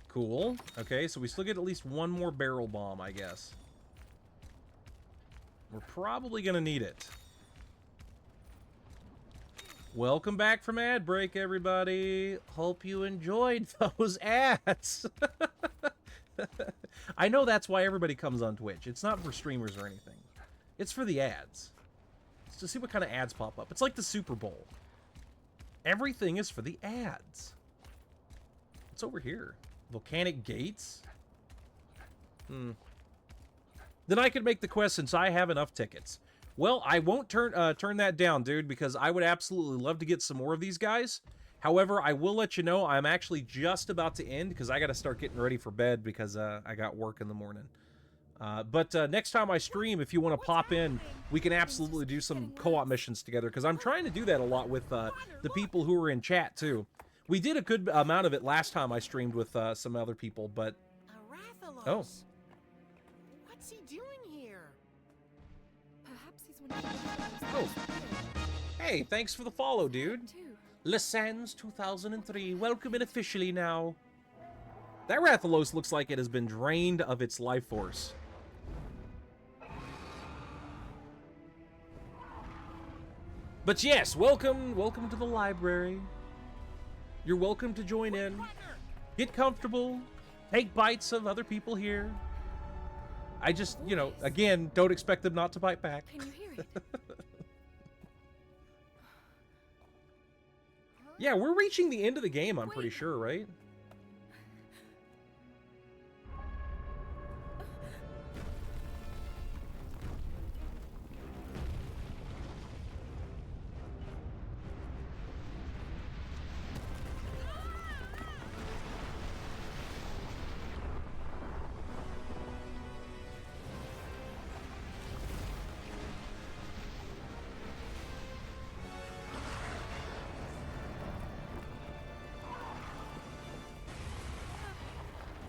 [SPEAKER 1] Cool. Okay, so we still get at least one more barrel bomb, I guess. We're probably gonna need it. Welcome back from ad break, everybody. Hope you enjoyed those ads. I know that's why everybody comes on Twitch. It's not for streamers or anything. It's for the ads. It's to see what kind of ads pop up. It's like the Super Bowl. Everything is for the ads. What's over here? Volcanic gates? Then I could make the quest since I have enough tickets. Well, I won't turn that down, dude, because I would absolutely love to get some more of these guys. However, I will let you know I'm actually just about to end because I got to start getting ready for bed because I got work in the morning. But next time I stream, if you want to pop in, we can absolutely do some co-op missions together because I'm trying to do that a lot with the people who are in chat, too. We did a good amount of it last time I streamed with some other people, but... Oh.
[SPEAKER 6] What's he doing here?
[SPEAKER 2] Perhaps he's one of the
[SPEAKER 1] Oh. Hey, thanks for the follow, dude. Lessans 2003, welcome in officially now. That Rathalos looks like it has been drained of its life force. But yes, welcome to the library. You're welcome to join in. Get comfortable. Take bites of other people here. I just, you know, again, don't expect them not to bite back.
[SPEAKER 2] Can you hear it?
[SPEAKER 1] Yeah, we're reaching the end of the game, I'm pretty sure, right?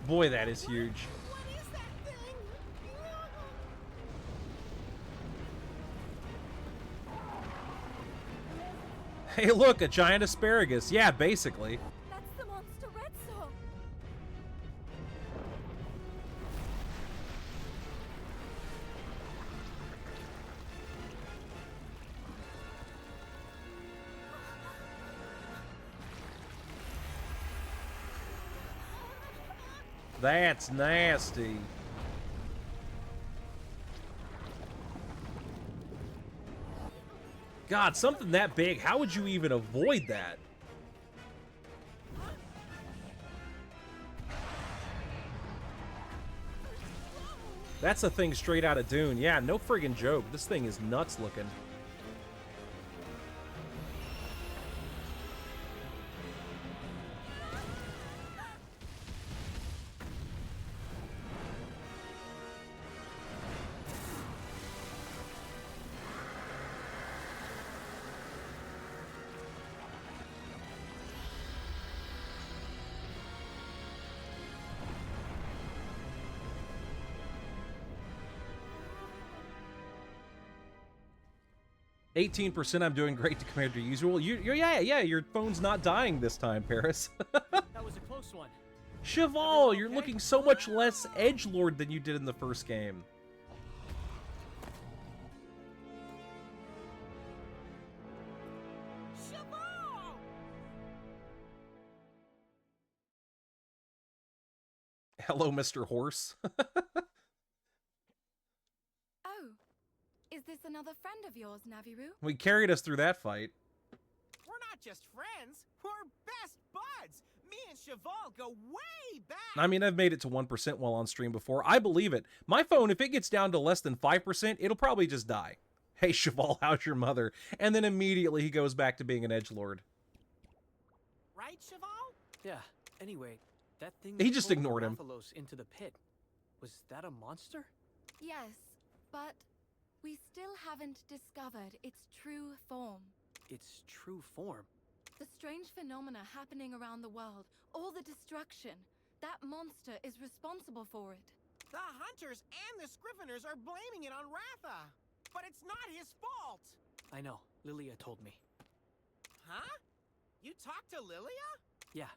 [SPEAKER 1] Boy, that is huge. Hey, look, a giant asparagus. Yeah, basically.
[SPEAKER 2] That's the monster Red saw.
[SPEAKER 1] That's nasty. God, something that big, how would you even avoid that? That's a thing straight out of Dune. Yeah, no friggin' joke. This thing is nuts looking. %. I'm doing great compared to usual. Yeah, your phone's not dying this time, Paris.
[SPEAKER 12] That was a close one.
[SPEAKER 1] Cheval, you're looking so much less edgelord than you did in the first game. Hello, Mr. Horse.
[SPEAKER 2] Oh, is this another friend of yours, Naviru?
[SPEAKER 1] We carried us through that fight.
[SPEAKER 6] We're not just friends, we're best buds. Me and Cheval go way back.
[SPEAKER 1] I mean, I've made it to 1% while on stream before. I believe it. My phone, if it gets down to less than 5%, it'll probably just die. Hey, Cheval, how's your mother? And then immediately he goes back to being an edgelord.
[SPEAKER 6] Right, Cheval?
[SPEAKER 12] Yeah. Anyway, that thing.
[SPEAKER 1] He just
[SPEAKER 12] pulled
[SPEAKER 1] ignored him.
[SPEAKER 12] Rathalos into the pit. Was that a monster?
[SPEAKER 2] Yes, but we still haven't discovered its true form.
[SPEAKER 12] Its true form.
[SPEAKER 2] The strange phenomena happening around the world, all the destruction, that monster is responsible for it.
[SPEAKER 6] The hunters and the Scriveners are blaming it on Ratha. But it's not his fault.
[SPEAKER 12] I know. Lilia told me.
[SPEAKER 6] Huh? You talked to Lilia?
[SPEAKER 12] Yeah.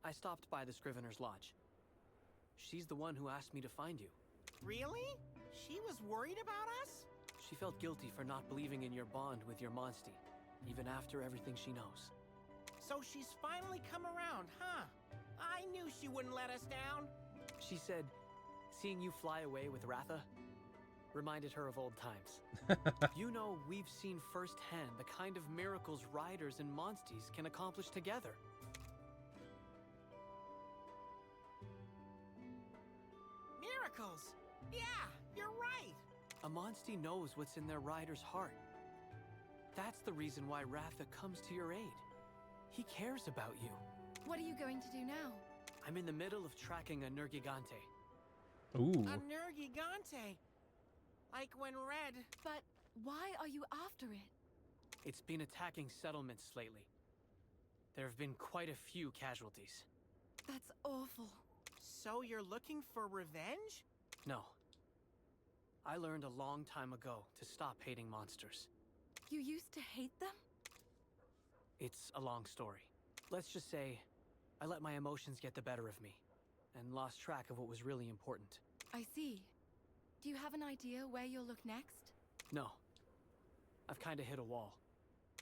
[SPEAKER 12] I stopped by the Scrivener's Lodge. She's the one who asked me to find you.
[SPEAKER 6] Really? She was worried about us?
[SPEAKER 12] She felt guilty for not believing in your bond with your Monstie, even after everything she knows.
[SPEAKER 6] So she's finally come around, huh? I knew she wouldn't let us down.
[SPEAKER 12] She said, seeing you fly away with Ratha reminded her of old times. You know, we've seen firsthand the kind of miracles riders and Monsties can accomplish together.
[SPEAKER 6] Miracles! Yeah, you're right!
[SPEAKER 12] A Monstie knows what's in their rider's heart. That's the reason why Ratha comes to your aid. He cares about you.
[SPEAKER 2] What are you going to do now?
[SPEAKER 12] I'm in the middle of tracking a Nergigante.
[SPEAKER 1] Ooh.
[SPEAKER 6] A Nergigante. Like when Red...
[SPEAKER 2] But why are you after it?
[SPEAKER 12] It's been attacking settlements lately. There have been quite a few casualties.
[SPEAKER 2] That's awful.
[SPEAKER 6] So you're looking for revenge?
[SPEAKER 12] No. I learned a long time ago to stop hating monsters.
[SPEAKER 2] You used to hate them?
[SPEAKER 12] It's a long story. Let's just say, I let my emotions get the better of me, and lost track of what was really important.
[SPEAKER 2] I see. Do you have an idea where you'll look next?
[SPEAKER 12] No. I've kinda hit a wall.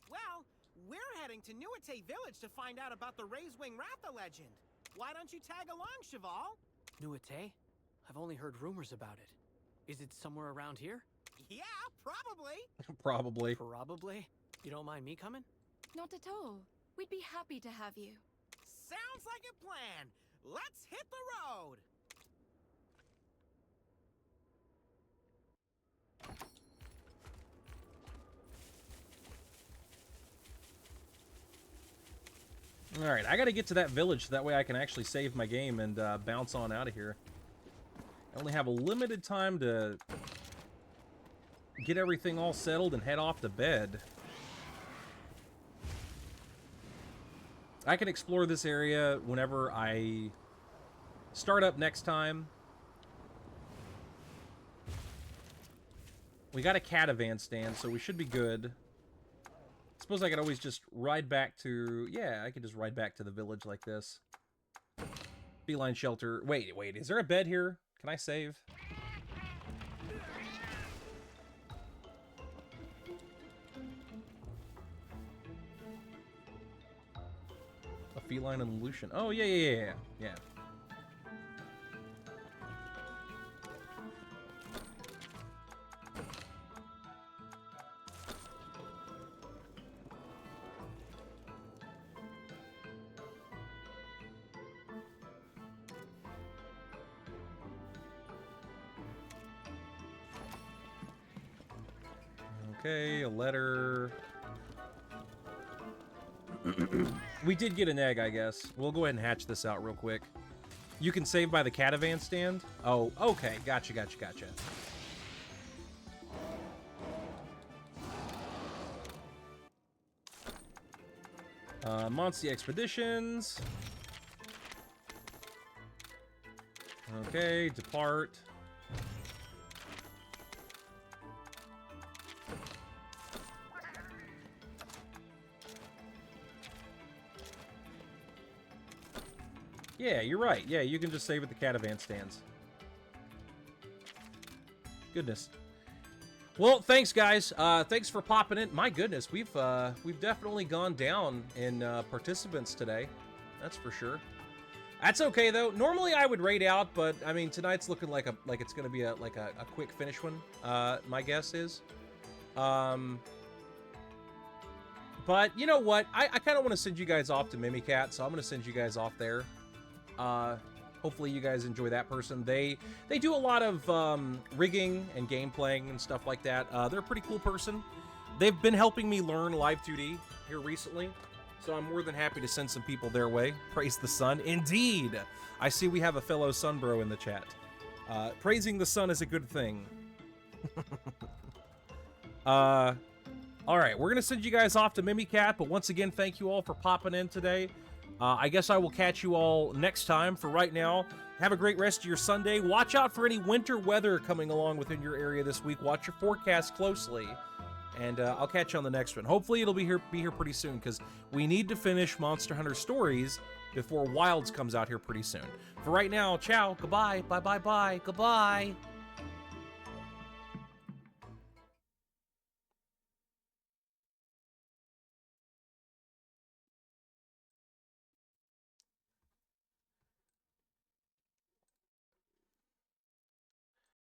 [SPEAKER 6] Well, we're heading to Nuite Village to find out about the Raisewing Ratha legend. Why don't you tag along, Cheval?
[SPEAKER 12] Nuite? I've only heard rumors about it. Is it somewhere around here?
[SPEAKER 6] Yeah, probably.
[SPEAKER 1] Probably.
[SPEAKER 12] Probably? You don't mind me coming?
[SPEAKER 2] Not at all. We'd be happy to have you.
[SPEAKER 6] Sounds like a plan. Let's hit the road.
[SPEAKER 1] Alright, I gotta get to that village so that way I can actually save my game and bounce on out of here. I only have a limited time to get everything all settled and head off to bed. I can explore this area whenever I start up next time. We got a catavan stand, so we should be good. Suppose I could always just ride back to... Yeah, I could just ride back to the village like this. Feline shelter. Wait, is there a bed here? Can I save? A feline evolution. Oh, yeah. Okay, a letter. We did get an egg, I guess. We'll go ahead and hatch this out real quick. You can save by the catavan stand? Oh, okay. Gotcha. Monstie Expeditions. Okay, depart. Yeah, you're right. Yeah, you can just save at the catavan stands. Goodness. Well, thanks, guys. Thanks for popping in. My goodness, we've definitely gone down in participants today. That's for sure. That's okay though. Normally I would raid out, but I mean tonight's looking like it's gonna be a quick finish one. My guess is. But you know what? I kind of want to send you guys off to Mimicat, so I'm gonna send you guys off there. Hopefully you guys enjoy that person. They do a lot of rigging and game playing and stuff like that. They're a pretty cool person. They've been helping me learn Live 2D here recently, so I'm more than happy to send some people their way. Praise the sun. Indeed! I see we have a fellow Sunbro in the chat. Praising the sun is a good thing. Alright, we're going to send you guys off to Mimicat, but once again, thank you all for popping in today. I guess I will catch you all next time. For right now, have a great rest of your Sunday. Watch out for any winter weather coming along within your area this week. Watch your forecast closely. And I'll catch you on the next one. Hopefully it'll be here pretty soon, because we need to finish Monster Hunter Stories before Wilds comes out here pretty soon. For right now, ciao, goodbye, bye, goodbye.